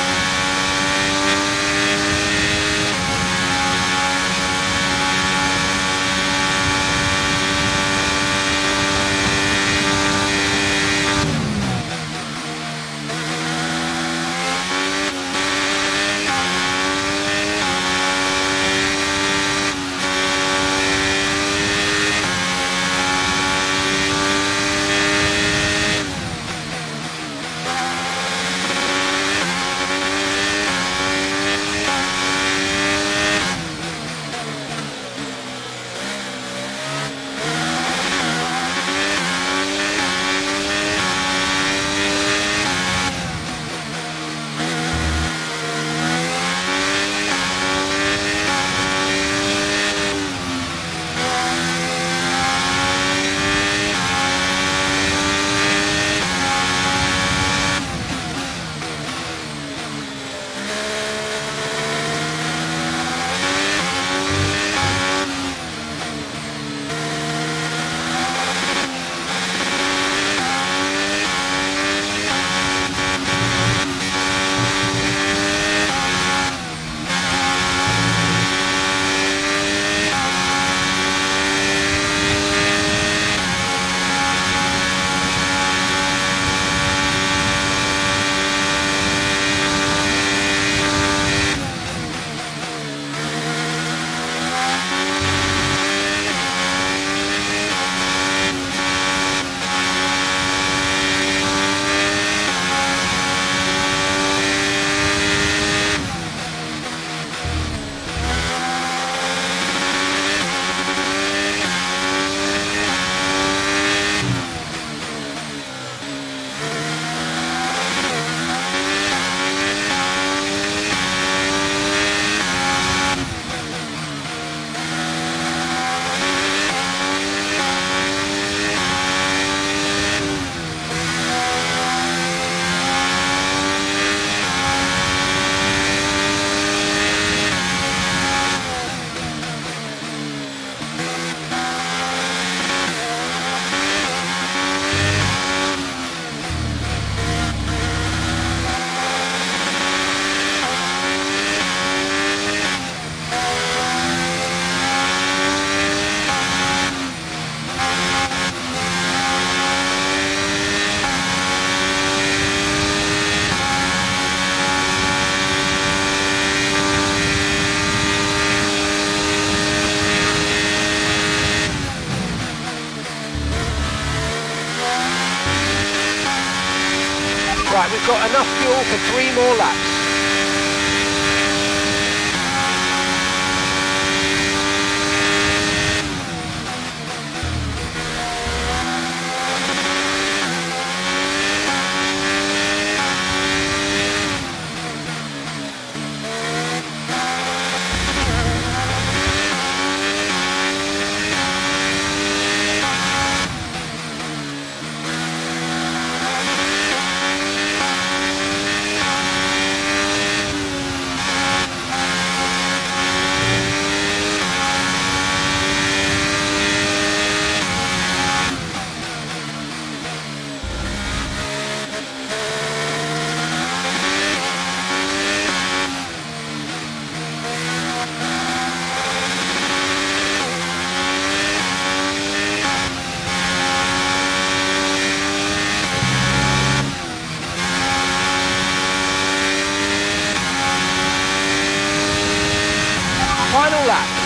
Right, we've got enough fuel for 3 more laps.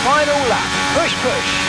Final lap, push, push.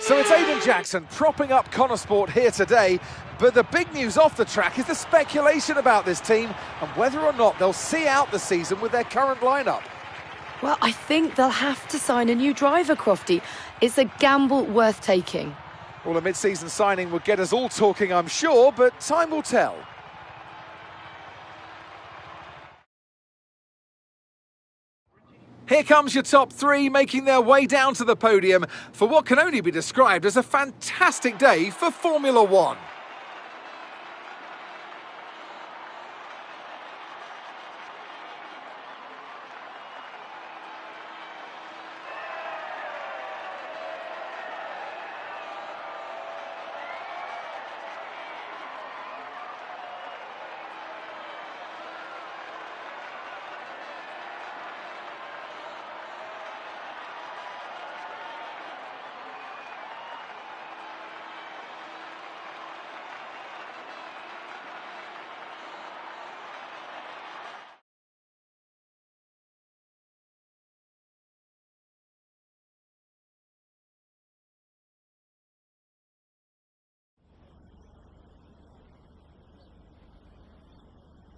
So it's Aidan Jackson propping up Connor Sport here today, but the big news off the track is the speculation about this team and whether or not they'll see out the season with their current lineup. Well, I think they'll have to sign a new driver, Crofty. It's a gamble worth taking. Well, a mid-season signing would get us all talking, I'm sure, but time will tell. Here comes your top 3 making their way down to the podium for what can only be described as a fantastic day for Formula One.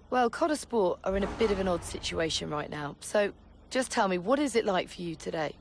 Well, Connor Sport are in a bit of an odd situation right now. So just tell me, what is it like for you today?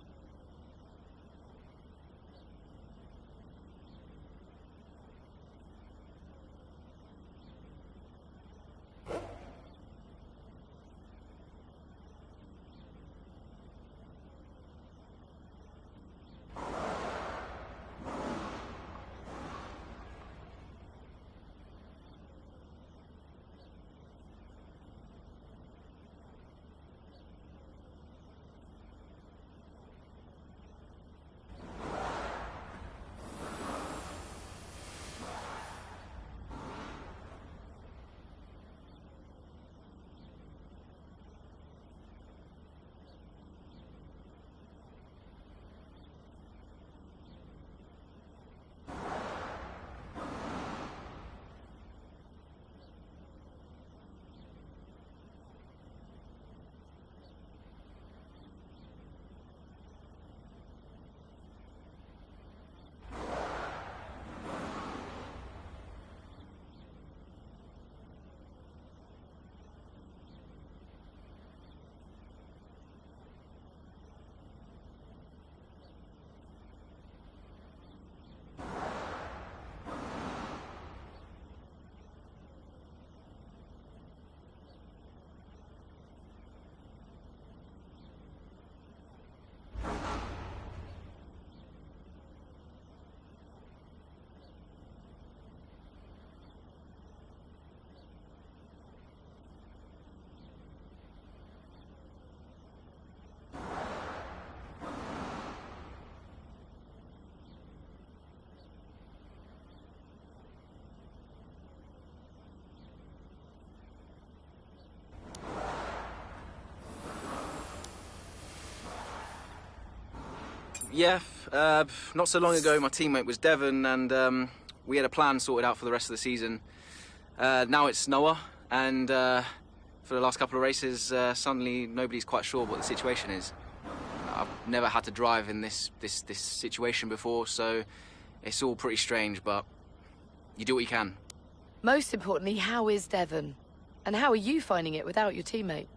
Yeah, not so long ago my teammate was Devon, and we had a plan sorted out for the rest of the season. Now it's Noah, and for the last couple of races, suddenly nobody's quite sure what the situation is. I've never had to drive in this situation before, so it's all pretty strange, but you do what you can. Most importantly, how is Devon? And how are you finding it without your teammate?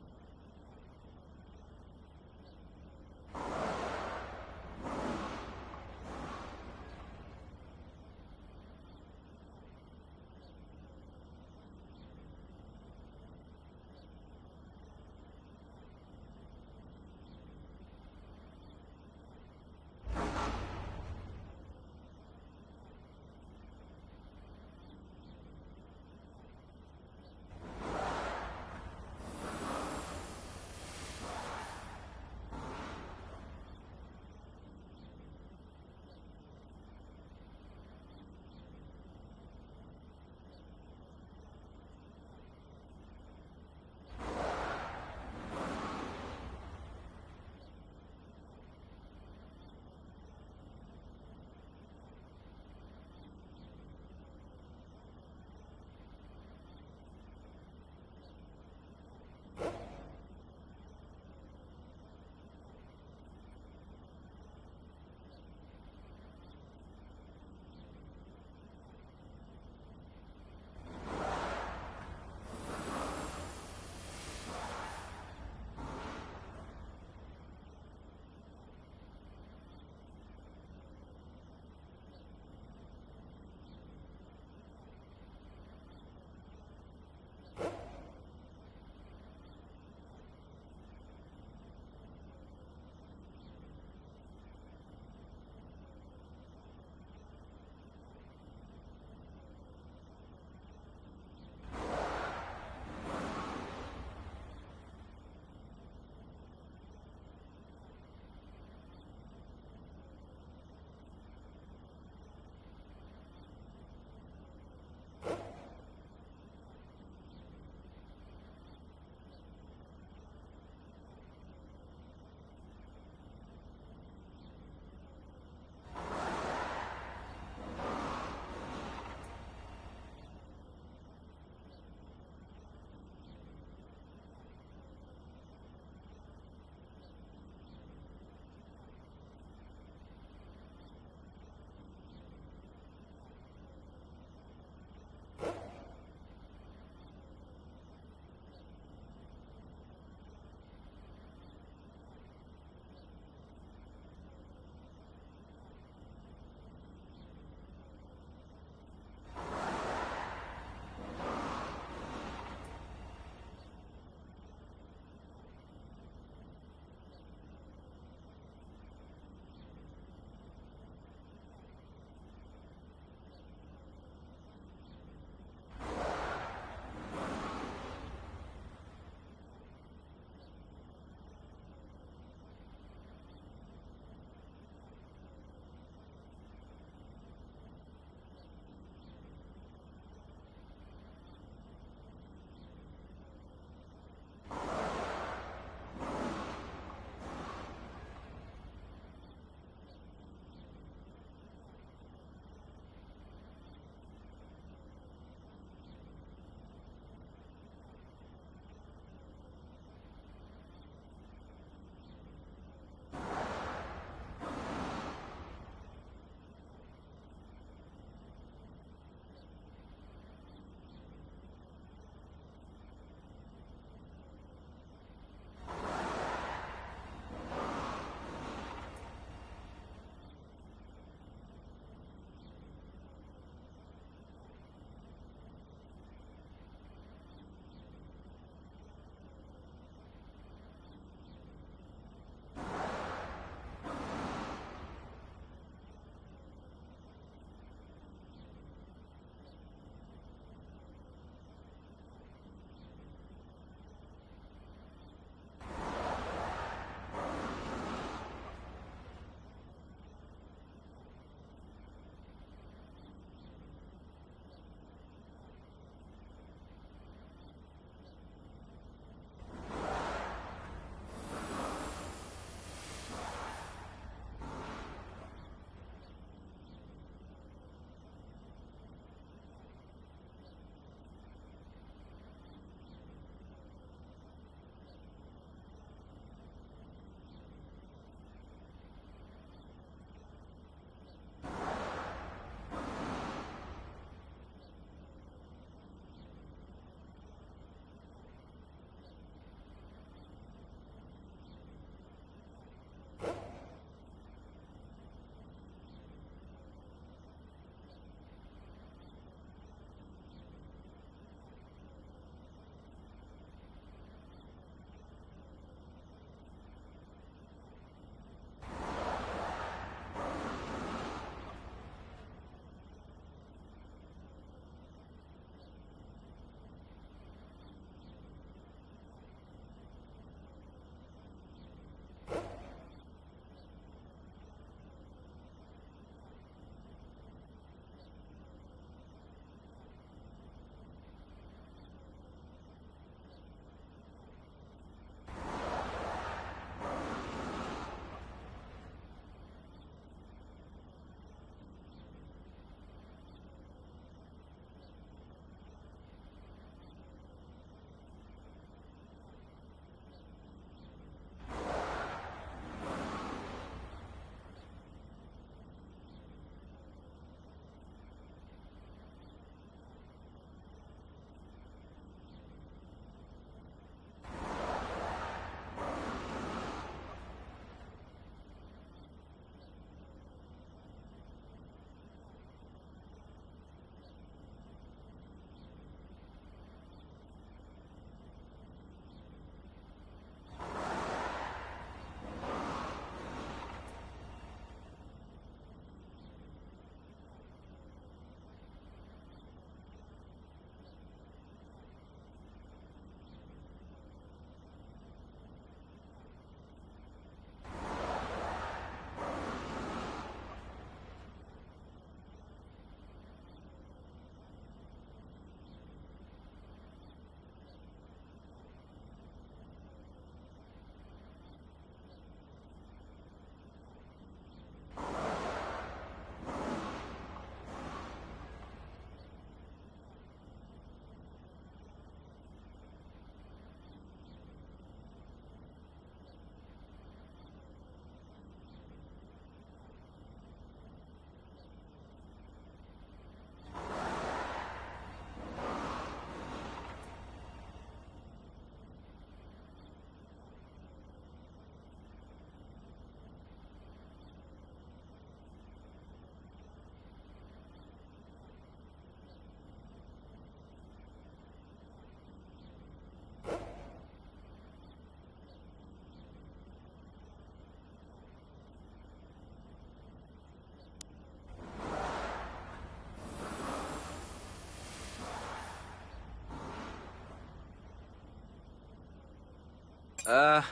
Yeah,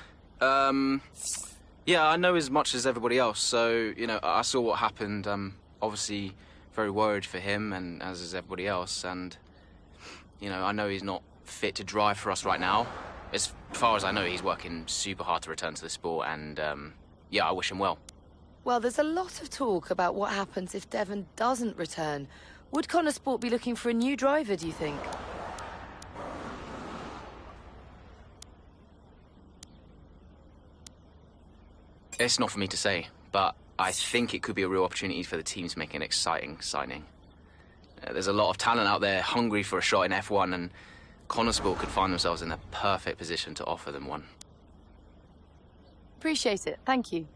I know as much as everybody else, so, you know, I saw what happened. Obviously very worried for him, and as is everybody else, and, you know, I know he's not fit to drive for us right now. As far as I know, he's working super hard to return to the sport, and, yeah, I wish him well. Well, there's a lot of talk about what happens if Devon doesn't return. Would Connor Sport be looking for a new driver, do you think? It's not for me to say, but I think it could be a real opportunity for the team to make an exciting signing. There's a lot of talent out there hungry for a shot in F1, and Connor Sport could find themselves in the perfect position to offer them one. Appreciate it. Thank you.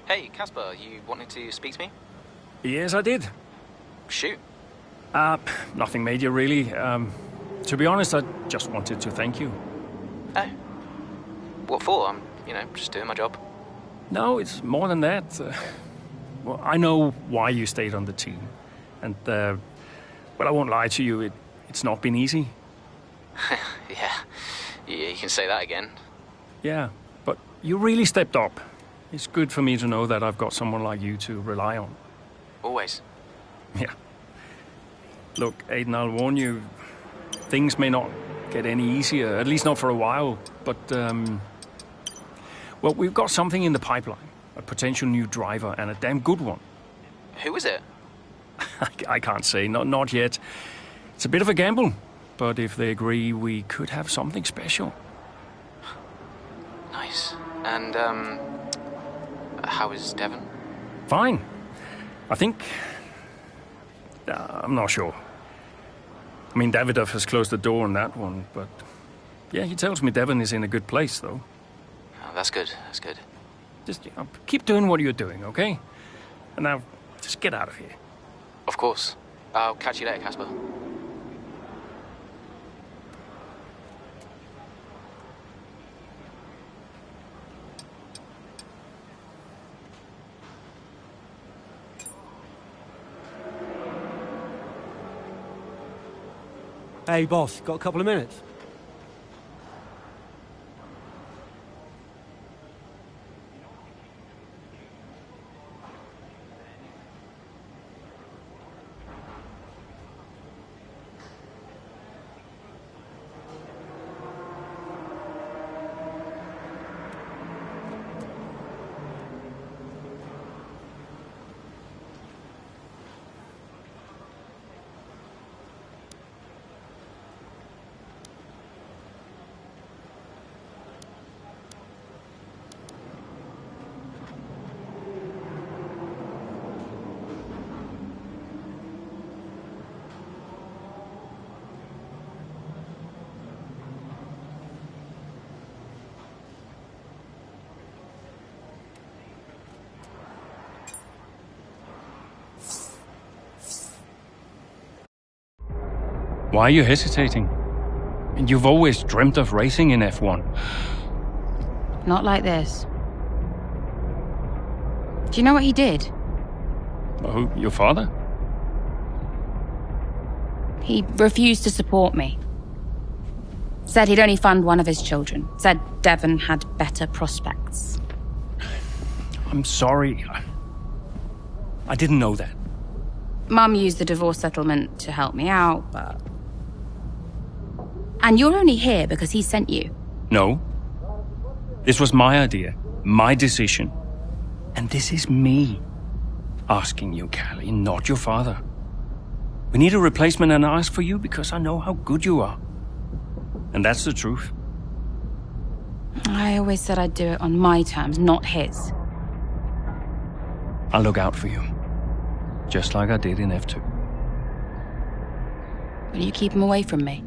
Hey, Casper, you wanted to speak to me? Yes, I did. Shoot. Nothing major, really. To be honest, I just wanted to thank you. Oh. What for? I'm, you know, just doing my job. No, it's more than that. Well, I know why you stayed on the team. And, well, I won't lie to you, it's not been easy. Yeah, you can say that again. Yeah, but you really stepped up. It's good for me to know that I've got someone like you to rely on. Always. Yeah. Look, Aiden, I'll warn you, things may not get any easier, at least not for a while, but, well, we've got something in the pipeline. A potential new driver, and a damn good one. Who is it? I can't say, not yet. It's a bit of a gamble, but if they agree, we could have something special. Nice. And, how is Devon? Fine. I think... I'm not sure. I mean, Davidoff has closed the door on that one, but... Yeah, he tells me Devon is in a good place, though. Oh, that's good, that's good. Just keep doing what you're doing, okay? And now, just get out of here. Of course. I'll catch you later, Casper. Hey, boss, got a couple of minutes? Why are you hesitating? You've always dreamt of racing in F1. Not like this. Do you know what he did? Oh, your father? He refused to support me. Said he'd only fund one of his children. Said Devon had better prospects. I'm sorry. I didn't know that. Mum used the divorce settlement to help me out, but... And you're only here because he sent you. No. This was my idea, my decision. And this is me asking you, Callie, not your father. We need a replacement and I ask for you because I know how good you are. And that's the truth. I always said I'd do it on my terms, not his. I'll look out for you. Just like I did in F2. Will you keep him away from me?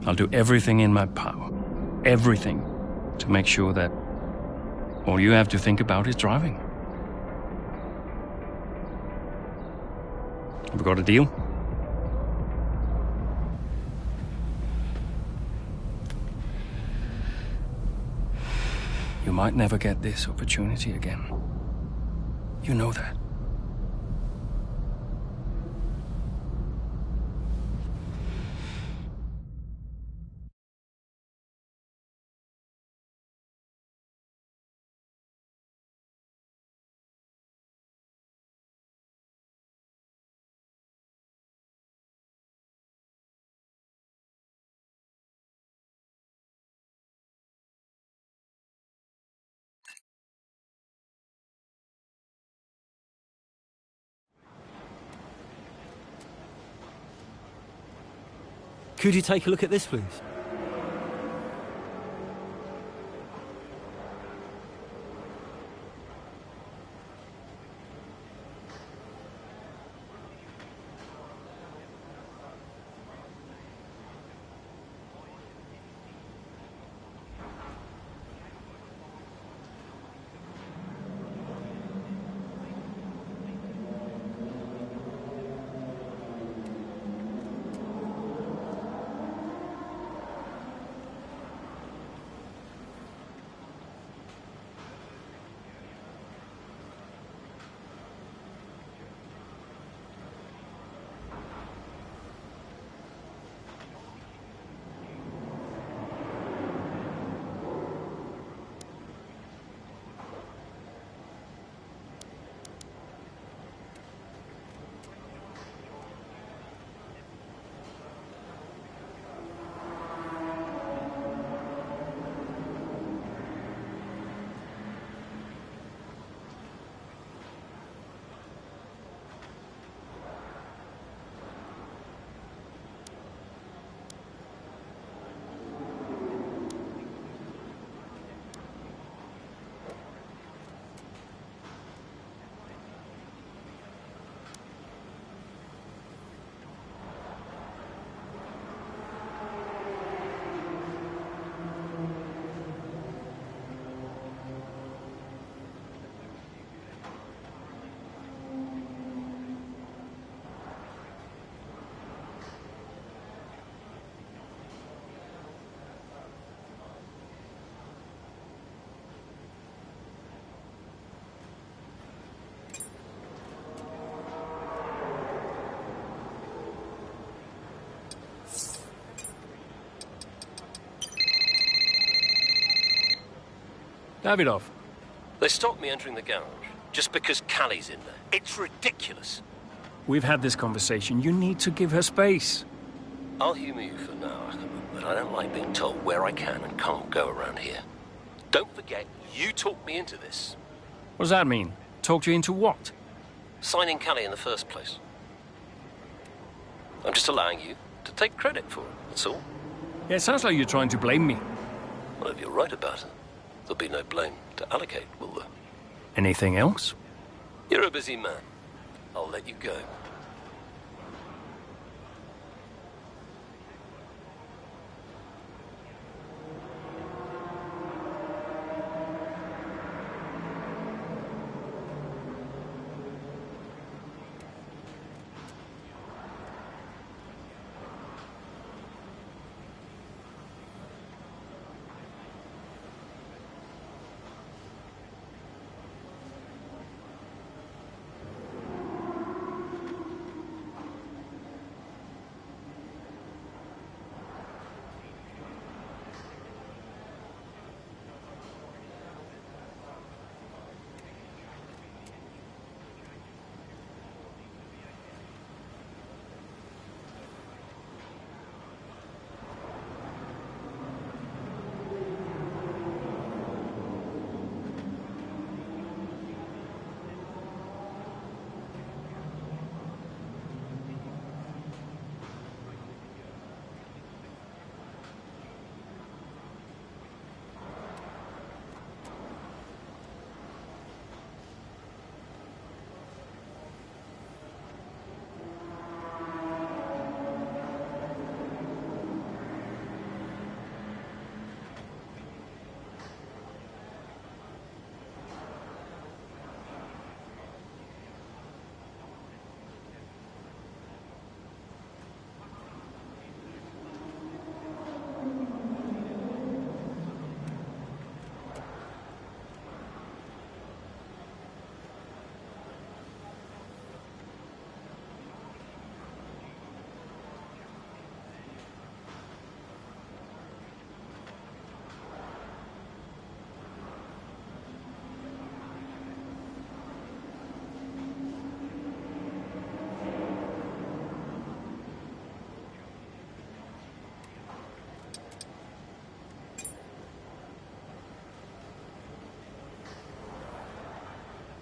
I'll do everything in my power. Everything. To make sure that all you have to think about is driving. Have we got a deal? You might never get this opportunity again. You know that. Could you take a look at this, please? Davidov. They stopped me entering the garage just because Callie's in there. It's ridiculous. We've had this conversation. You need to give her space. I'll humor you for now, Ackerman, but I don't like being told where I can and can't go around here. Don't forget, you talked me into this. What does that mean? Talked you into what? Signing Callie in the first place. I'm just allowing you to take credit for it, that's all. Yeah, it sounds like you're trying to blame me. Well, if you're right about it, there'll be no blame to allocate, will there? Anything else? You're a busy man. I'll let you go.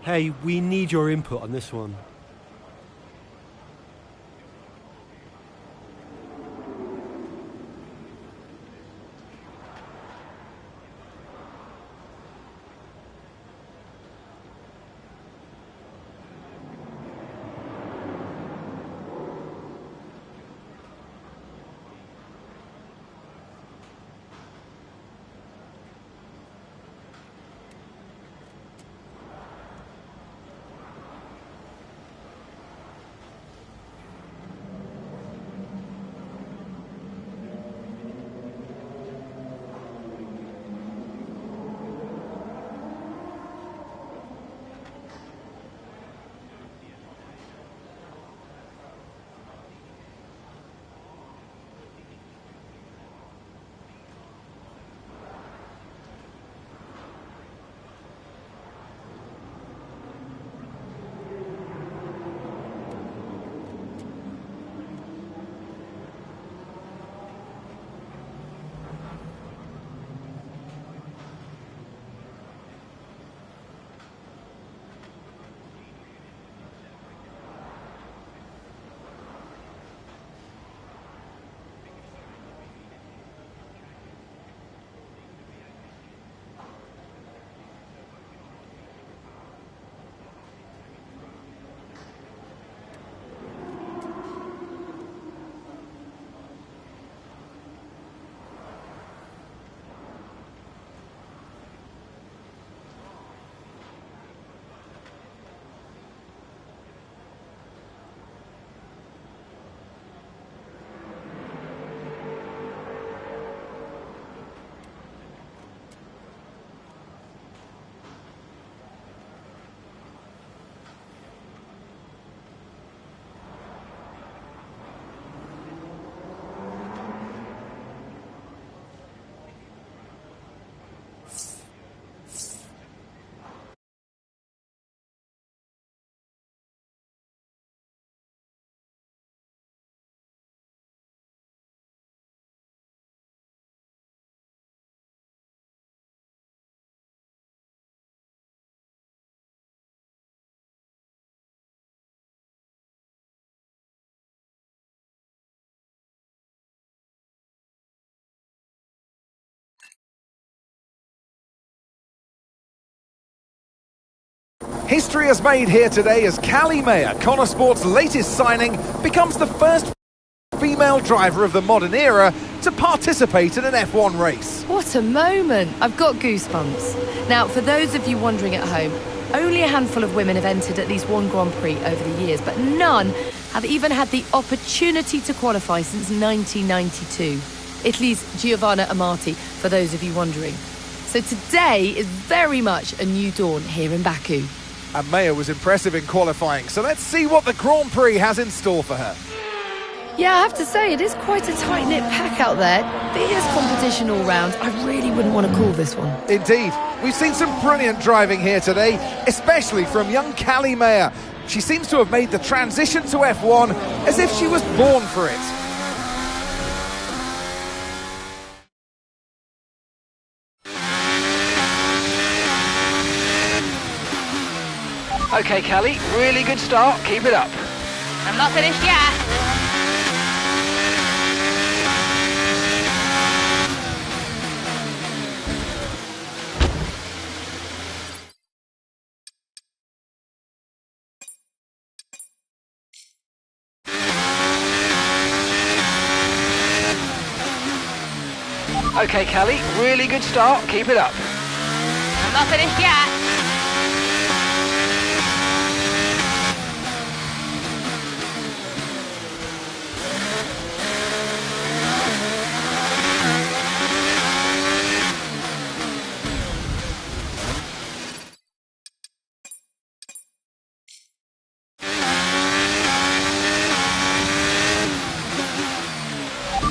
Hey, we need your input on this one. History is made here today as Callie Mayer, Connor Sport's latest signing, becomes the first female driver of the modern era to participate in an F1 race. What a moment! I've got goosebumps. Now, for those of you wondering at home, only a handful of women have entered at least one Grand Prix over the years, but none have even had the opportunity to qualify since 1992. Italy's Giovanna Amati, for those of you wondering. So today is very much a new dawn here in Baku. And Mayer was impressive in qualifying, so let's see what the Grand Prix has in store for her. Yeah, I have to say, it is quite a tight-knit pack out there. Fierce competition all round. I really wouldn't want to call this one. Indeed. We've seen some brilliant driving here today, especially from young Callie Mayer. She seems to have made the transition to F1 as if she was born for it. Okay, Callie, really good start. Keep it up. I'm not finished yet. Okay, Callie, really good start. Keep it up. I'm not finished yet.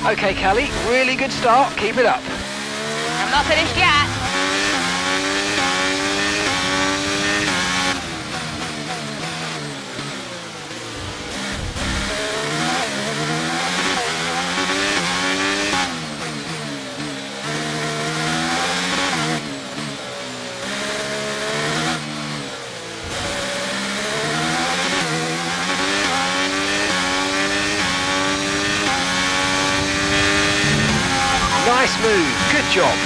Okay, Callie, really good start. Keep it up. I'm not finished yet. Nice move. Good job.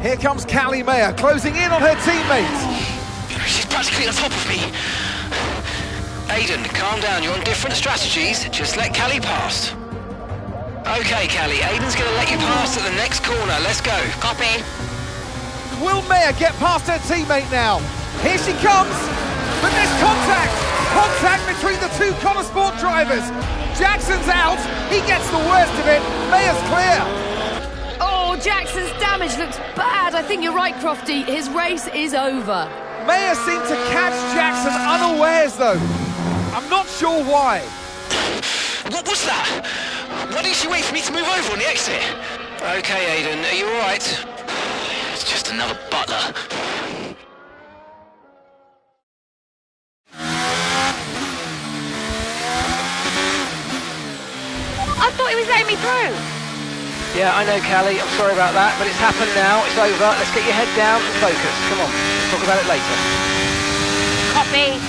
Here comes Callie Mayer, closing in on her teammates. She's practically on top of me. Aiden, calm down. You're on different strategies. Just let Callie pass. Okay, Callie. Aiden's going to let you pass at the next corner. Let's go. Copy. Will Mayer get past her teammate now? Here she comes. But there's contact. Contact between the two Connor Sport drivers. Jackson's out. He gets the worst of it. Mayer's clear. Oh, Jackson's damage looks bad. I think you're right, Crofty. His race is over. Mayer seemed to catch Jackson unawares, though. I'm not sure why. What was that? Why didn't she wait for me to move over on the exit? Okay, Aiden, are you alright? It's just another butler. I thought he was letting me through. Yeah, I know, Callie. I'm sorry about that, but it's happened now. It's over. Let's get your head down and focus. Come on. We'll talk about it later. Copy.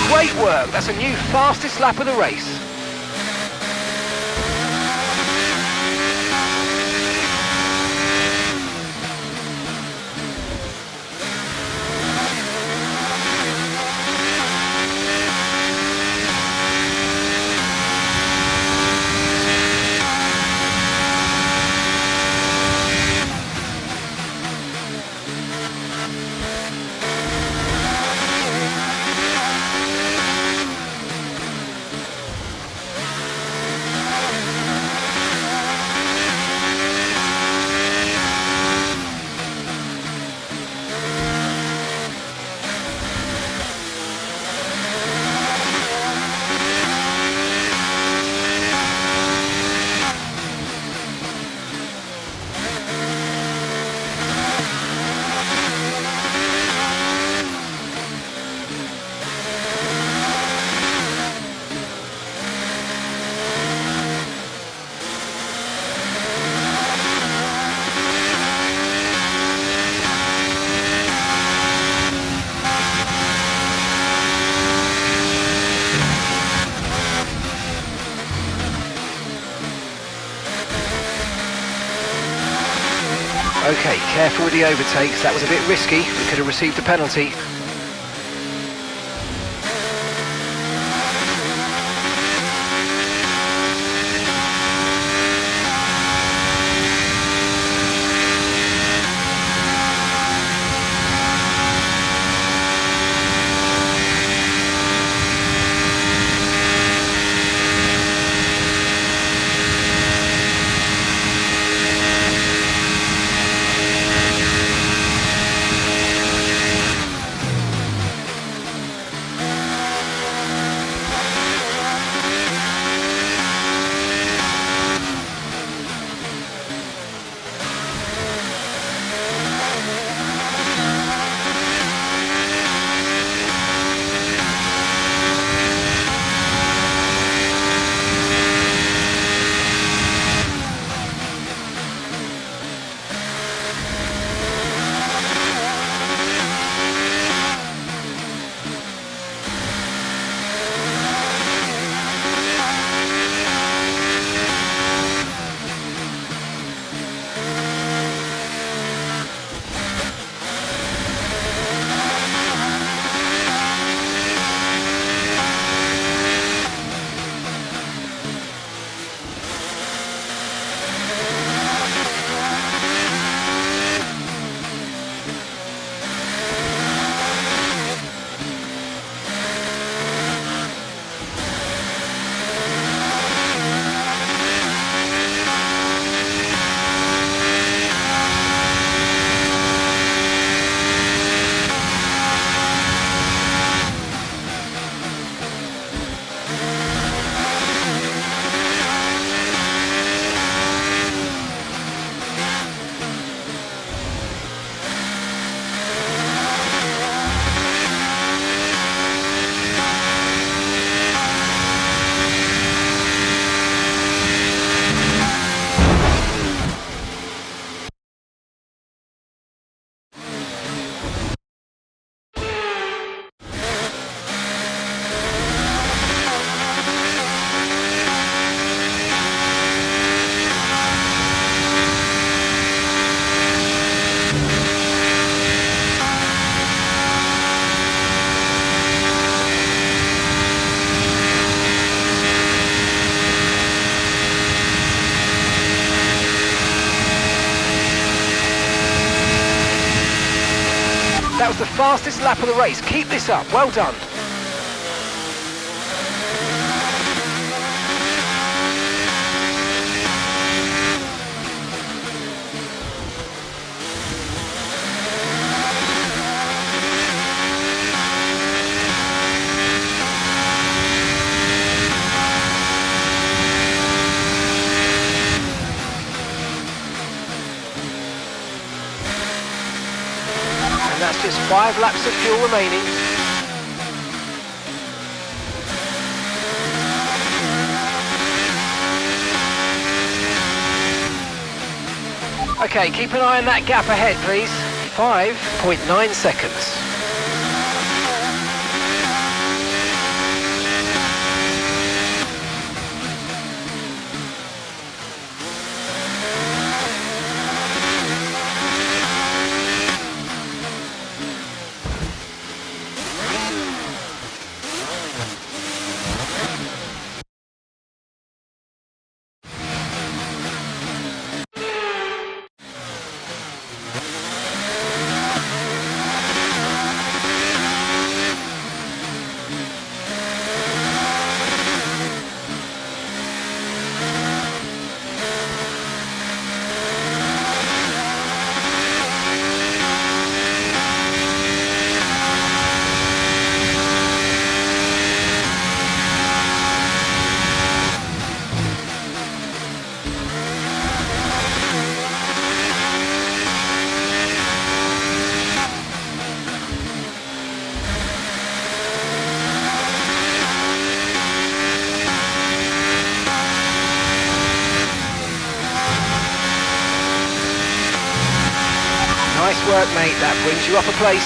Great work. That's a new fastest lap of the race. Okay, careful with the overtakes. That was a bit risky. We could have received a penalty. the fastest lap of the race. Keep this up. Well done. And that's just 5 laps of fuel remaining. Okay, keep an eye on that gap ahead, please. 5.9 seconds. Nice work, mate. That brings you up a place.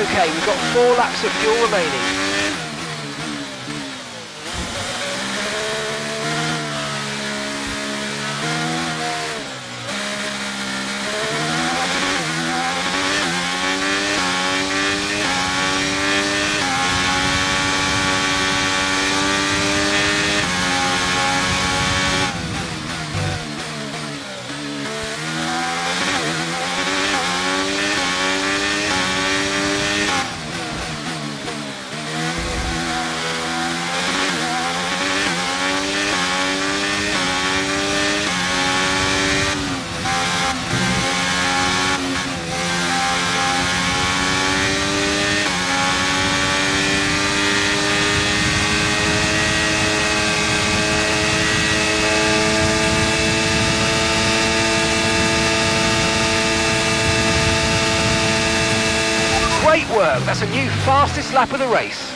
Okay, we've got 4 laps of fuel remaining. Great work, that's a new fastest lap of the race.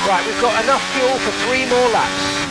Right, we've got enough fuel for 3 more laps.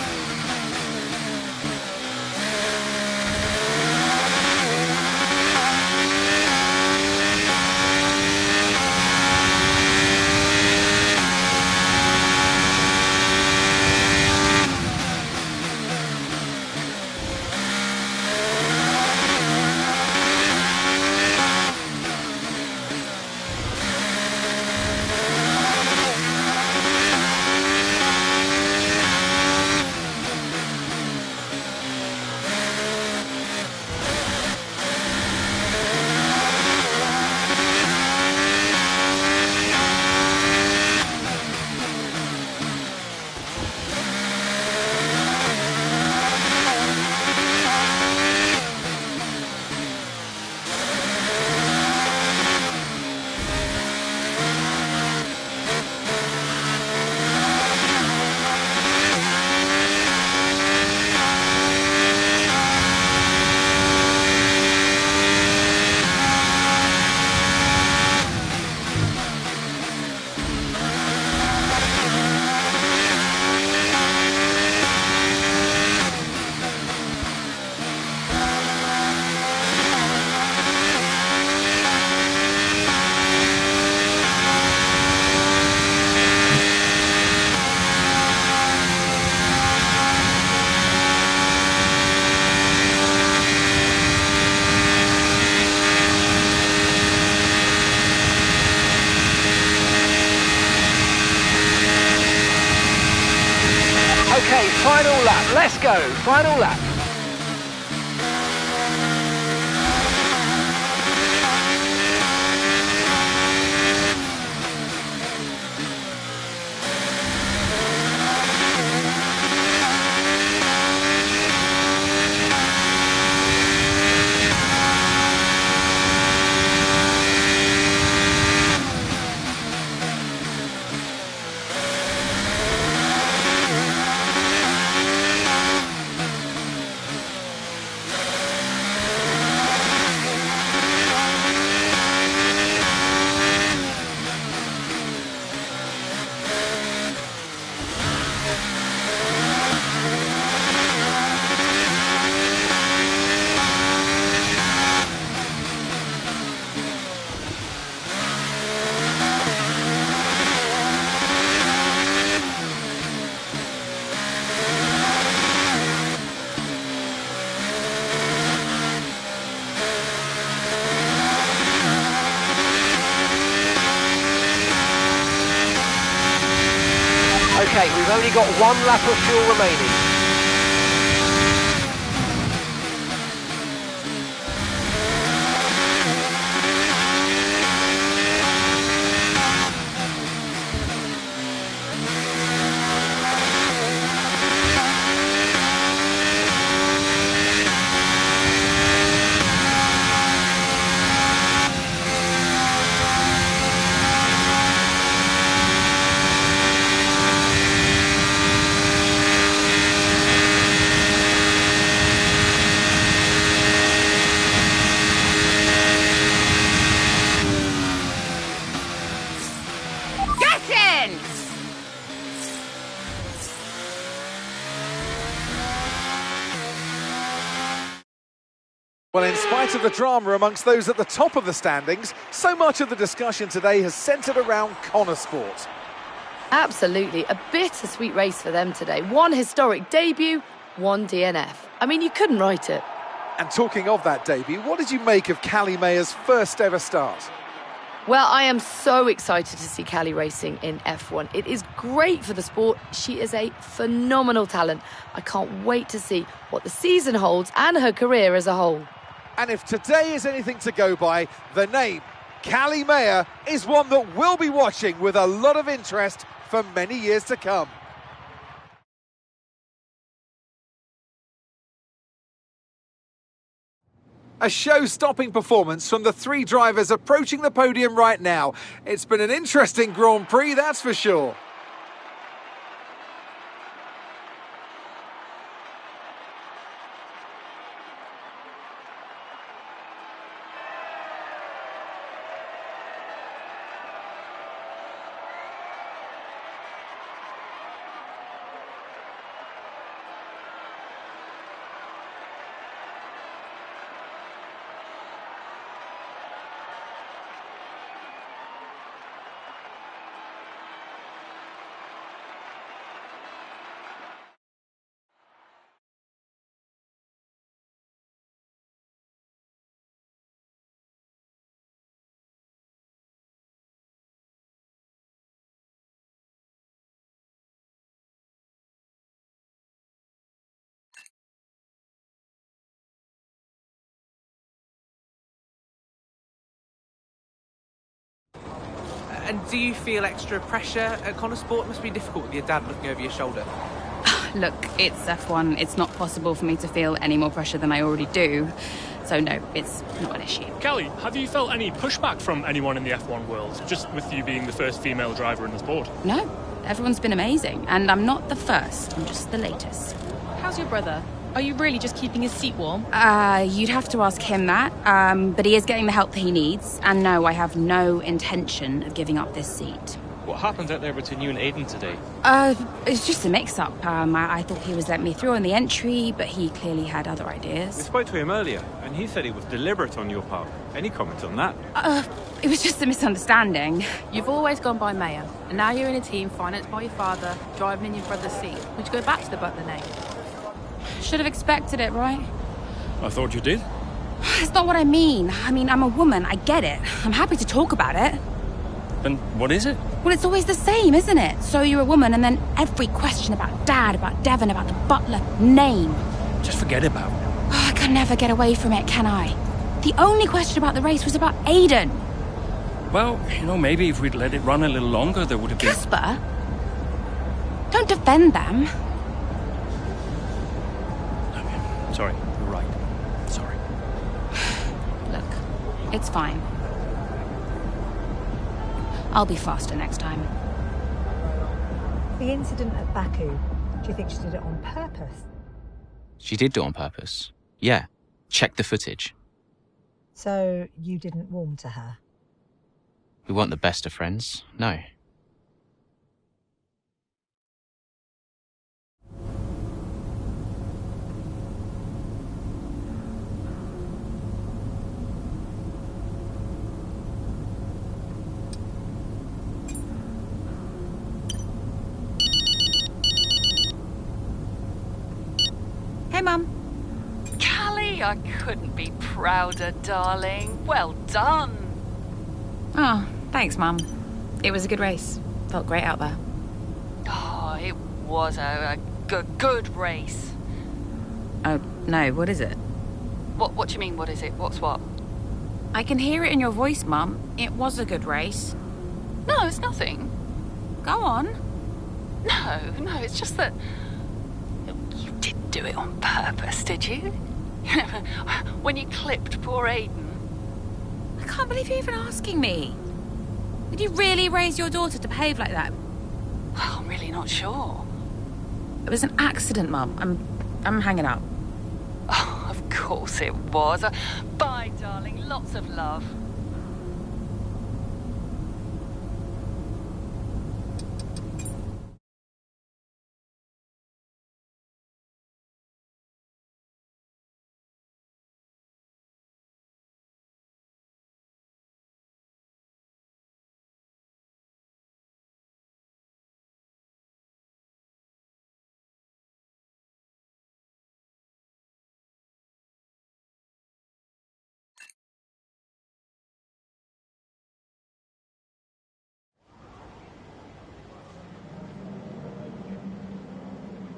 Okay, final lap, let's go, final lap. Okay, we've only got 1 lap of fuel remaining. Well, in spite of the drama amongst those at the top of the standings, so much of the discussion today has centred around Connor Sport. Absolutely, a bittersweet race for them today. 1 historic debut, 1 DNF. I mean, you couldn't write it. And talking of that debut, what did you make of Callie Mayer's first ever start? Well, I am so excited to see Callie racing in F1. It is great for the sport. She is a phenomenal talent. I can't wait to see what the season holds and her career as a whole. And if today is anything to go by, the name, Callie Mayer, is one that we'll be watching with a lot of interest for many years to come. A show-stopping performance from the 3 drivers approaching the podium right now. It's been an interesting Grand Prix, that's for sure. And do you feel extra pressure at Connor Sport? It must be difficult with your dad looking over your shoulder. Look, it's F1. It's not possible for me to feel any more pressure than I already do. So no, it's not an issue. Kelly, have you felt any pushback from anyone in the F1 world, just with you being the first female driver in the sport? No, everyone's been amazing. And I'm not the first, I'm just the latest. How's your brother? Are you really just keeping his seat warm? You'd have to ask him that. But he is getting the help that he needs. And no, I have no intention of giving up this seat. What happened out there between you and Aiden today? It's just a mix-up. I thought he was letting me through on the entry, but he clearly had other We ideas. spoke to him earlier, and he said it was deliberate on your part. Any comment on that? It was just a misunderstanding. You've always gone by Mayor, and now you're in a team financed by your father, driving in your brother's seat. Would you go back to the Butler name? Should have expected it, right? I thought you did. It's not what I mean. I mean, I'm a woman, I get it. I'm happy to talk about it. Then what is it? Well, it's always the same, isn't it? So you're a woman, and then every question about Dad, about Devon, about the Butler name. Just forget about it. Oh, I can never get away from it, can I? The only question about the race was about Aiden. Well, maybe if we'd let it run a little longer, there would have been... Casper? Don't defend them. Sorry, you're right. Sorry. Look, it's fine. I'll be faster next time. The incident at Baku, do you think she did it on purpose? She did do it on purpose. Yeah. Check the footage. So you didn't warm to her? We weren't the best of friends. No. Hey, Mum. Callie, I couldn't be prouder, darling. Well done. Oh, thanks, Mum. It was a good race. Felt great out there. Oh, it was a good race. Oh, no, what is it? What do you mean, what is it? What's what? I can hear it in your voice, Mum. It was a good race. No, it's nothing. Go on. No, it's just that... You didn't do it on purpose, did you? When you clipped poor Aiden. I can't believe you're even asking me. Did you really raise your daughter to behave like that? Well, I'm really not sure. It was an accident, Mum. I'm hanging up. Oh, of course it was. Bye, darling. Lots of love.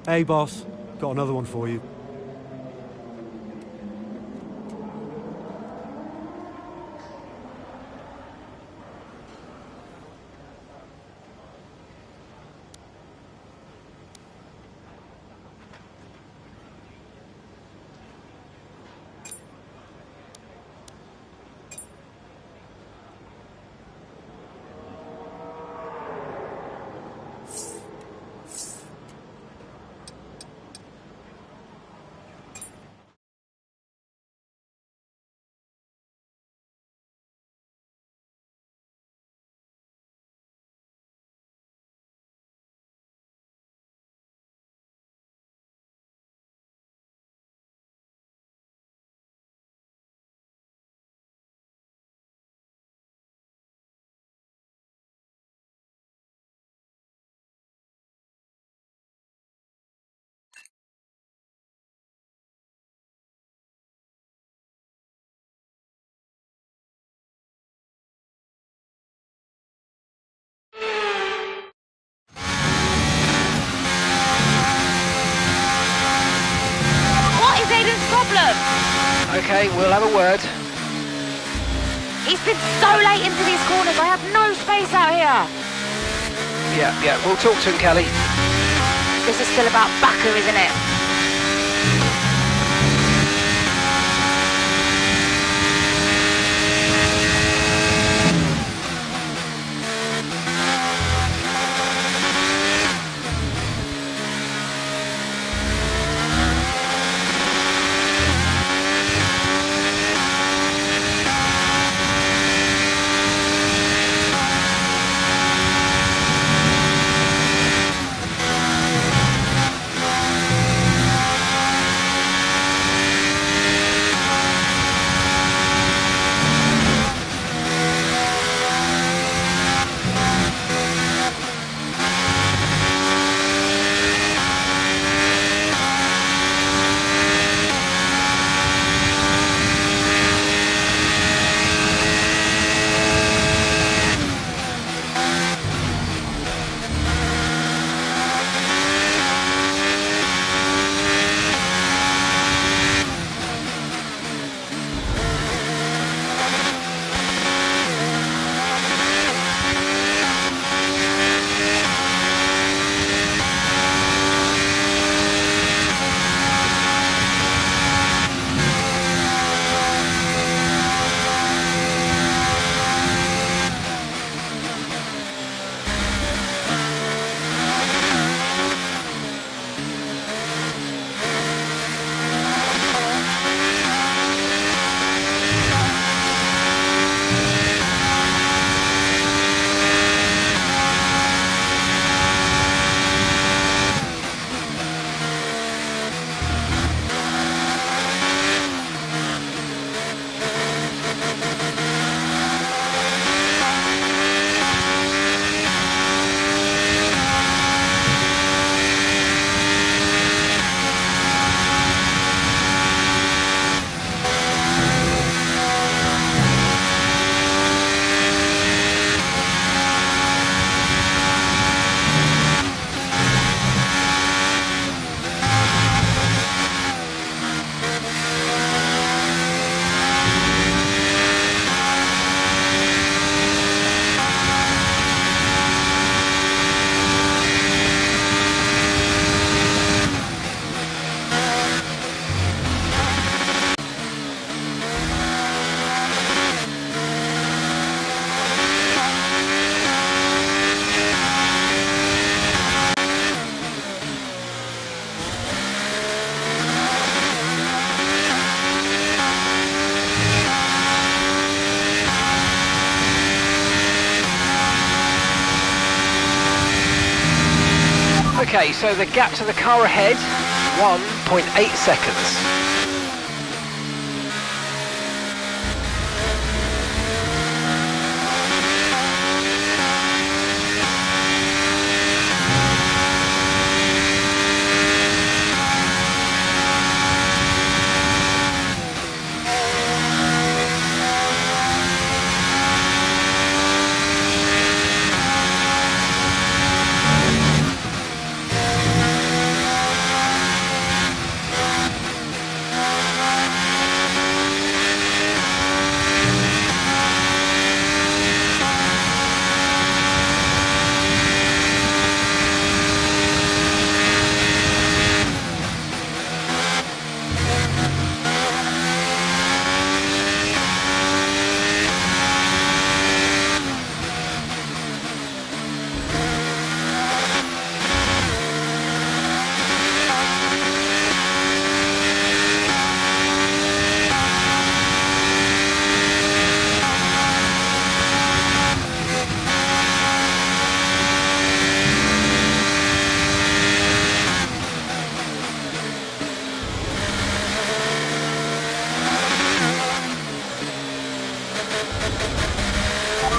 Hey, boss. Got another one for you. Okay, we'll have a word. He's been so late into these corners. I have no space out here. Yeah, we'll talk to him, Kelly. This is still about Baku, isn't it? Okay, so the gap to the car ahead, 1.8 seconds.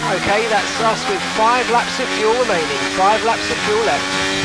Okay, that's us with 5 laps of fuel remaining, 5 laps of fuel left.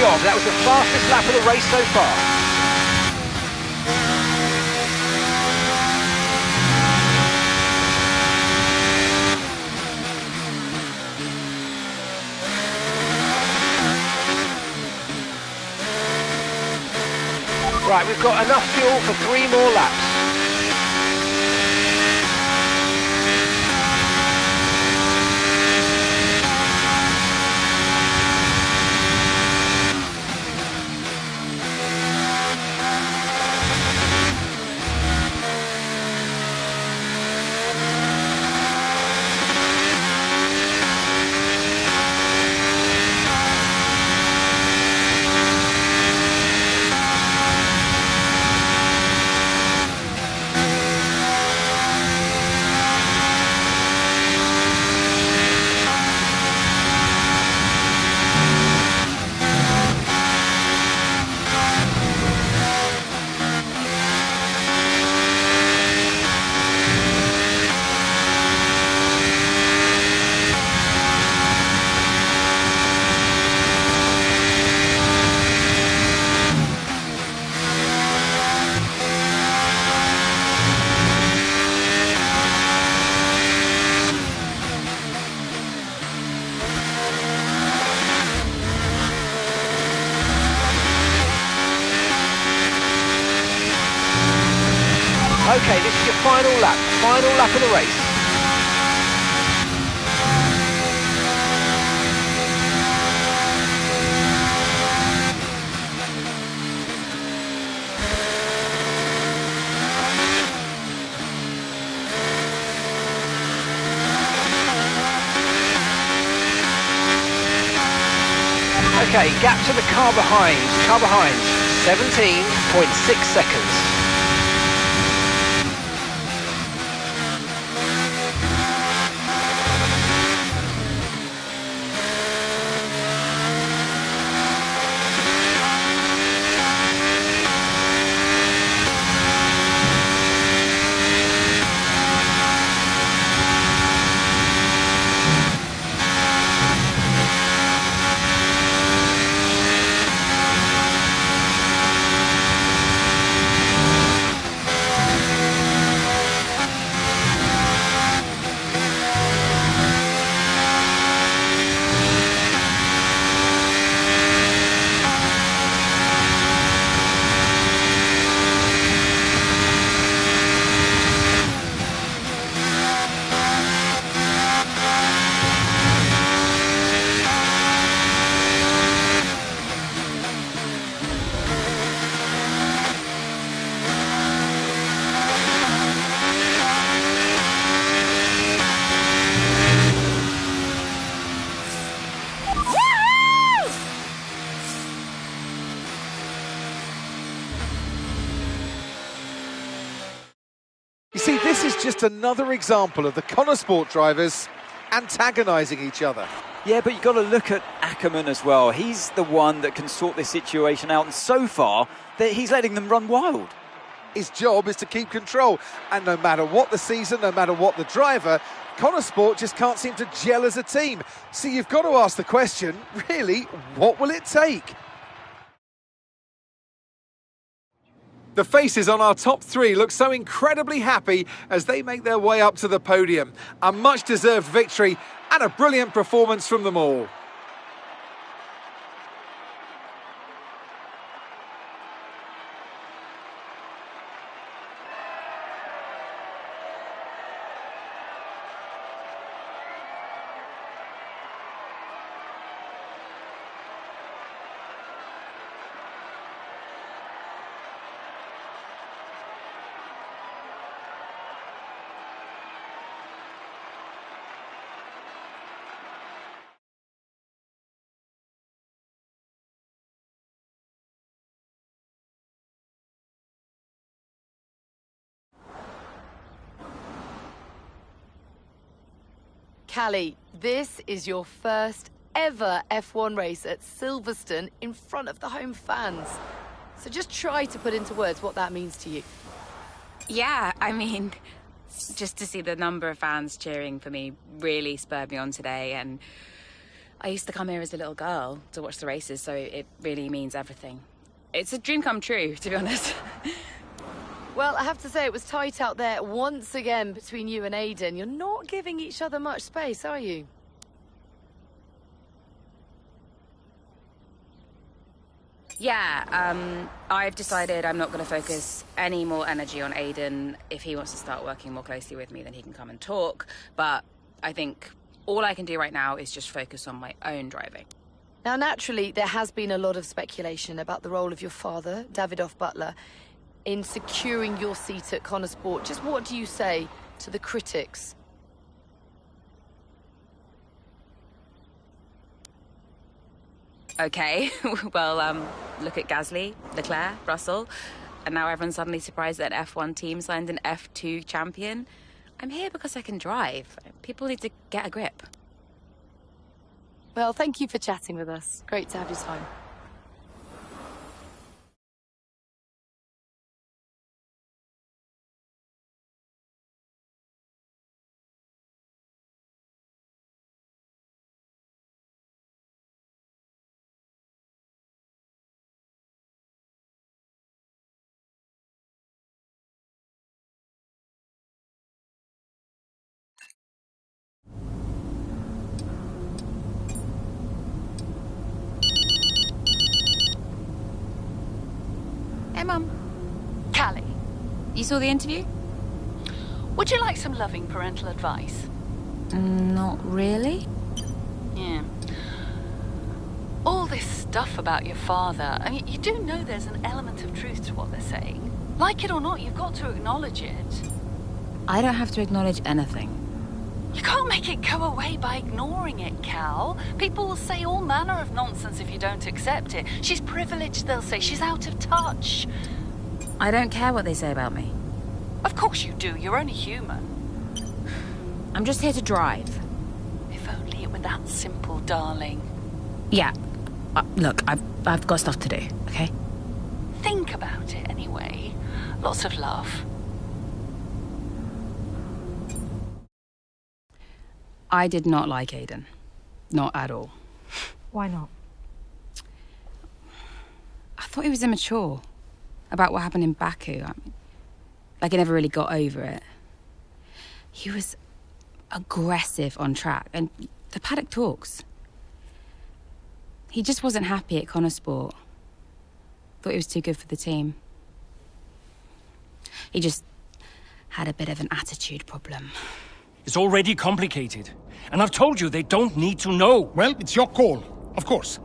job. That was the fastest lap of the race so far. Right, we've got enough fuel for 3 more laps. Okay, this is your final lap of the race. Okay, gap to the car behind, 17.6 seconds. You see, this is just another example of the Connor Sport drivers antagonising each other. Yeah, but you've got to look at Ackerman as well. He's the one that can sort this situation out, and so far, he's letting them run wild. His job is to keep control, and no matter what the season, no matter what the driver, Connor Sport just can't seem to gel as a team. So you've got to ask the question, really, what will it take? The faces on our top 3 look so incredibly happy as they make their way up to the podium. A much-deserved victory and a brilliant performance from them all. Callie, this is your first ever F1 race at Silverstone in front of the home fans. So just try to put into words what that means to you. Yeah, I mean, just to see the number of fans cheering for me really spurred me on today, and I used to come here as a little girl to watch the races, so it really means everything. It's a dream come true, to be honest. Well, I have to say, it was tight out there once again between you and Aiden. You're not giving each other much space, are you? Yeah, I've decided I'm not going to focus any more energy on Aiden. If he wants to start working more closely with me, then he can come and talk. But I think all I can do right now is just focus on my own driving. Now, naturally, there has been a lot of speculation about the role of your father, Davidoff Butler, in securing your seat at Connor Sport. Just what do you say to the critics? Okay, well, look at Gasly, Leclerc, Russell, and now everyone's suddenly surprised that an F1 team signed an F2 champion. I'm here because I can drive. People need to get a grip. Well, thank you for chatting with us. Great to have your time. Hey, Mum. Callie, You saw the interview? would you like some loving parental advice? Not really. Yeah. All this stuff about your father, I mean, you do know there's an element of truth to what they're saying. Like it or not, you've got to acknowledge it. I don't have to acknowledge anything. You can't make it go away by ignoring it, Cal. People will say all manner of nonsense if you don't accept it. She's privileged, they'll say. She's out of touch. I don't care what they say about me. Of course you do. You're only human. I'm just here to drive. If only it were that simple, darling. Yeah. Look, I've got stuff to do, okay? Think about it anyway. Lots of love. I did not like Aiden. Not at all. Why not? I thought he was immature about what happened in Baku. I mean, like he never really got over it. He was aggressive on track, and the paddock talks. He just wasn't happy at Connor Sport. Thought he was too good for the team. He just had a bit of an attitude problem. It's already complicated. And I've told you they don't need to know. Well, it's your call, of course.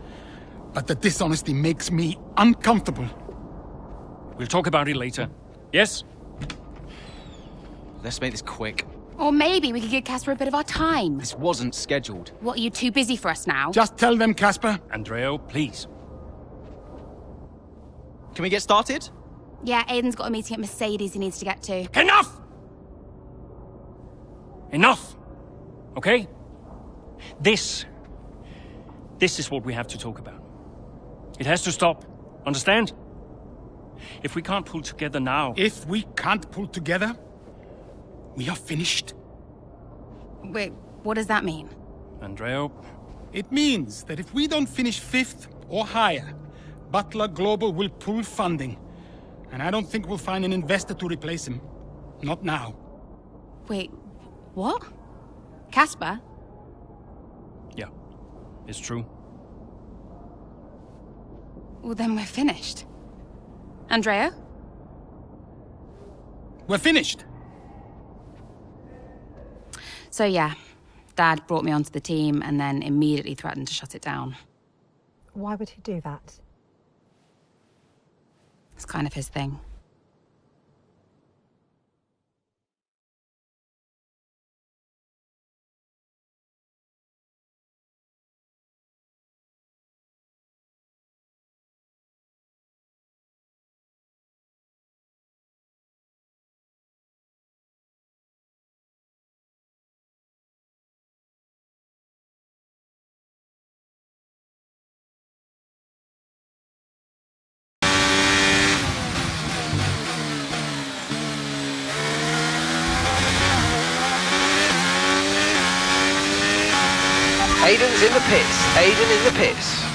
But the dishonesty makes me uncomfortable. We'll talk about it later. Yes? Let's make this quick. Or maybe we could give Casper a bit of our time. This wasn't scheduled. What, are you too busy for us now? Just tell them, Casper. Andrea, please. Can we get started? Yeah, Aiden's got a meeting at Mercedes he needs to get to. Enough! Enough! Okay? This is what we have to talk about. It has to stop. Understand? If we can't pull together now... If we can't pull together, we are finished. Wait, what does that mean? Andrea... It means that if we don't finish 5th or higher, Butler Global will pull funding. And I don't think we'll find an investor to replace him. Not now. Wait, what? Casper? Yeah, it's true. Well, then we're finished. Andrea? We're finished. So yeah, Dad brought me onto the team and then immediately threatened to shut it down. Why would he do that? It's kind of his thing. Aiden's in the pits. Aiden in the pits.